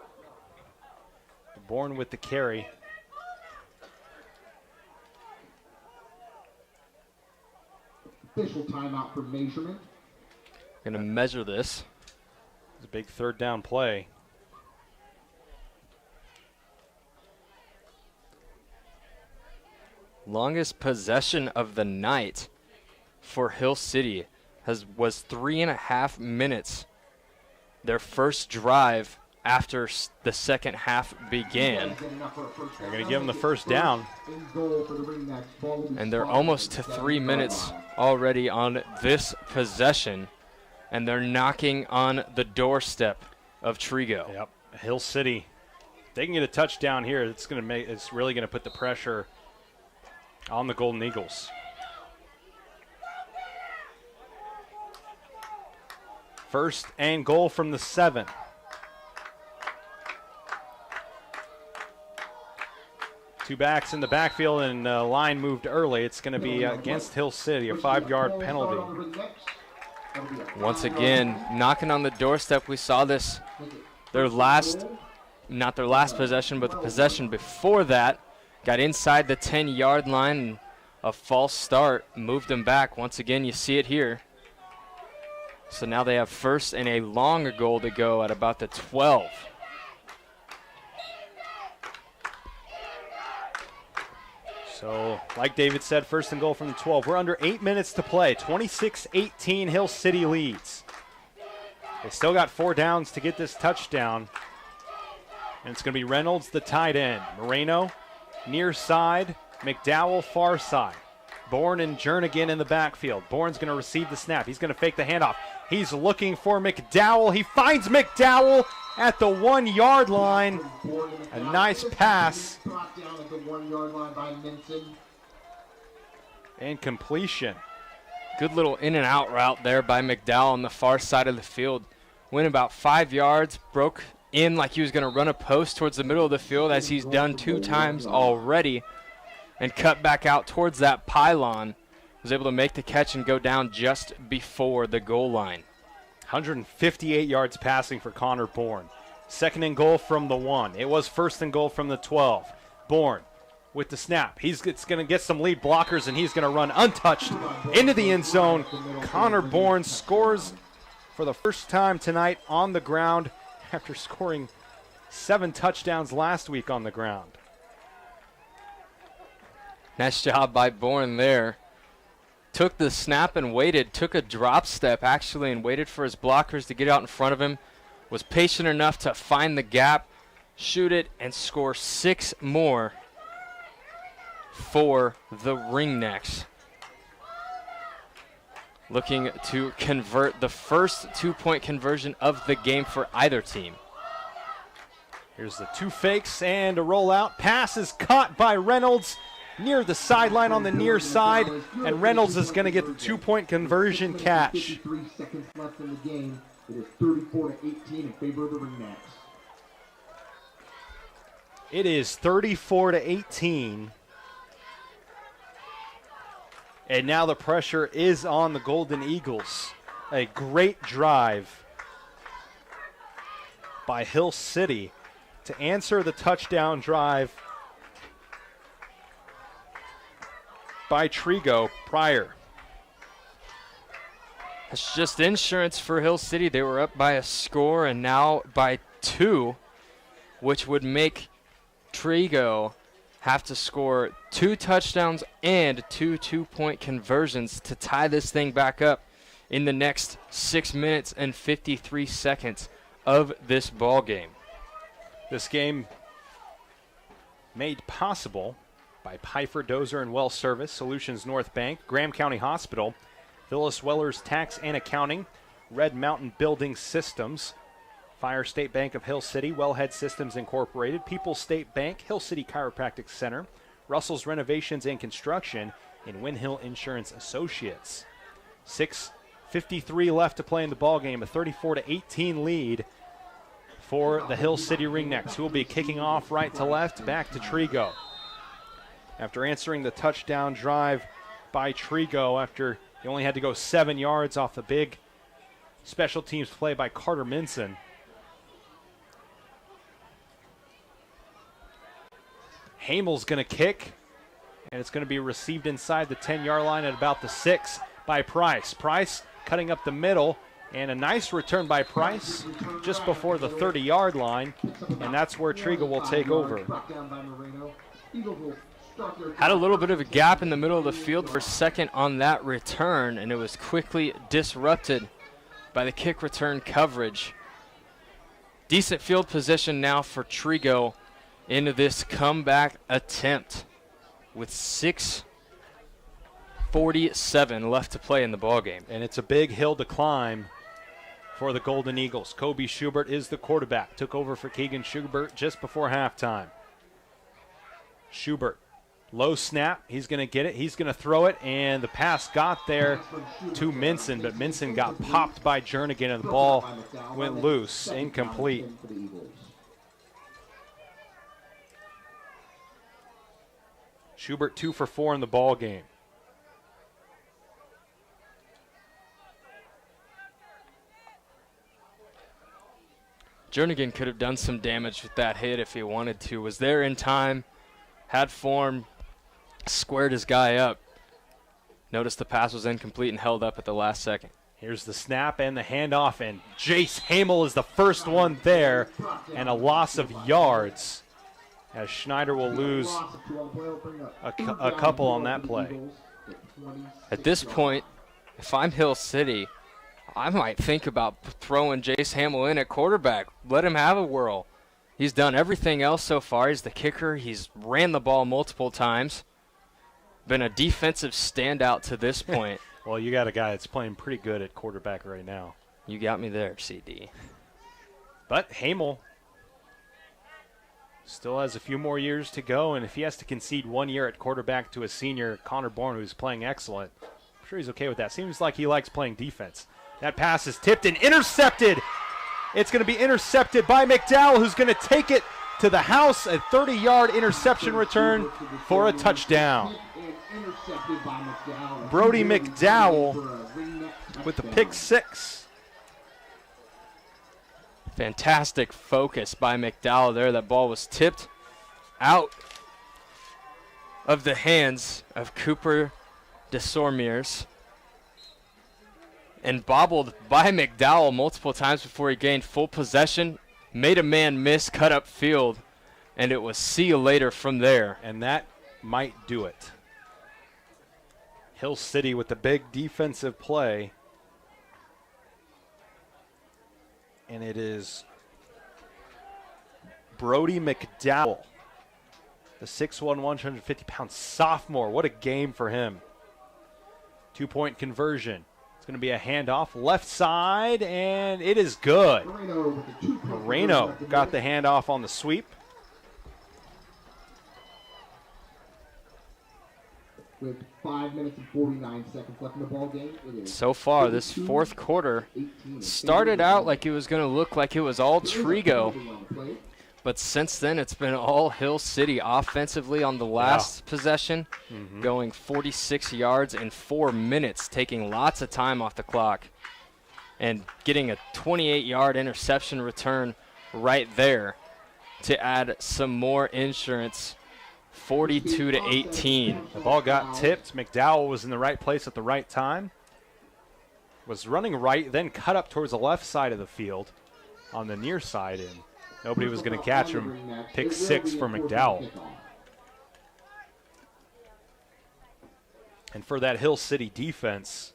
Bourne with the carry. Official timeout for measurement. Going to measure this. It's a big 3rd down play. Longest possession of the night for Hill City was 3.5 minutes. Their first drive after the second half began. They're going to give them the first down. And they're almost to 3 minutes already on this possession. And they're knocking on the doorstep of Trigo. Yep, Hill City. If they can get a touchdown here, it's really going to put the pressure on the Golden Eagles. First and goal from the 7. Two backs in the backfield, and line moved early. It's going to be against Hill City, a 5-yard penalty. Once again, knocking on the doorstep. We saw this not their last possession, but the possession before that. Got inside the 10-yard line, and a false start moved them back. Once again, you see it here. So now they have first and a longer goal to go at about the 12. So, like David said, first and goal from the 12. We're under 8 minutes to play. 26-18, Hill City leads. They still got 4 downs to get this touchdown. And it's going to be Reynolds, the tight end. Moreno, near side. McDowell, far side. Bourne and Jernigan in the backfield. Bourne's going to receive the snap. He's going to fake the handoff. He's looking for McDowell. He finds McDowell at the 1-yard line. A nice pass. And completion. Good little in and out route there by McDowell on the far side of the field. Went about 5 yards, broke in like he was going to run a post towards the middle of the field, as he's done 2 times already, and cut back out towards that pylon. Was able to make the catch and go down just before the goal line. 158 yards passing for Connor Bourne. Second and goal from the 1. It was first and goal from the 12. Bourne with the snap. He's going to get some lead blockers, and he's going to run untouched into the end zone. Connor Bourne scores for the first time tonight on the ground after scoring 7 touchdowns last week on the ground. Nice job by Bourne there. Took the snap and waited, took a drop step actually and waited for his blockers to get out in front of him. Was patient enough to find the gap, shoot it, and score 6 more for the Ringnecks. Looking to convert the first 2-point conversion of the game for either team. Here's the 2 fakes and a rollout. Pass is caught by Reynolds near the sideline on the near side, and Reynolds is going to get the 2-point conversion catch. 53 seconds left in the game. It is 34-18 in favor of the Ringnecks. It is 34-18. And now the pressure is on the Golden Eagles. A great drive by Hill City to answer the touchdown drive by Trigo prior. It's just insurance for Hill City. They were up by a score and now by 2, which would make Trigo have to score 2 touchdowns and 2 2-point conversions to tie this thing back up in the next 6 minutes and 53 seconds of this ball game. This game made possible by Pifer, Dozer, and Well Service, Solutions North Bank, Graham County Hospital, Phyllis Weller's Tax and Accounting, Red Mountain Building Systems, Fire State Bank of Hill City, Wellhead Systems Incorporated, People's State Bank, Hill City Chiropractic Center, Russell's Renovations and Construction, and Windhill Insurance Associates. 6:53 left to play in the ballgame, a 34-18 lead for the Hill City Ringnecks, who will be kicking off right to left, back to Trigo. After answering the touchdown drive by Trigo, after he only had to go 7 yards off the big special teams play by Carter Minson. Hamel's going to kick, and it's going to be received inside the 10-yard line at about the 6 by Price. Price cutting up the middle, and a nice return by Price just before the 30-yard line, and that's where Trigo will take over. Had a little bit of a gap in the middle of the field for a second on that return, and it was quickly disrupted by the kick return coverage. Decent field position now for Trigo into this comeback attempt with 6:47 left to play in the ballgame. And it's a big hill to climb for the Golden Eagles. Kobe Schubert is the quarterback. Took over for Keegan Schubert just before halftime. Schubert, low snap. He's going to get it. He's going to throw it, and the pass got there to Minson, but Minson got popped by Jernigan, and the ball went loose, incomplete. Schubert 2 for 4 in the ball game. Jernigan could have done some damage with that hit if he wanted to. Was there in time, had form, squared his guy up. Notice the pass was incomplete and held up at the last second. Here's the snap and the handoff, and Jace Hamel is the first one there, and a loss of yards, as Schneider will lose a couple on that play. At this point, if I'm Hill City, I might think about throwing Jace Hamel in at quarterback. Let him have a whirl. He's done everything else so far. He's the kicker. He's ran the ball multiple times. Been a defensive standout to this point. Well, you got a guy that's playing pretty good at quarterback right now. You got me there, CD. But Hamel still has a few more years to go, and if he has to concede 1 year at quarterback to a senior, Connor Bourne, who's playing excellent, I'm sure he's okay with that. Seems like he likes playing defense. That pass is tipped and intercepted. It's going to be intercepted by McDowell, who's going to take it to the house. A 30-yard interception return for a touchdown. Brody McDowell with the pick 6. Fantastic focus by McDowell there. That ball was tipped out of the hands of Cooper DeSormiers and bobbled by McDowell multiple times before he gained full possession, made a man miss, cut up field, and it was see you later from there. And that might do it. Hill City with the big defensive play. And it is Brody McDowell, the 6'1", 150-pound sophomore. What a game for him. 2-point conversion. It's going to be a handoff left side, and it is good. Moreno got the handoff on the sweep. With 5 minutes and 49 seconds left in the ball game. So far, this fourth quarter started out like it was going to look like it was all Trigo. But since then, it's been all Hill City offensively on the last possession, going 46 yards in 4 minutes, taking lots of time off the clock, and getting a 28-yard interception return right there to add some more insurance. 42-18. The ball got tipped. McDowell was in the right place at the right time. Was running right, then cut up towards the left side of the field on the near side, and nobody was going to catch him. Pick 6 for McDowell. And for that Hill City defense,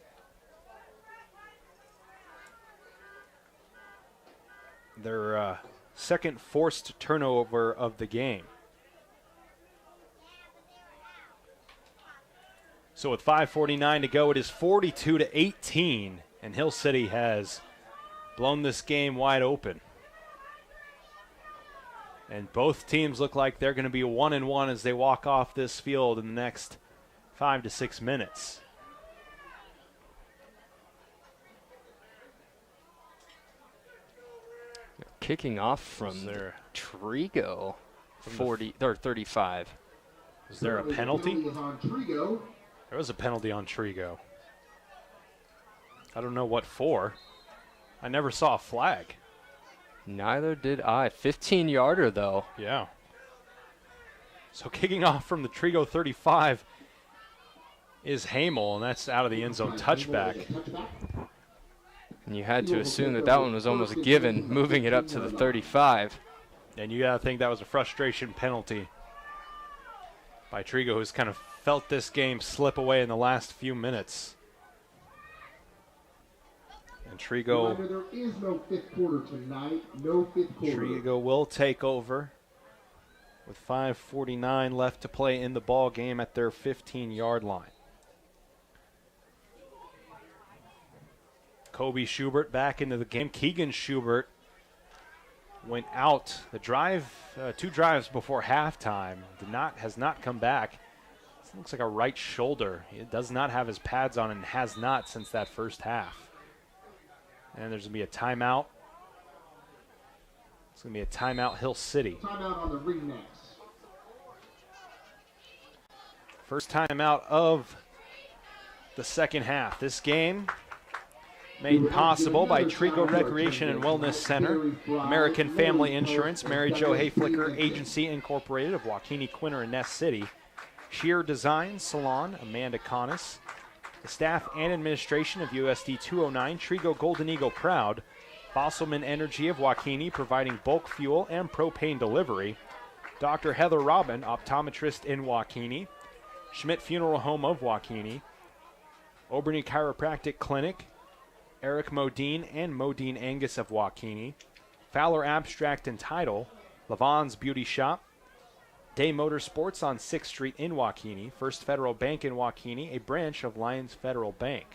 their second forced turnover of the game. So with 5:49 to go, it is 42-18, and Hill City has blown this game wide open. And both teams look like they're going to be 1-1 as they walk off this field in the next 5 to 6 minutes. Kicking off from their Trigo, 35. Is there a penalty? There was a penalty on Trigo. I don't know what for. I never saw a flag. Neither did I. 15-yarder, though. Yeah. So kicking off from the Trigo 35 is Hamel, and that's out of the end zone touchback. And you had to assume that that one was almost a given, moving it up to the 35. And you got to think that was a frustration penalty by Trigo, who's kind of felt this game slip away in the last few minutes. And Trigo, there is no fifth quarter tonight. No fifth quarter. Trigo will take over with 5:49 left to play in the ball game at their 15-yard line. Kobe Schubert back into the game. Keegan Schubert went out the drive, 2 drives before halftime. Has not come back. This looks like a right shoulder. He does not have his pads on and has not since that first half. And there's going to be a timeout. It's going to be a timeout, Hill City. Timeout on the Ringnecks. First timeout of the second half. This game made possible by Trigo Recreation and Wellness Center, American Family Insurance, Mary Jo Hayflicker Agency Incorporated of Waukene, Quinter, and Ness City, Sheer Design Salon, Amanda Connis, the staff and administration of USD 209, Trigo Golden Eagle Proud, Bosselman Energy of Waukene, providing bulk fuel and propane delivery, Dr. Heather Robin, optometrist in Waukene, Schmidt Funeral Home of Waukene, Auburn Chiropractic Clinic, Eric Modine and Modine Angus of Waukene, Fowler Abstract and Title, Levon's Beauty Shop, Day Motorsports on 6th Street in Waukene, First Federal Bank in Waukene, a branch of Lions Federal Bank.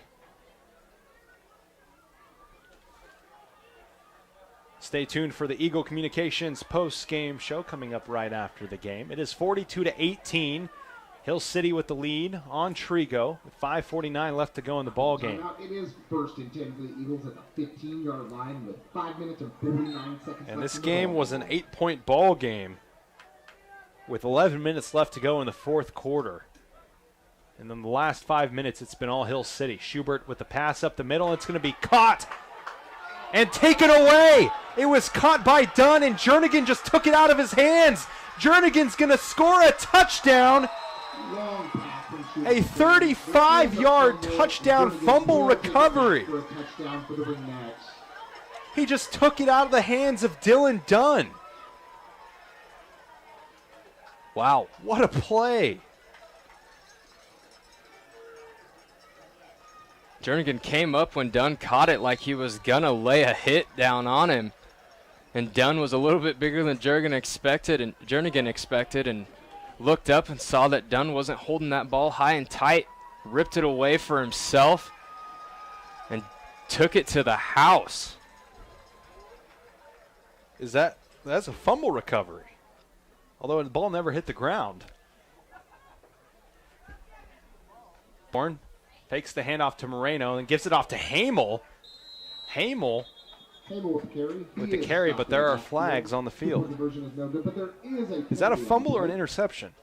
Stay tuned for the Eagle Communications post-game show coming up right after the game. It is 42-18. Hill City with the lead on Trigo with 5:49 left to go in the ball game. It is 1st and 10 for the Eagles at the 15-yard line with 5 minutes and 49 seconds. And this game was an 8-point ball game with 11 minutes left to go in the fourth quarter. And then the last 5 minutes, it's been all Hill City. Schubert with the pass up the middle. It's going to be caught and taken away. It was caught by Dunn, and Jernigan just took it out of his hands. Jernigan's going to score a touchdown. A 35-yard touchdown fumble recovery. He just took it out of the hands of Dylan Dunn. Wow, what a play. Jernigan came up when Dunn caught it like he was going to lay a hit down on him. And Dunn was a little bit bigger than Jernigan expected and looked up and saw that Dunn wasn't holding that ball high and tight, ripped it away for himself, and took it to the house. That's a fumble recovery, although the ball never hit the ground. Horn takes the handoff to Moreno and gives it off to Hamel. Hamel with the carry, but there are flags on the field. Is that a fumble or an interception?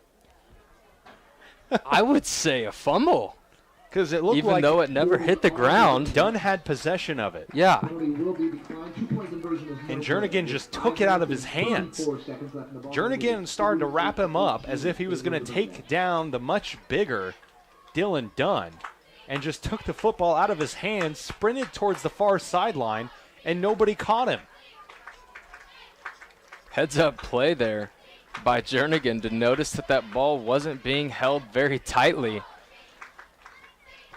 I would say a fumble. Because it looked even like, though it never hit the ground, Dunn had possession of it. Yeah. And Jernigan just took it out of his hands. Jernigan started to wrap him up as if he was going to take down the much bigger Dylan Dunn, and just took the football out of his hands, sprinted towards the far sideline, and nobody caught him. Heads up play there by Jernigan to notice that that ball wasn't being held very tightly.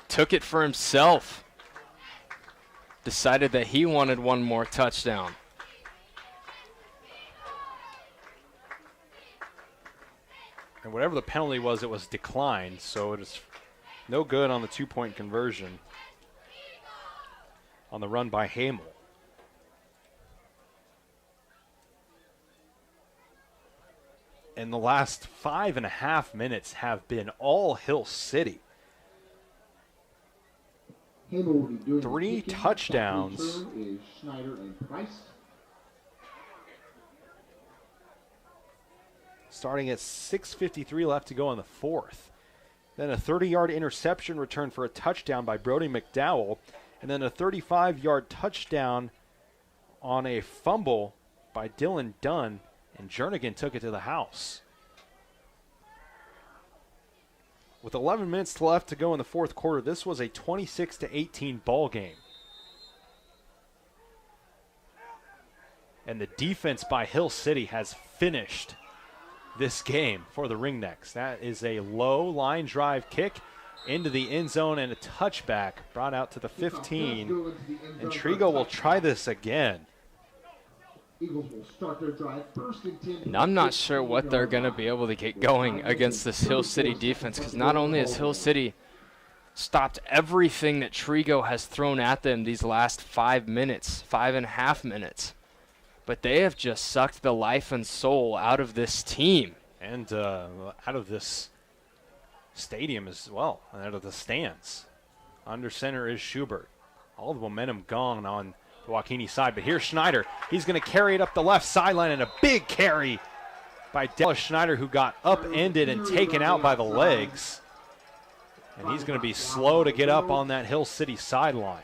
Took it for himself. Decided that he wanted one more touchdown. And whatever the penalty was, it was declined, so it is no good on the 2-point conversion on the run by Hamel. And the last 5.5 minutes have been all Hill City. 3 touchdowns. Starting at 6:53 left to go in the fourth. Then a 30-yard interception return for a touchdown by Brody McDowell. And then a 35-yard touchdown on a fumble by Dylan Dunn. And Jernigan took it to the house. With 11 minutes left to go in the fourth quarter, this was a 26-18 ball game. And the defense by Hill City has finished this game for the Ringnecks. That is a low line drive kick into the end zone and a touchback brought out to the 15. And Trigo will try this again. Eagles will start their drive first and 10. And I'm not sure what they're going to be able to get going against this Hill City defense, because not only has Hill City stopped everything that Trigo has thrown at them these last 5 minutes, 5.5 minutes, but they have just sucked the life and soul out of this team. And out of this stadium as well, and out of the stands. Under center is Schubert. All the momentum gone on the Joaquini side, but here's Schneider. He's going to carry it up the left sideline, and a big carry by Dallas Schneider, who got upended and taken out by the legs. And he's going to be slow to get up on that Hill City sideline.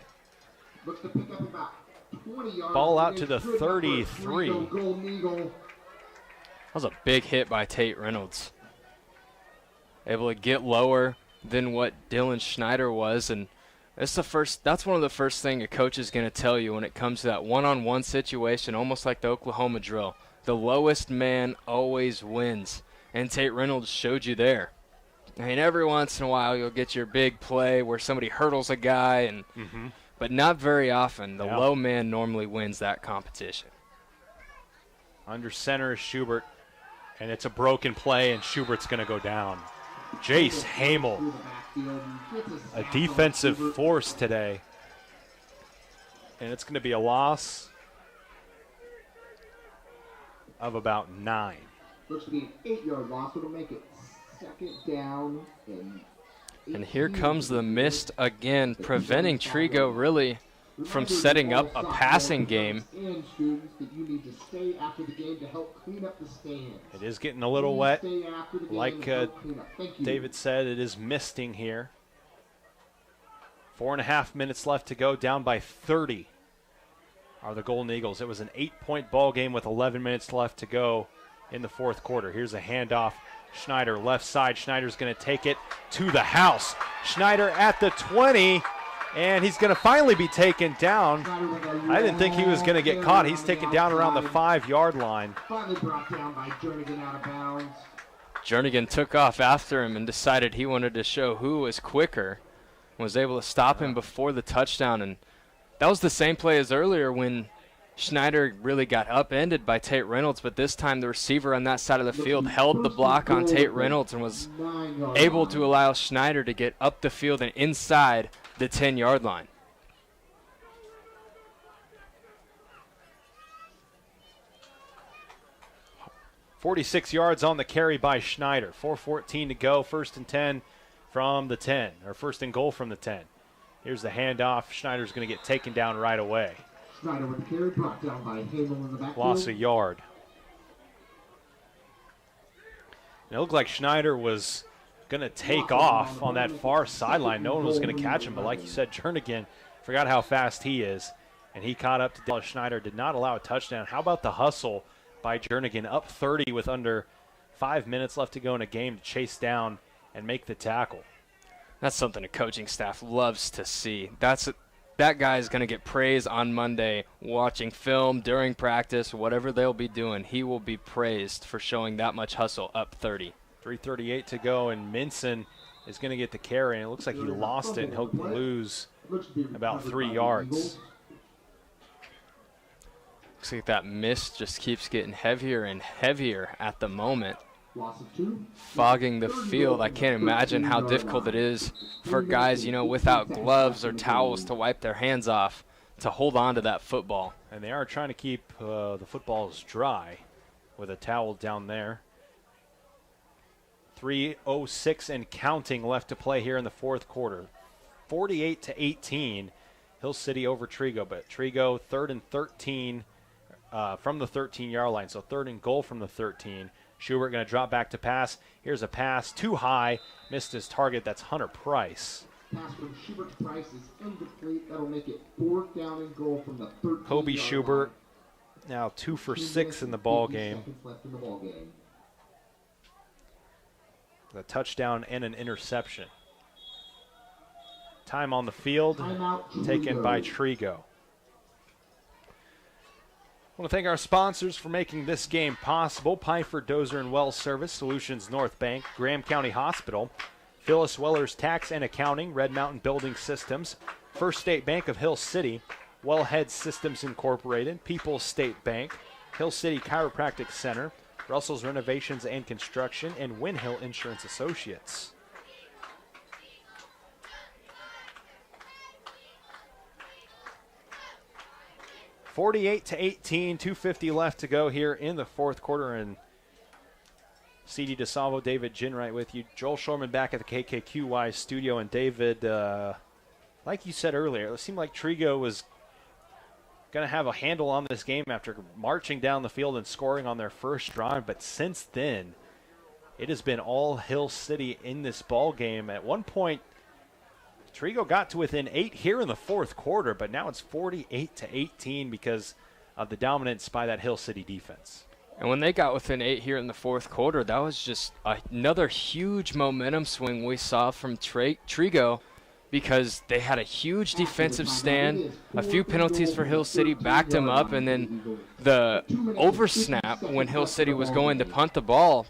Ball out to the 33. That was a big hit by Tate Reynolds. Able to get lower than what Dylan Schneider was, and that's one of the first things a coach is going to tell you when it comes to that one-on-one situation, almost like the Oklahoma drill. The lowest man always wins, and Tate Reynolds showed you there. I mean, every once in a while you'll get your big play where somebody hurdles a guy, but not very often. The low man normally wins that competition. Under center is Schubert, and it's a broken play, and Schubert's going to go down. Jace Hamel, a defensive force today. And it's going to be a loss of about 9. Looks to be an 8-yard loss. It'll make it second down. And here comes the mist again, preventing Trigo really from setting up a passing game. It is getting a little wet. Like David said, it is misting here. 4.5 minutes left to go, down by 30 are the Golden Eagles. It was an 8-point ball game with 11 minutes left to go in the fourth quarter. Here's a handoff. Schneider, left side. Schneider's going to take it to the house. Schneider at the 20. And he's going to finally be taken down. I didn't think he was going to get caught. He's taken down around the 5-yard line. Finally brought down by Jernigan out of bounds. Jernigan took off after him and decided he wanted to show who was quicker. was able to stop him before the touchdown. And that was the same play as earlier when Schneider really got upended by Tate Reynolds, but this time the receiver on that side of the field held the block on Tate Reynolds and was able to allow Schneider to get up the field and inside the 10-yard line. .46 yards on the carry by Schneider. 4:14 to go. 1st and 10 from the 10, or 1st and goal from the 10. Here's the handoff. Schneider's going to get taken down right away. Schneider with the carry, brought down by Hagel in the backfield. Loss a yard. It looked like Schneider was going to take off on that far sideline. No one was going to catch him, but like you said, Jernigan forgot how fast he is, and he caught up to Dallas Schneider, did not allow a touchdown. How about the hustle by Jernigan, up 30 with under 5 minutes left to go in a game, to chase down and make the tackle. That's something a coaching staff loves to see. That guy is going to get praise on Monday, watching film, during practice, whatever they'll be doing. He will be praised for showing that much hustle, up 30. 3:38 to go, and Minson is going to get the carry, and it looks like he lost it, and he'll lose about 3 yards. Looks like that mist just keeps getting heavier and heavier at the moment, fogging the field. I can't imagine how difficult it is for guys, without gloves or towels to wipe their hands off, to hold on to that football. And they are trying to keep the footballs dry with a towel down there. 3:06 and counting left to play here in the fourth quarter. 48-18, Hill City over Trigo, but Trigo 3rd and 13 from the 13-yard line, so 3rd and goal from the 13. Schubert going to drop back to pass. Here's a pass, too high, missed his target. That's Hunter Price. Pass from Schubert to Price is incomplete. That'll make it 4th down and goal from the 13-yard Kobe Schubert line. now 2 for 6 in the ball game. Left in the ball game. A touchdown and an interception. Time on the field taken by Trigo. I want to thank our sponsors for making this game possible. Pifer, Dozer, and Wells Service Solutions North Bank, Graham County Hospital, Phyllis Weller's Tax and Accounting, Red Mountain Building Systems, First State Bank of Hill City, Wellhead Systems Incorporated, People's State Bank, Hill City Chiropractic Center, Russell's Renovations and Construction, and Winhill Insurance Associates. (48-18), 2:50 left to go here in the fourth quarter, and C.D. DeSalvo, David Ginwright with you. Joel Shorman back at the KKQY studio, and David, like you said earlier, it seemed like Trigo was going to have a handle on this game after marching down the field and scoring on their first drive, but since then, it has been all Hill City in this ball game. At one point, Trigo got to within 8 here in the fourth quarter, but now it's 48-18 because of the dominance by that Hill City defense. And when they got within 8 here in the fourth quarter, that was just another huge momentum swing we saw from Trigo, because they had a huge defensive stand, a few penalties for Hill City, backed them up, and then the oversnap when Hill City was going to punt the ball.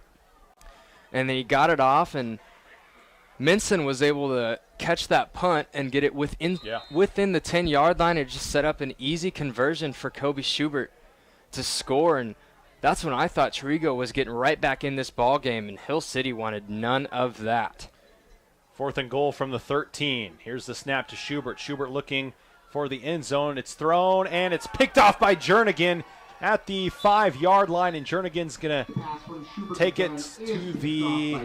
And then he got it off, and Minson was able to catch that punt and get it within the 10-yard line. It just set up an easy conversion for Kobe Schubert to score, and that's when I thought Trigo was getting right back in this ball game, and Hill City wanted none of that. 4th and goal from the 13. Here's the snap to Schubert. Schubert looking for the end zone. It's thrown, and it's picked off by Jernigan at the 5-yard line, and Jernigan's going to take it to the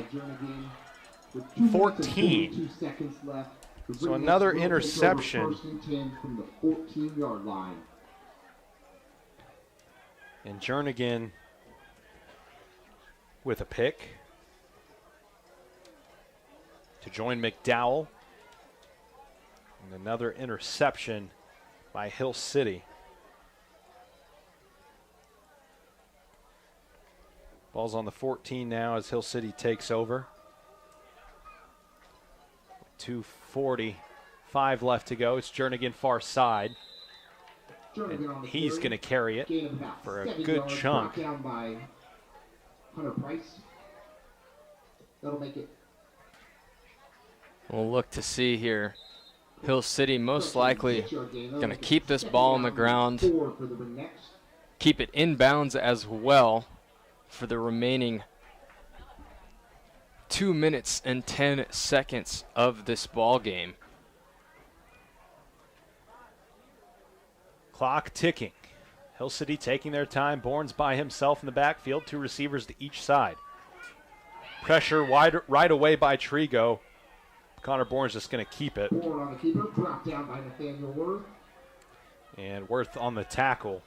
14. So another interception. And Jernigan with a pick to join McDowell. And another interception by Hill City. Ball's on the 14 now as Hill City takes over. 2:45 left to go. It's Jernigan far side. And he's going to carry it for a good chunk. Down by Hunter Price. That'll make it. We'll look to see here Hill City most likely going to keep this ball on the ground, keep it inbounds as well for the remaining 2 minutes and 10 seconds of this ball game. Clock ticking. Hill City taking their time. Bourne's by himself in the backfield. 2 receivers to each side. Pressure wide right away by Trigo. Connor Bourne's just going to keep it. Bourne on the keeper, brought down by Nathaniel Worth. And Worth on the tackle.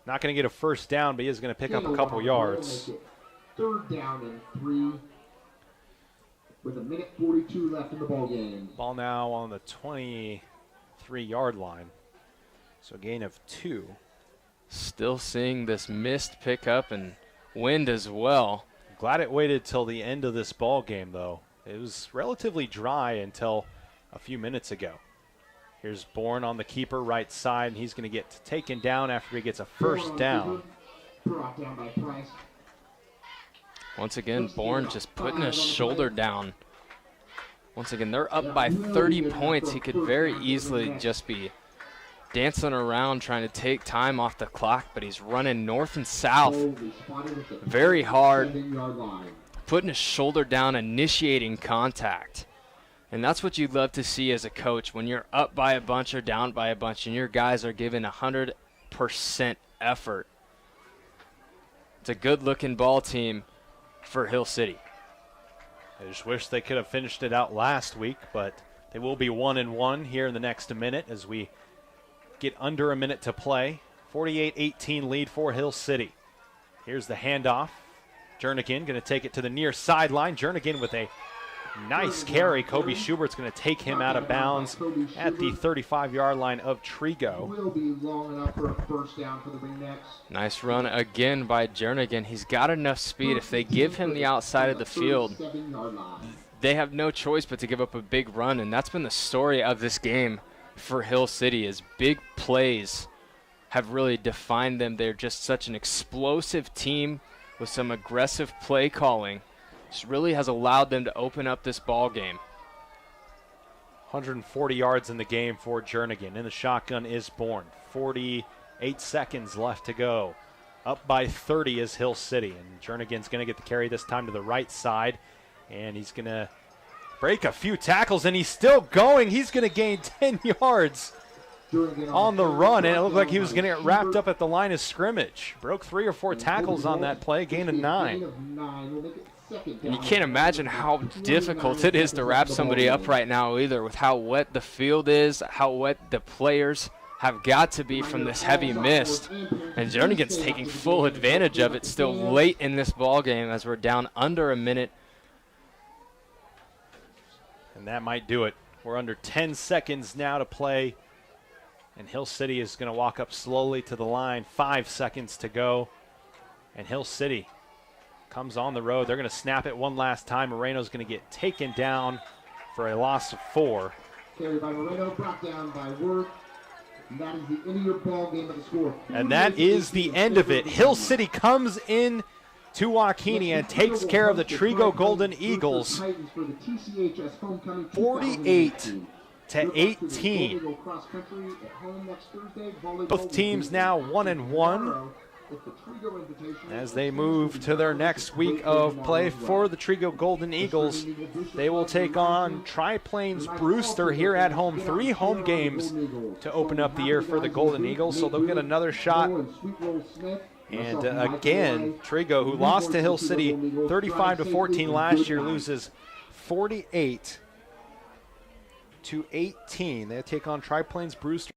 Not going to get a first down, but he is going to pick up a couple yards. 3rd down and 3 with 1:42 left in the ball game. Ball now on the 23-yard line. So a gain of 2. Still seeing this mist pick up and wind as well. Glad it waited till the end of this ball game, though. It was relatively dry until a few minutes ago. Here's Bourne on the keeper, right side, and he's going to get taken down after he gets a first down. Brought down by Price. Once again, Bourne just putting his shoulder down. Once again, they're up by 30 points. He could very easily just be dancing around trying to take time off the clock, but he's running north and south very hard, putting his shoulder down, initiating contact. And that's what you'd love to see as a coach when you're up by a bunch or down by a bunch and your guys are giving 100% effort. It's a good-looking ball team for Hill City. I just wish they could have finished it out last week, but they will be 1-1 here in the next minute as we get under a minute to play. 48-18 lead for Hill City. Here's the handoff. Jernigan going to take it to the near sideline. Jernigan with a nice carry. Kobe Schubert's going to take him out of bounds at the 35-yard line of Trigo. Will be long enough for a first down for the Ringnecks. Nice run again by Jernigan. He's got enough speed. If they give him the outside of the field, they have no choice but to give up a big run, and that's been the story of this game for Hill City, is big plays have really defined them. They're just such an explosive team with some aggressive play calling. This really has allowed them to open up this ball game. 140 yards in the game for Jernigan. In the shotgun is Bourne. 48 seconds left to go. Up by 30 is Hill City, and Jernigan's going to get the carry this time to the right side, and he's going to break a few tackles, and he's still going. He's going to gain 10 yards on the run, and it looked like he was going to get wrapped up at the line of scrimmage. Broke 3 or 4 tackles on that play, gain of 9. And you can't imagine how difficult it is to wrap somebody up right now either, with how wet the field is, how wet the players have got to be from this heavy mist. And Jernigan's taking full advantage of it still late in this ball game as we're down under a minute. And that might do it. We're under 10 seconds now to play. And Hill City is going to walk up slowly to the line. 5 seconds to go. And Hill City comes on the road. They're going to snap it one last time. Moreno's going to get taken down for a loss of 4. Carried by Moreno, brought down by Worth. And that is the end of your ball game at the score. And that is the end of it. Hill City comes in to Waukegan and takes care of the Trigo Golden Eagles 48-18. Both teams now 1-1 as they move to their next week of play for the Trigo Golden Eagles. They will take on Tri-Plains Brewster here at home. 3 home games to open up the year for the Golden Eagles, so they'll get another shot. And again, Trigo, who lost to Hill City 35-14 last year, loses 48-18. They take on Tri-Plains Brewster.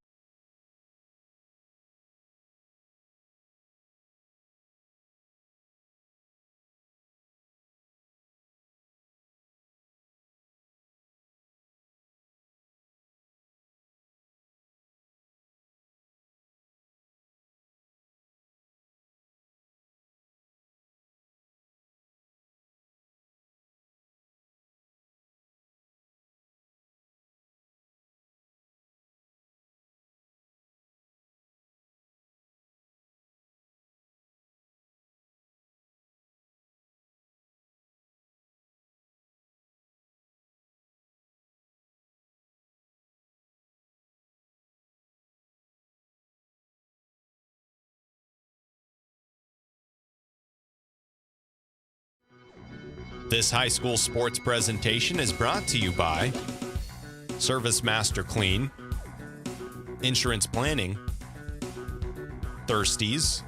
This high school sports presentation is brought to you by Service Master Clean, Insurance Planning, Thirsties,